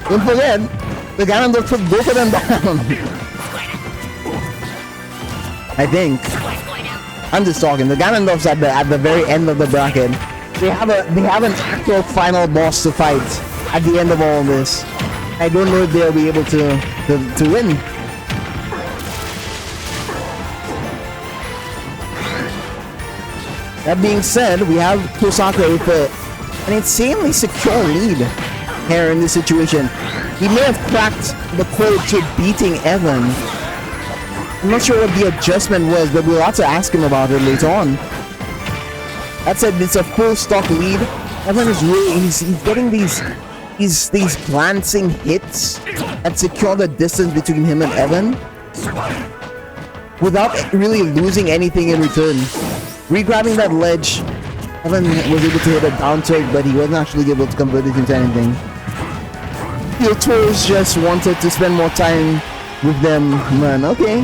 Don't forget, the Ganondorf took both of them down. I think. I'm just talking. The Ganondorf's at the very end of the bracket. They have an actual final boss to fight at the end of all of this. I don't know if they'll be able to win. That being said, we have Tohsaka with an insanely secure lead here in this situation. He may have cracked the code to beating Evan. I'm not sure what the adjustment was, but we'll have to ask him about it later on. That said, it's a full stock lead. Evan is really he's getting these glancing hits that secure the distance between him and Evan without really losing anything in return. Regrabbing that ledge, Evan was able to hit a down tilt, but he wasn't actually able to convert it into anything. Your Tours just wanted to spend more time with them, man. Okay,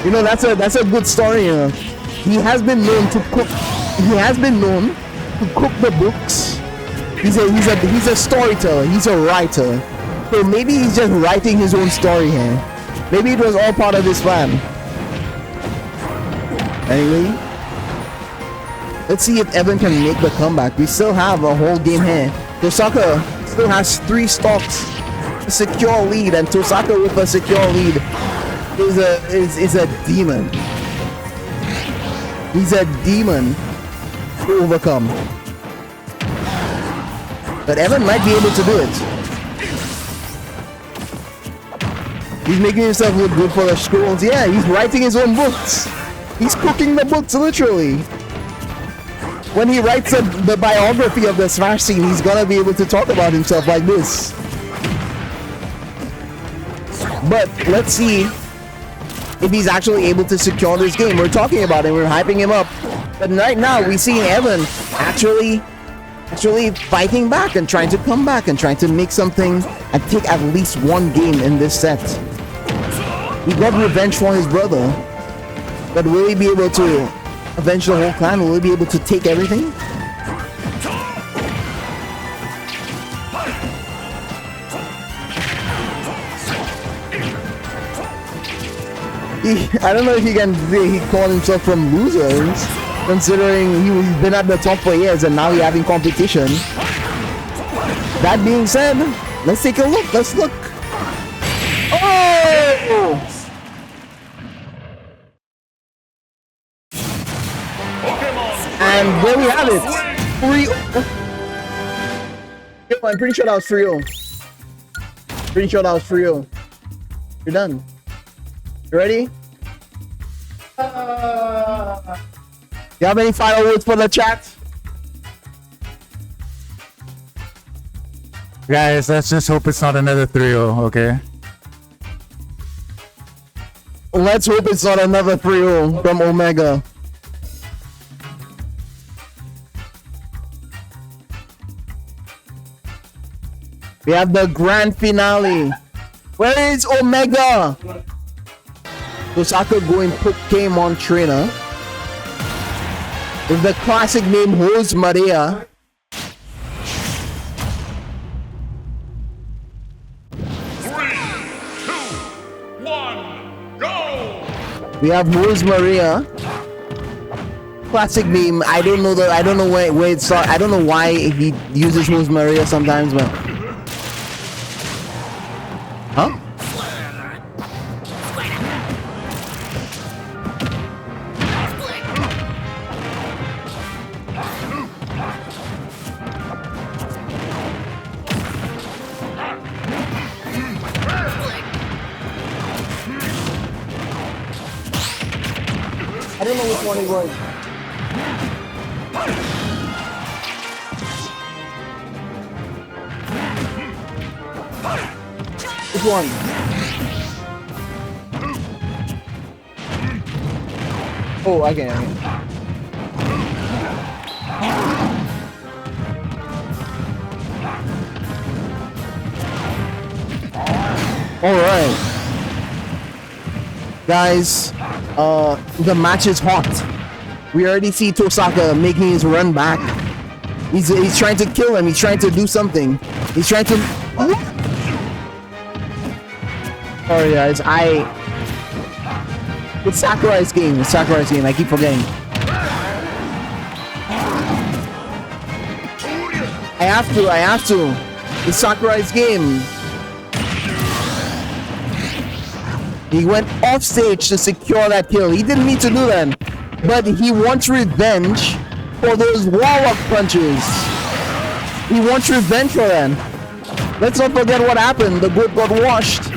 you know, that's a good story. You know, he has been known to cook. He has been known to cook the books. He's a storyteller. He's a writer. So maybe he's just writing his own story here. Maybe it was all part of his plan. Anyway, let's see if Evan can make the comeback. We still have a whole game here. Tohsaka still has 3 stocks, a secure lead, and Tohsaka with a secure lead is a demon. He's a demon to overcome. But Evan might be able to do it. He's making himself look good for the scrolls. Yeah, he's writing his own books. He's cooking the books, literally. When he writes the biography of the Smash scene, he's gonna be able to talk about himself like this. But let's see if he's actually able to secure this game. We're talking about him, we're hyping him up. But right now, we see Evan actually fighting back and trying to come back and trying to make something and take at least one game in this set. He got revenge for his brother. But will he be able to avenge the whole clan? Will he be able to take everything? I don't know if he called himself from losers, considering he's been at the top for years and now he's having competition. That being said, let's take a look. Let's look. Oh! And there we have it. 3-0. I'm pretty sure that was 3-0. Pretty sure that was 3-0. You're done. You ready? You have any final words for the chat? Guys, let's just hope it's not another 3-0, okay? Let's hope it's not another 3-0 from Omega. We have the grand finale. Where is Omega? Tohsaka going Pokemon Trainer with the classic name HisBrother. 3, 2, 1, go! We have HisBrother. Classic name. I don't know where it started. I don't know why he uses HisBrother sometimes, but huh? funny boy. Which one? Oh, again. All right, guys. The match is hot. We already see Tohsaka making his run back. He's trying to kill him. He's trying to do something. He's trying to. Sorry, guys. It's Sakurai's game. It's Sakurai's game. I keep forgetting. I have to. It's Sakurai's game. He went off stage to secure that kill. He didn't need to do that. But he wants revenge for those wall-up punches. He wants revenge for them. Let's not forget what happened. The good got washed.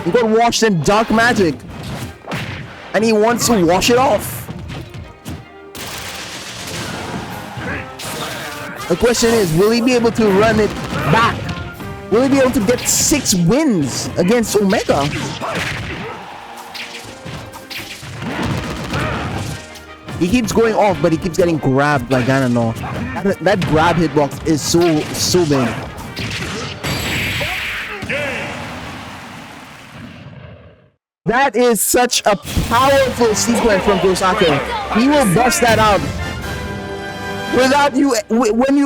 He got washed in dark magic. And he wants to wash it off. The question is, will he be able to run it back? Will he be able to get 6 wins against Omega? He keeps going off, but he keeps getting grabbed by Ganon. That grab hitbox is so big. That is such a powerful sequence from Tohsaka. He will bust that out without you when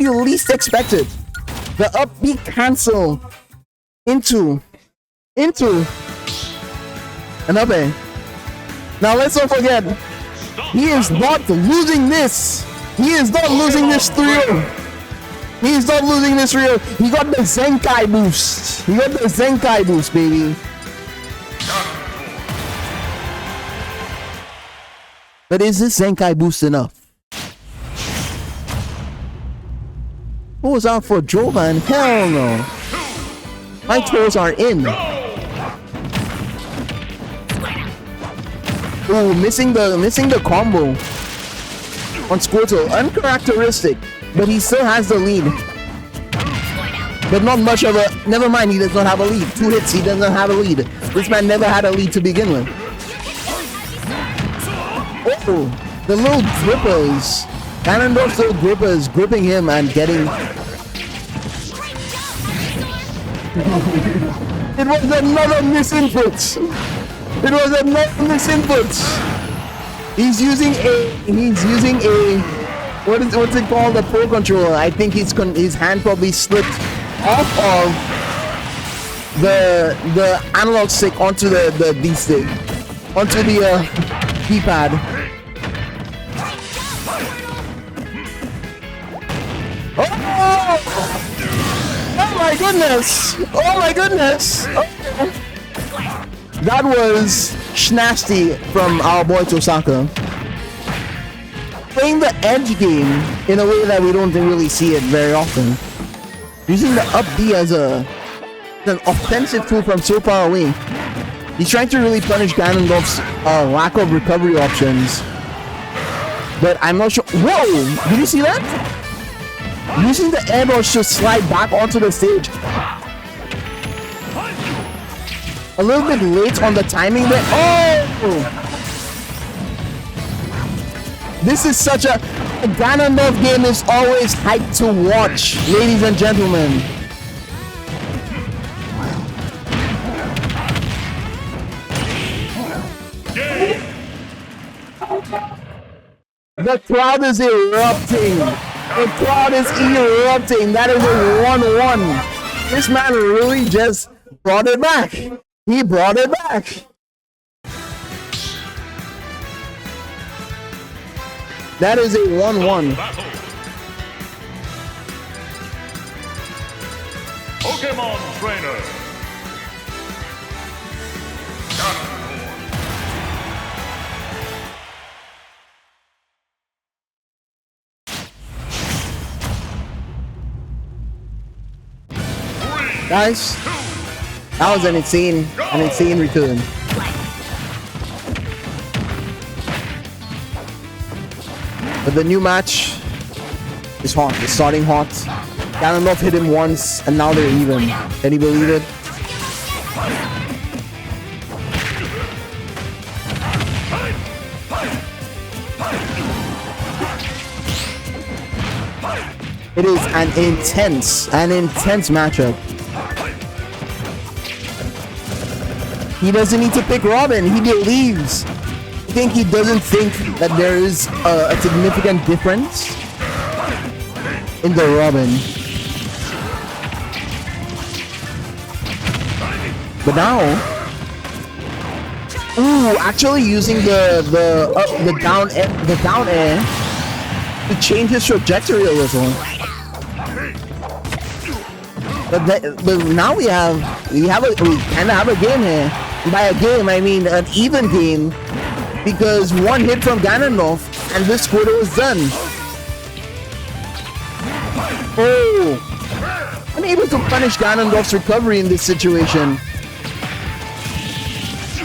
you least expect it. The up B cancel into an up A. Now let's not forget, he is not losing this. He is not losing this 3-0. He is not losing this 3-0. He got the Zenkai boost. He got the Zenkai boost, baby. But is this Zenkai boost enough? Who was out for Jovan? Hell no. My toes are in. Ooh, missing the combo on Squirtle. Uncharacteristic, but he still has the lead. But not much of a. Never mind, he does not have a lead. 2 hits, he doesn't have a lead. This man never had a lead to begin with. Oh, the little grippers. Ganondorf's little grippers gripping him and getting. It was another misinput. It was another misinput. He's using a. What's it called? A Pro Controller. I think his hand probably slipped off of the analog stick onto the D stick, onto the keypad. Oh my goodness! Oh my goodness! Oh. That was schnasty from our boy Tohsaka. Playing the edge game in a way that we don't really see it very often. Using the up B as an offensive tool from so far away. He's trying to really punish Ganondorf's lack of recovery options. But I'm not sure. Whoa! Did you see that? Using the air dodge to slide back onto the stage. A little bit late on the timing there. Oh! This is such a Ganondorf game is always hyped to watch, ladies and gentlemen. The crowd is erupting. The crowd is erupting. That is a 1-1. This man really just brought it back. He brought it back. That is a 1-1. Pokemon Trainer. Guys, that was an insane return. But the new match is hot. It's starting hot. Ganon hit him once, and now they're even. Can you believe it? It is an intense matchup. He doesn't need to pick Robin. He believes. I think he doesn't think that there is a significant difference in the Robin. But now, ooh, actually using the down air to change his trajectory a little. But now we kind of have a game here. By a game, I mean an even game, because one hit from Ganondorf and this quarter is done. Oh, unable to punish Ganondorf's recovery in this situation.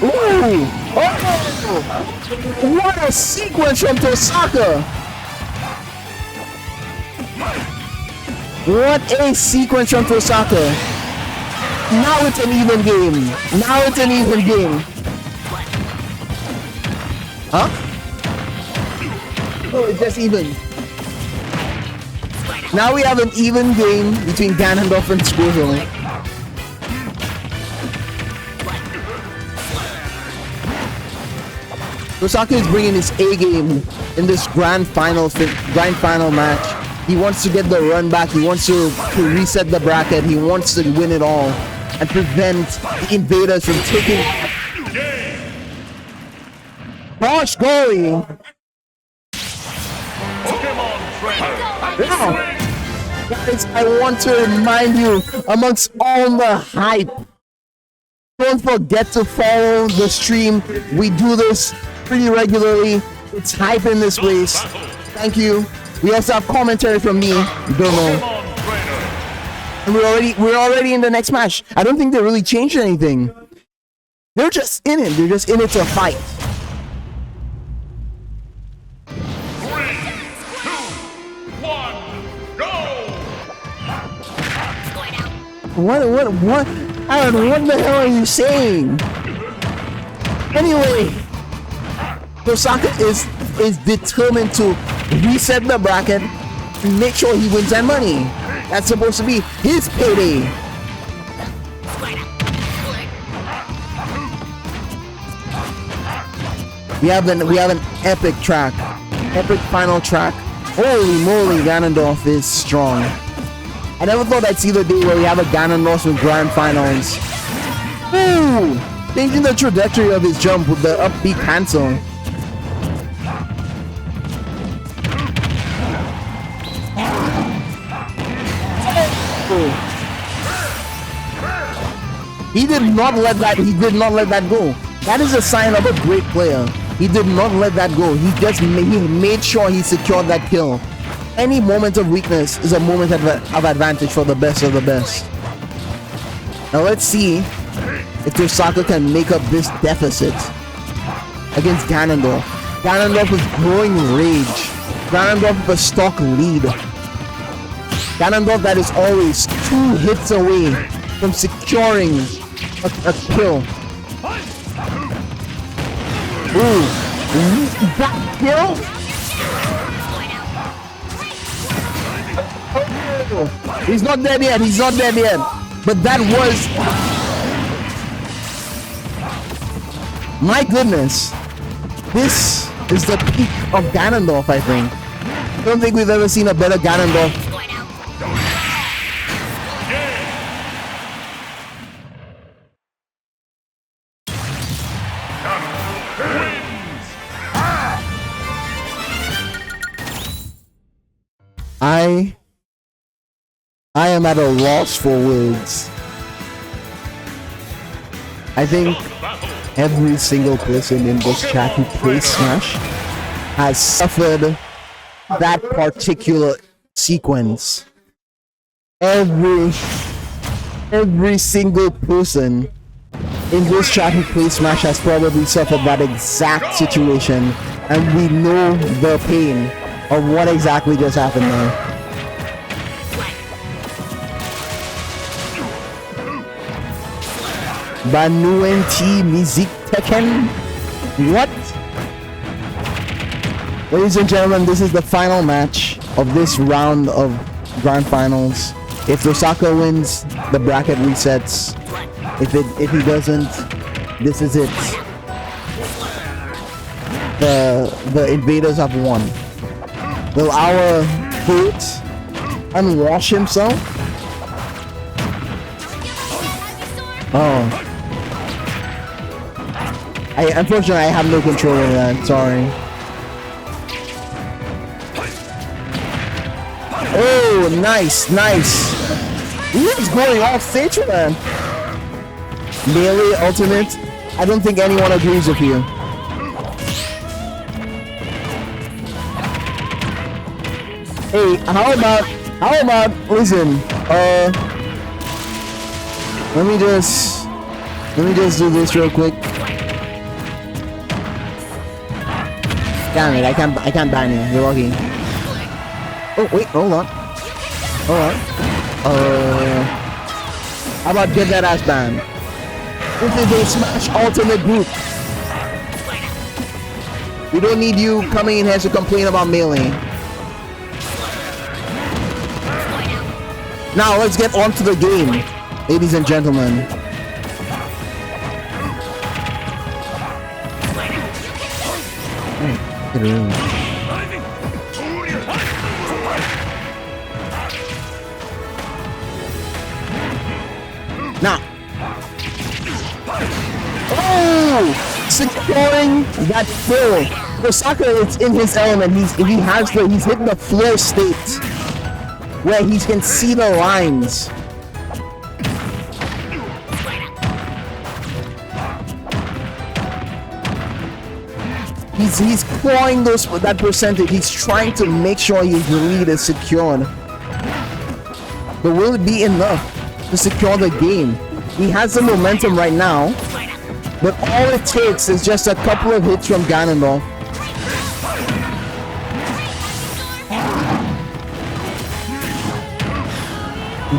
Ooh! Oh! What a sequence from Tohsaka! What a sequence from Tohsaka! Now it's an even game. Now it's an even game. Huh? Oh, it's just even. Now we have an even game between Ganondorf and Squirtle. Tohsaka is bringing his A game in this grand final match. He wants to get the run back. He wants to reset the bracket. He wants to win it all and prevent the invaders from taking. Gosh, golly! Now, guys, I want to remind you, amongst all the hype, don't forget to follow the stream. We do this pretty regularly. It's hype in this place. Thank you. We also have commentary from me, Dermil. And we're already in the next match. I don't think they really changed anything. They're just in it. They're just in it to fight. 3, 2, 1, go! What? Aaron, what the hell are you saying? Anyway, Tohsaka is determined to reset the bracket and make sure he wins that money. That's supposed to be his payday. We have an epic track, epic final track. Holy moly, Ganondorf is strong. I never thought I'd see the day where we have a Ganondorf with grand finals. Ooh, changing the trajectory of his jump with the up B cancel. He did not let that go. That is a sign of a great player. He did not let that go. He made sure he secured that kill. Any moment of weakness is a moment of advantage for the best of the best. Now let's see if Tohsaka can make up this deficit against Ganondorf. Ganondorf is growing rage. Ganondorf with a stock lead. Ganondorf that is always 2 hits away from securing a kill. Ooh, that kill? Oh, he's not dead yet. He's not dead yet. But that was, my goodness. This is the peak of Ganondorf, I think. I don't think we've ever seen a better Ganondorf. I am at a loss for words. I think every single person in this chat who plays Smash has suffered that particular sequence. Every single person in this chat who plays Smash has probably suffered that exact situation, and we know the pain. of what exactly just happened there. Banuenti Music Tekken? What? Ladies and gentlemen, this is the final match of this round of Grand Finals. If Tohsaka wins, the bracket resets. If he doesn't, this is it. The invaders have won. Will our Hoot unwash himself? Oh. Unfortunately, I have no control over that. Sorry. Oh, nice, nice. He is going off stage, man. Melee ultimate. I don't think anyone agrees with you. Hey, how about, listen, let me just do this real quick. Damn it, I can't ban you. You're lucky. Oh wait, hold on. How about get that ass banned? This is a Smash Ultimate group. We don't need you coming in here to complain about melee. Now let's get on to the game, ladies and gentlemen. Now, oh, securing that floor. Tohsaka is in his element. He's hitting the floor state where he can see the lines. He's clawing that percentage. He's trying to make sure his lead is secured. But will it be enough to secure the game? He has the momentum right now, but all it takes is just a couple of hits from Ganon.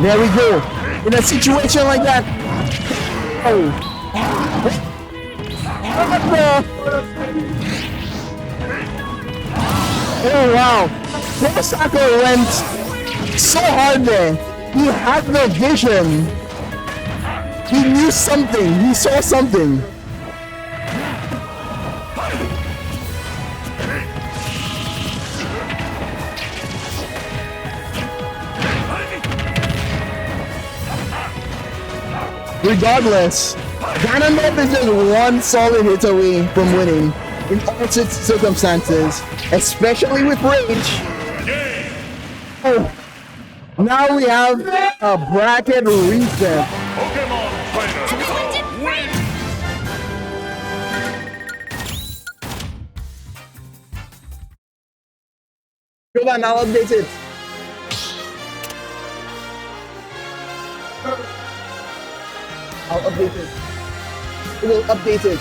There we go. In a situation like that. Oh. Oh wow. Tohsaka went so hard there. He had the vision. He knew something. He saw something. Regardless, Ganon is just one solid hit away from winning in all circumstances, especially with rage. Oh, now we have a bracket reset. Hold on, I'll update it. I'll update it. It will update it.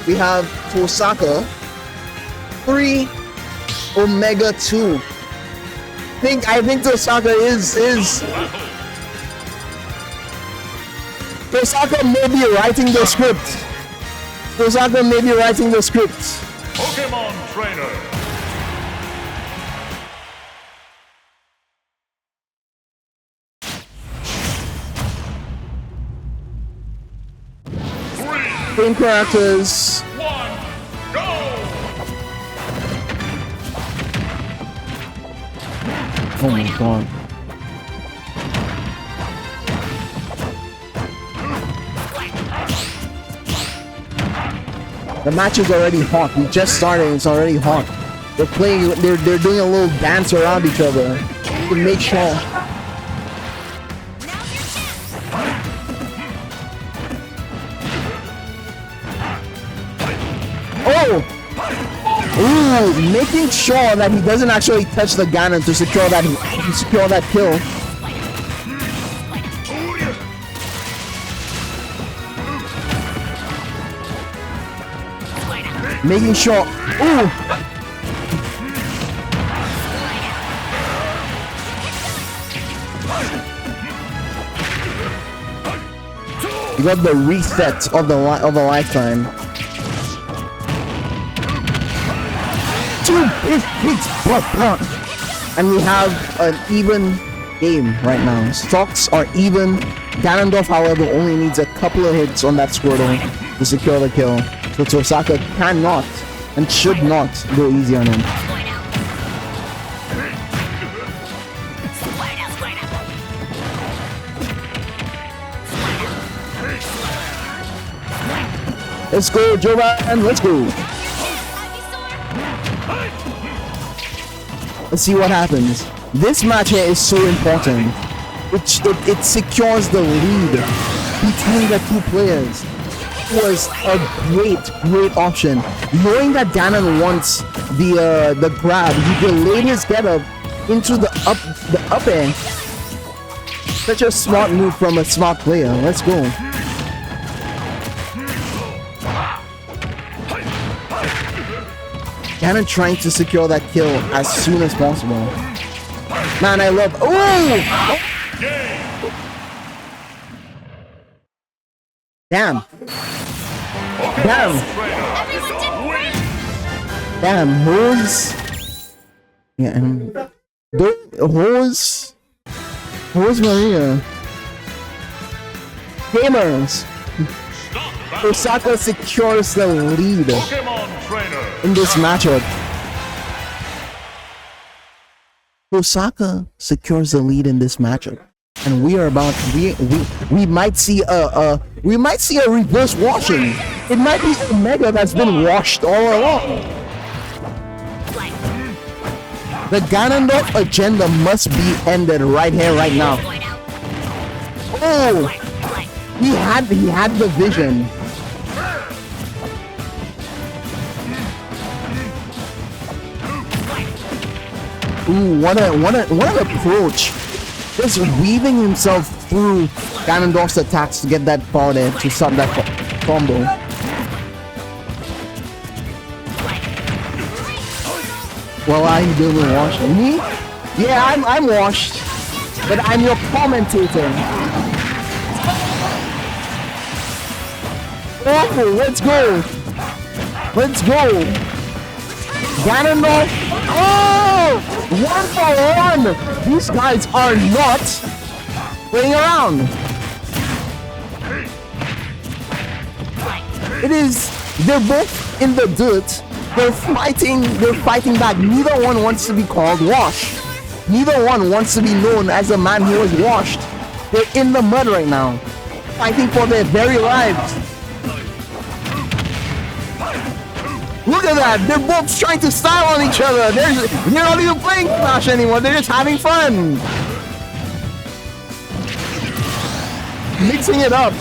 We have Tohsaka 3, Omega 2. I think Tohsaka is Tohsaka may be writing the script. Tohsaka may be writing the script. Pokemon Trainer. Same characters. 1, go! Oh my god. The match is already hot. We just started, it's already hot. They're playing, they're doing a little dance around each other to make sure. Oh! Ooh, making sure that he doesn't actually touch the Ganon to secure that kill. Making sure. Ooh! You got the reset of the lifetime. Two big hits, and we have an even game right now. Stocks are even. Ganondorf, however, only needs a couple of hits on that Squirtle to secure the kill. So Tohsaka cannot and should not go easy on him. Let's go, Jovan, let's go. Let's see what happens. This match here is so important. It secures the lead between the two players. It was a great option. Knowing that Ganon wants the grab, he delayed his get up into the up air. Such a smart move from a smart player. Let's go. Ganon trying to secure that kill as soon as possible. Man, I love. Oh! Damn. Damn, Hose. Yeah, and Hose Maria. Gamers. Tohsaka secures the lead in this matchup. Tohsaka secures the lead in this matchup. And we are about we might see a reverse washing. It might be Omega that's been washed all along. The Ganondorf agenda must be ended right here, right now. Oh, he had the vision. Ooh, what an approach. Just weaving himself through Ganondorf's attacks to get that forward air to stop that combo. Well, are you doing washing? Me? Yeah, I'm washed. But I'm your commentator. Oh, let's go. Let's go. Ganondorf. Oh! 1 for 1! These guys are not playing around. They're both in the dirt. They're fighting back. Neither one wants to be called wash. Neither one wants to be known as a man who was washed. They're in the mud right now, fighting for their very lives. Look at that! They're both trying to style on each other. They're not even playing Smash anymore. They're just having fun, mixing it up.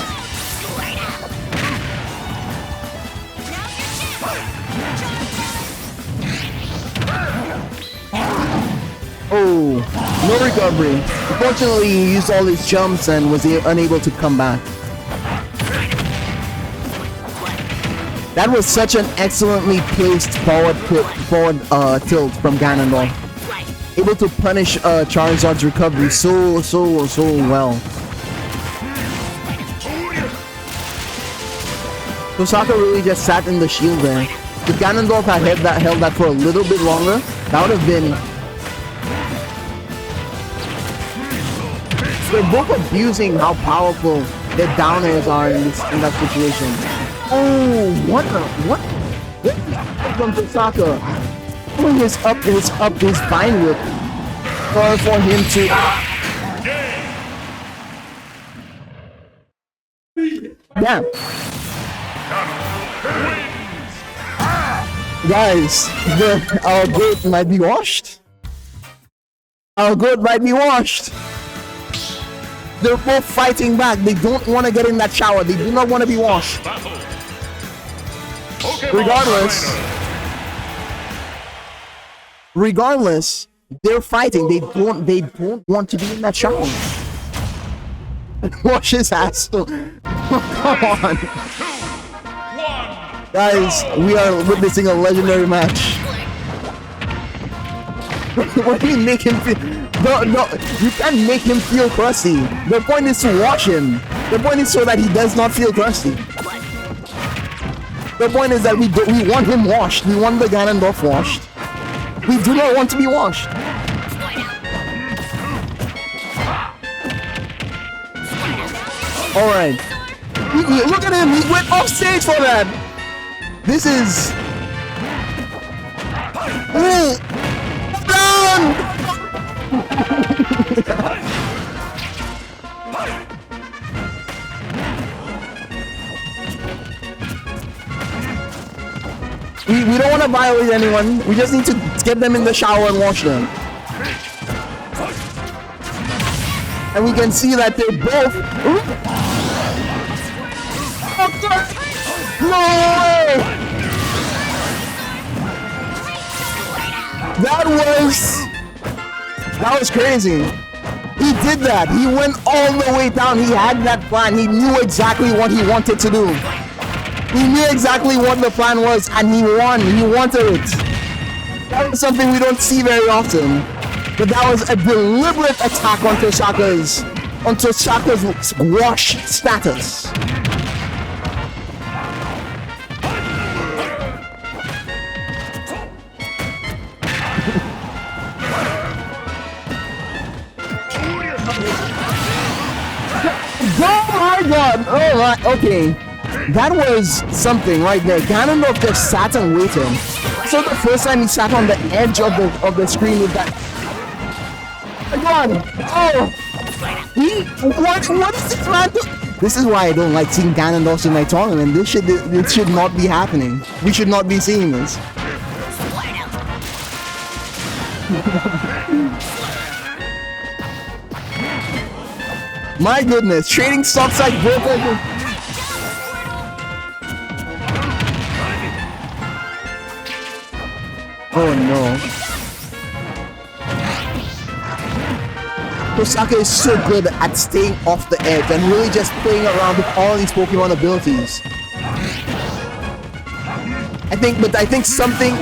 Oh, no recovery. Unfortunately, he used all his jumps and was unable to come back. That was such an excellently placed forward tilt from Ganondorf. Able to punish Charizard's recovery so well. Tohsaka really just sat in the shield there. If Ganondorf had held that for a little bit longer, that would have been... They're both abusing how powerful their down airs are in that situation. Oh, what from Tohsaka? Oh, his vine whip for him to. Yeah. Guys, our goat might be washed. Our goat might be washed. They're both fighting back. They don't want to get in that shower. They do not want to be washed. Regardless, they're fighting. They don't want to be in that shower. Wash his ass. Oh, come on. Guys, we are witnessing a legendary match. What do you make him feel? No, you can't make him feel crusty. The point is to wash him. The point is so that he does not feel crusty. The point is that we want him washed. We want the Ganondorf washed. We do not want to be washed. Alright. Look at him, he went off stage for that. This is... Ooh. Down! We don't want to violate anyone. We just need to get them in the shower and wash them. And we can see that they both... No way! That was crazy. He did that. He went all the way down. He had that plan. He knew exactly what he wanted to do. He knew exactly what the plan was, and he won. He wanted it. That was something we don't see very often. But that was a deliberate attack on Tohsaka's wash status. Oh my god! Oh my, okay. That was something right there. Ganondorf just sat and waited. So the first time he sat on the edge of the screen with that. My god! Oh! What is this man doing? This is why I don't like seeing Ganondorf in my tournament. This should not be happening. We should not be seeing this. My goodness, trading stocks like broken. Oh no. Tohsaka is so good at staying off the edge and really just playing around with all these Pokemon abilities. I think something...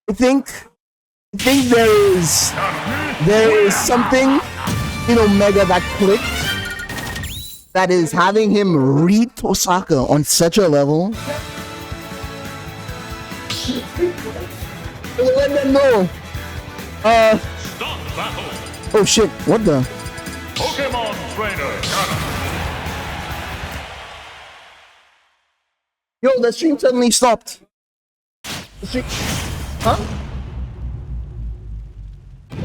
I think there is something in Omega that clicked that is having him read Tohsaka on such a level. Let them know. Start battle. Oh shit, what the? Pokemon Trainer Ganon. Yo, the stream suddenly stopped. The stream... Huh? 3,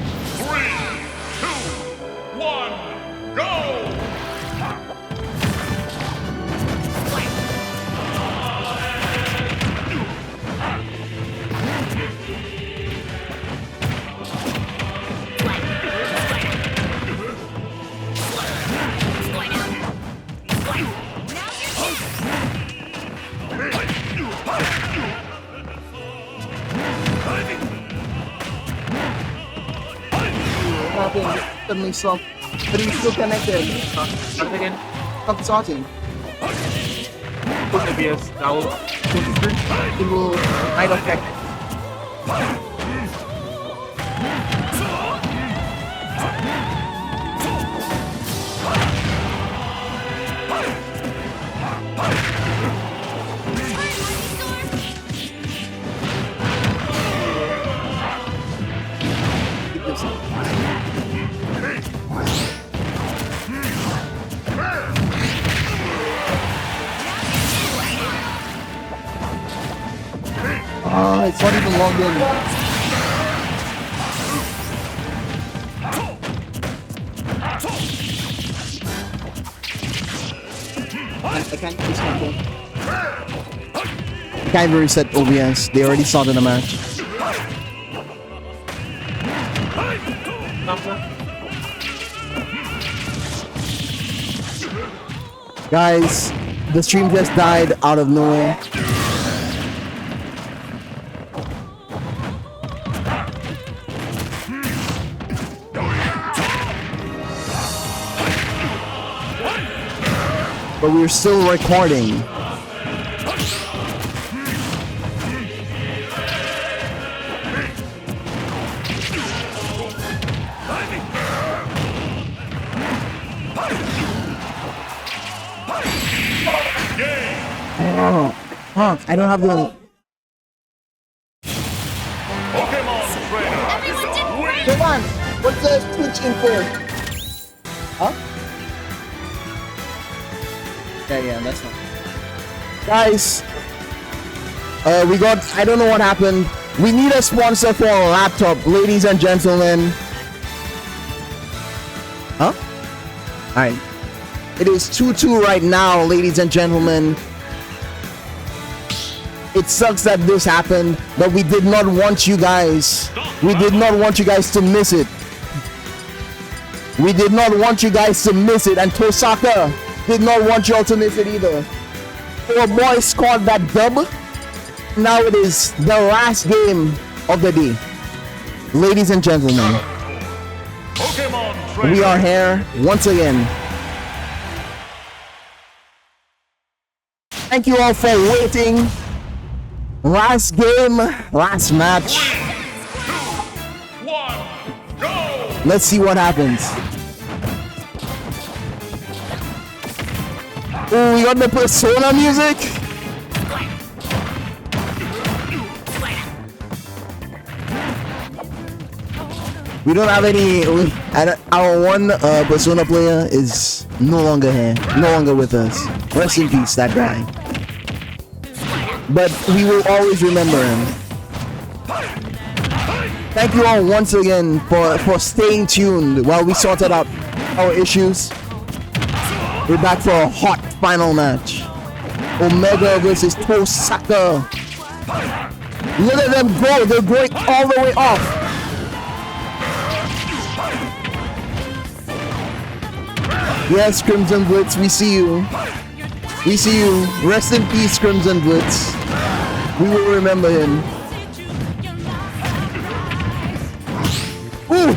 2, 1, go! Nothing, suddenly stopped. But he's still connected. Again, Stop starting. put ABS now. It will night effect. It's not even logged in. I can't use my phone. I can't reset OBS. They already started the match. Guys, the stream just died out of nowhere. but we're still recording. I don't have the. Pokemon trainer. Everyone did great. Come on, what's the Twitch info? Huh? Yeah, that's not. Guys, we got. I don't know what happened. We need a sponsor for our laptop, ladies and gentlemen. Huh? Alright. It is 2-2 right now, ladies and gentlemen. It sucks that this happened, but we did not want you guys. We did not want you guys to miss it. We did not want you guys to miss it, and Tohsaka did not want y'all to miss it either. Our boys scored that dub. Now it is the last game of the day. Ladies and gentlemen, Pokemon trainer. we are here once again. Thank you all for waiting. Last game, last match. 3, 2, 1, go! Let's see what happens. Oh, we got the Persona music. We don't have any. Our one Persona player is no longer here, no longer with us. Rest in peace, that guy. But we will always remember him. Thank you all once again for staying tuned while we sorted out our issues. We're back for a hot final match. Omega versus Tohsaka. Look at them go. They're going all the way off. Yes, Crimson Blitz, we see you. We see you. Rest in peace, Crimson Blitz. We will remember him. Ooh!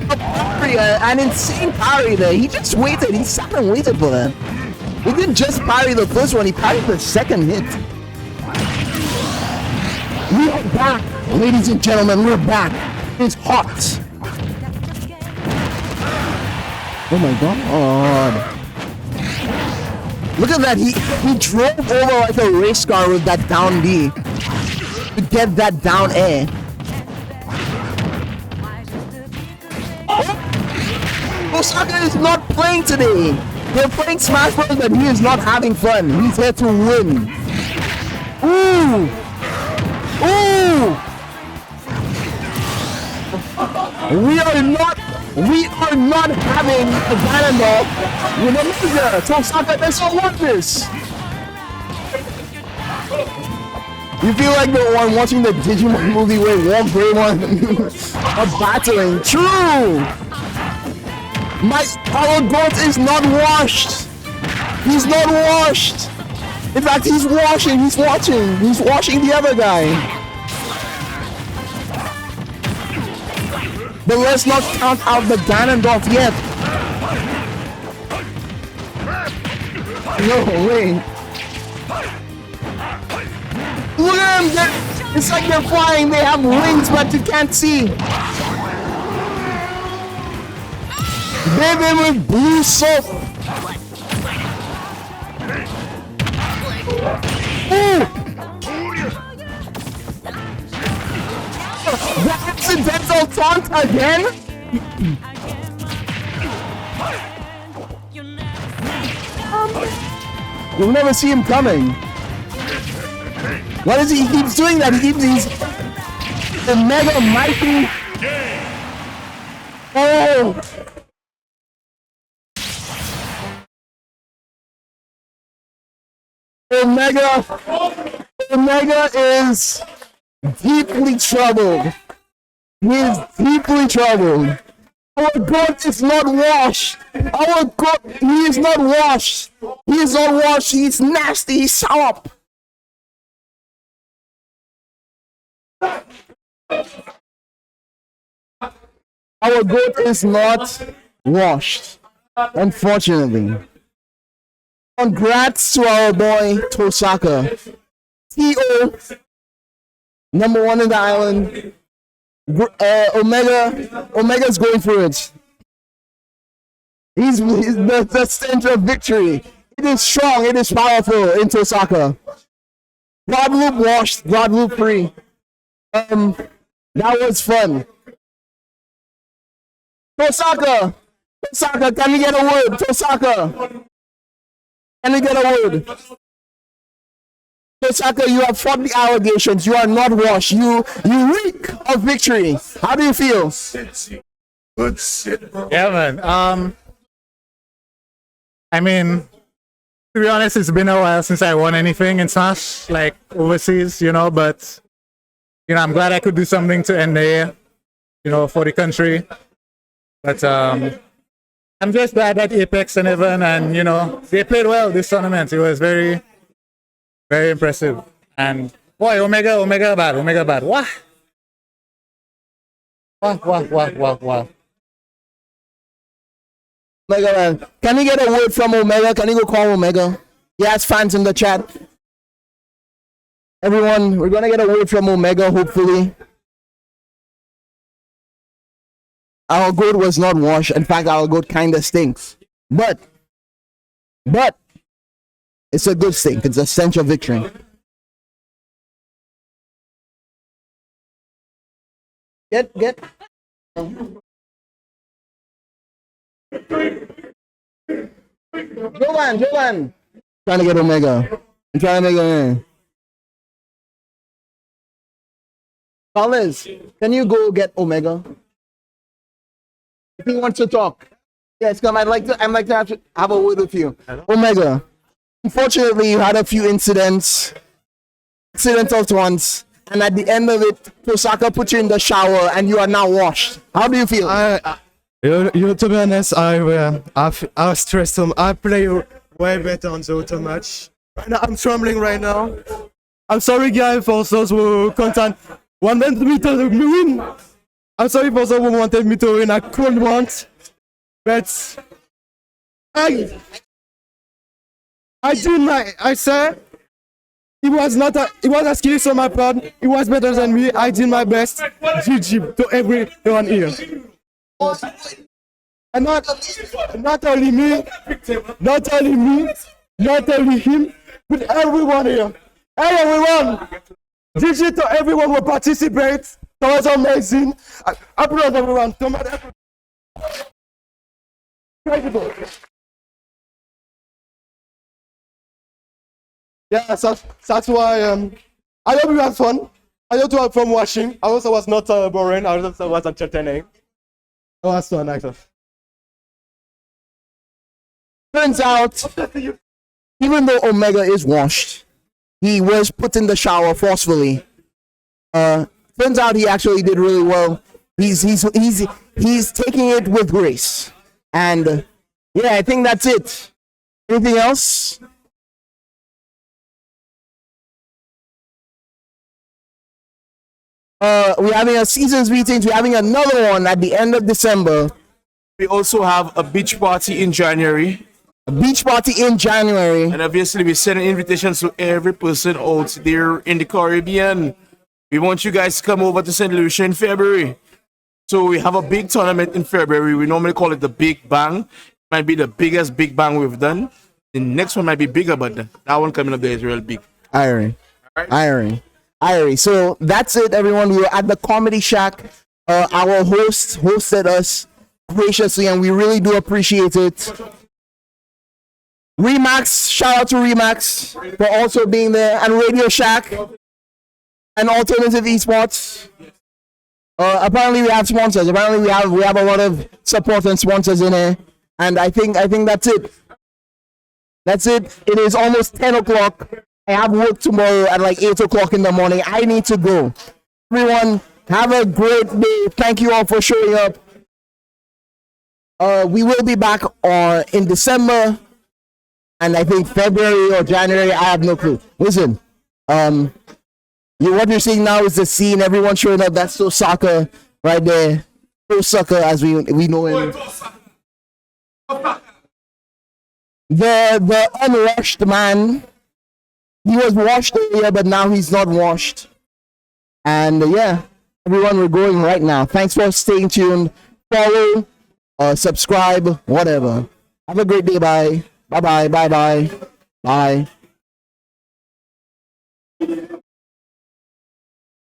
A parry, an insane parry there. He just waited. He sat and waited for that. He didn't just parry the first one, he parried the second hit. We are back, ladies and gentlemen, we're back. It's hot. Oh my god. Look at that, he drove over like a race car with that down B to get that down air. Tohsaka is not playing today. They're playing Smash Bros, but he is not having fun. He's here to win. Ooh! Ooh! We are not having a Ganon with a laser. Tohsaka doesn't want this. You feel like the one watching the Digimon movie where War Greymon are battling. True! Our goat is not washed. He's not washed. In fact, he's washing. He's watching. He's washing the other guy. But let's not count out the Ganondorf yet. No way. Look at them. It's like they're flying. They have wings, but you can't see. They're with blue soap. Ooh. The accidental taunt again? You'll never see him coming. What is he keeps doing that? He keeps these the mega mighty. Oh! Omega is deeply troubled. He is deeply troubled. Our goat is not washed. Our goat, he is not washed. He is not washed. He's nasty. He's sour. Our goat is not washed, unfortunately. Congrats to our boy Tohsaka. TO, #1 in the island. Omega's going for it. He's the center of victory. It is strong, it is powerful in Tohsaka. Guadeloupe washed, Guadeloupe free. That was fun. Tohsaka, can we get a word? Tohsaka, can we get a word? Tohsaka, you have fought the allegations. You are not washed. You reek of victory. How do you feel? Yeah, man. I mean, to be honest, it's been a while since I won anything in Smash, like overseas, but I'm glad I could do something to end the year, for the country. But I'm just glad that Apex and Evan and they played well this tournament. It was very, very impressive. And boy, Omega bad. What? Omega, man. Can you get a word from Omega? Can you go call Omega? He has fans in the chat. Everyone, we're gonna get a word from Omega, hopefully. Our goat was not washed. In fact, our goat kinda stinks. But it's a good stink. It's a stench of victory. Get. Jovan. Trying to get Omega. I'm trying to make him. Collins, can you go get Omega? If he wants to talk. Yes, come. I'd like to have a word with you. Omega. Unfortunately, you had a few incidental ones, and at the end of it, Tohsaka put you in the shower, and you are now washed. How do you feel? To be honest, I was stressed. I play way better on the auto match. Right now, I'm trembling right now. I'm sorry, guys, for those who wanted me to win. I'm sorry for those who wanted me to win. I couldn't want, but I said it was a skill on my part. It was better than me. I did my best. GG to everyone here. And not only me, not only him, but everyone here. Hey everyone! GG to everyone who participates. That was amazing. Applaud everyone. Incredible. Yeah, that's why I hope you had fun. I hope you had fun watching. I also was not boring. I also was entertaining. Oh, that's so nice. Turns out, even though Omega is washed, he was put in the shower forcefully. Turns out he actually did really well. He's taking it with grace. And yeah, I think that's it. Anything else? We're having a seasons meetings. We're having another one at the end of December. We also have a beach party in January. And obviously, we're sending invitations to every person out there in the Caribbean. We want you guys to come over to St. Lucia in February. So we have a big tournament in February. We normally call it the Big Bang. It might be the biggest Big Bang we've done. The next one might be bigger, but that one coming up there is real big. Irie. So that's it, everyone. We were at the Comedy Shack. Our host hosted us graciously, and we really do appreciate it. Remax, shout out to Remax for also being there, and Radio Shack and Alternative Esports. Apparently we have sponsors. Apparently we have a lot of support and sponsors in here, and I think that's it. That's it. It is almost 10 o'clock. I have work tomorrow at like 8 o'clock in the morning. I need to go. Everyone, have a great day. Thank you all for showing up. We will be back in December, and I think February or January. I have no clue. Listen, what you're seeing now is the scene. Everyone showing up. That's Tohsaka right there. Tohsaka, as we know him. the unwashed man. He was washed earlier, but now he's not washed. And yeah, everyone, we're going right now. Thanks for staying tuned. Follow, subscribe, whatever. Have a great day. Bye. Bye. Bye. Bye. Bye. Bye.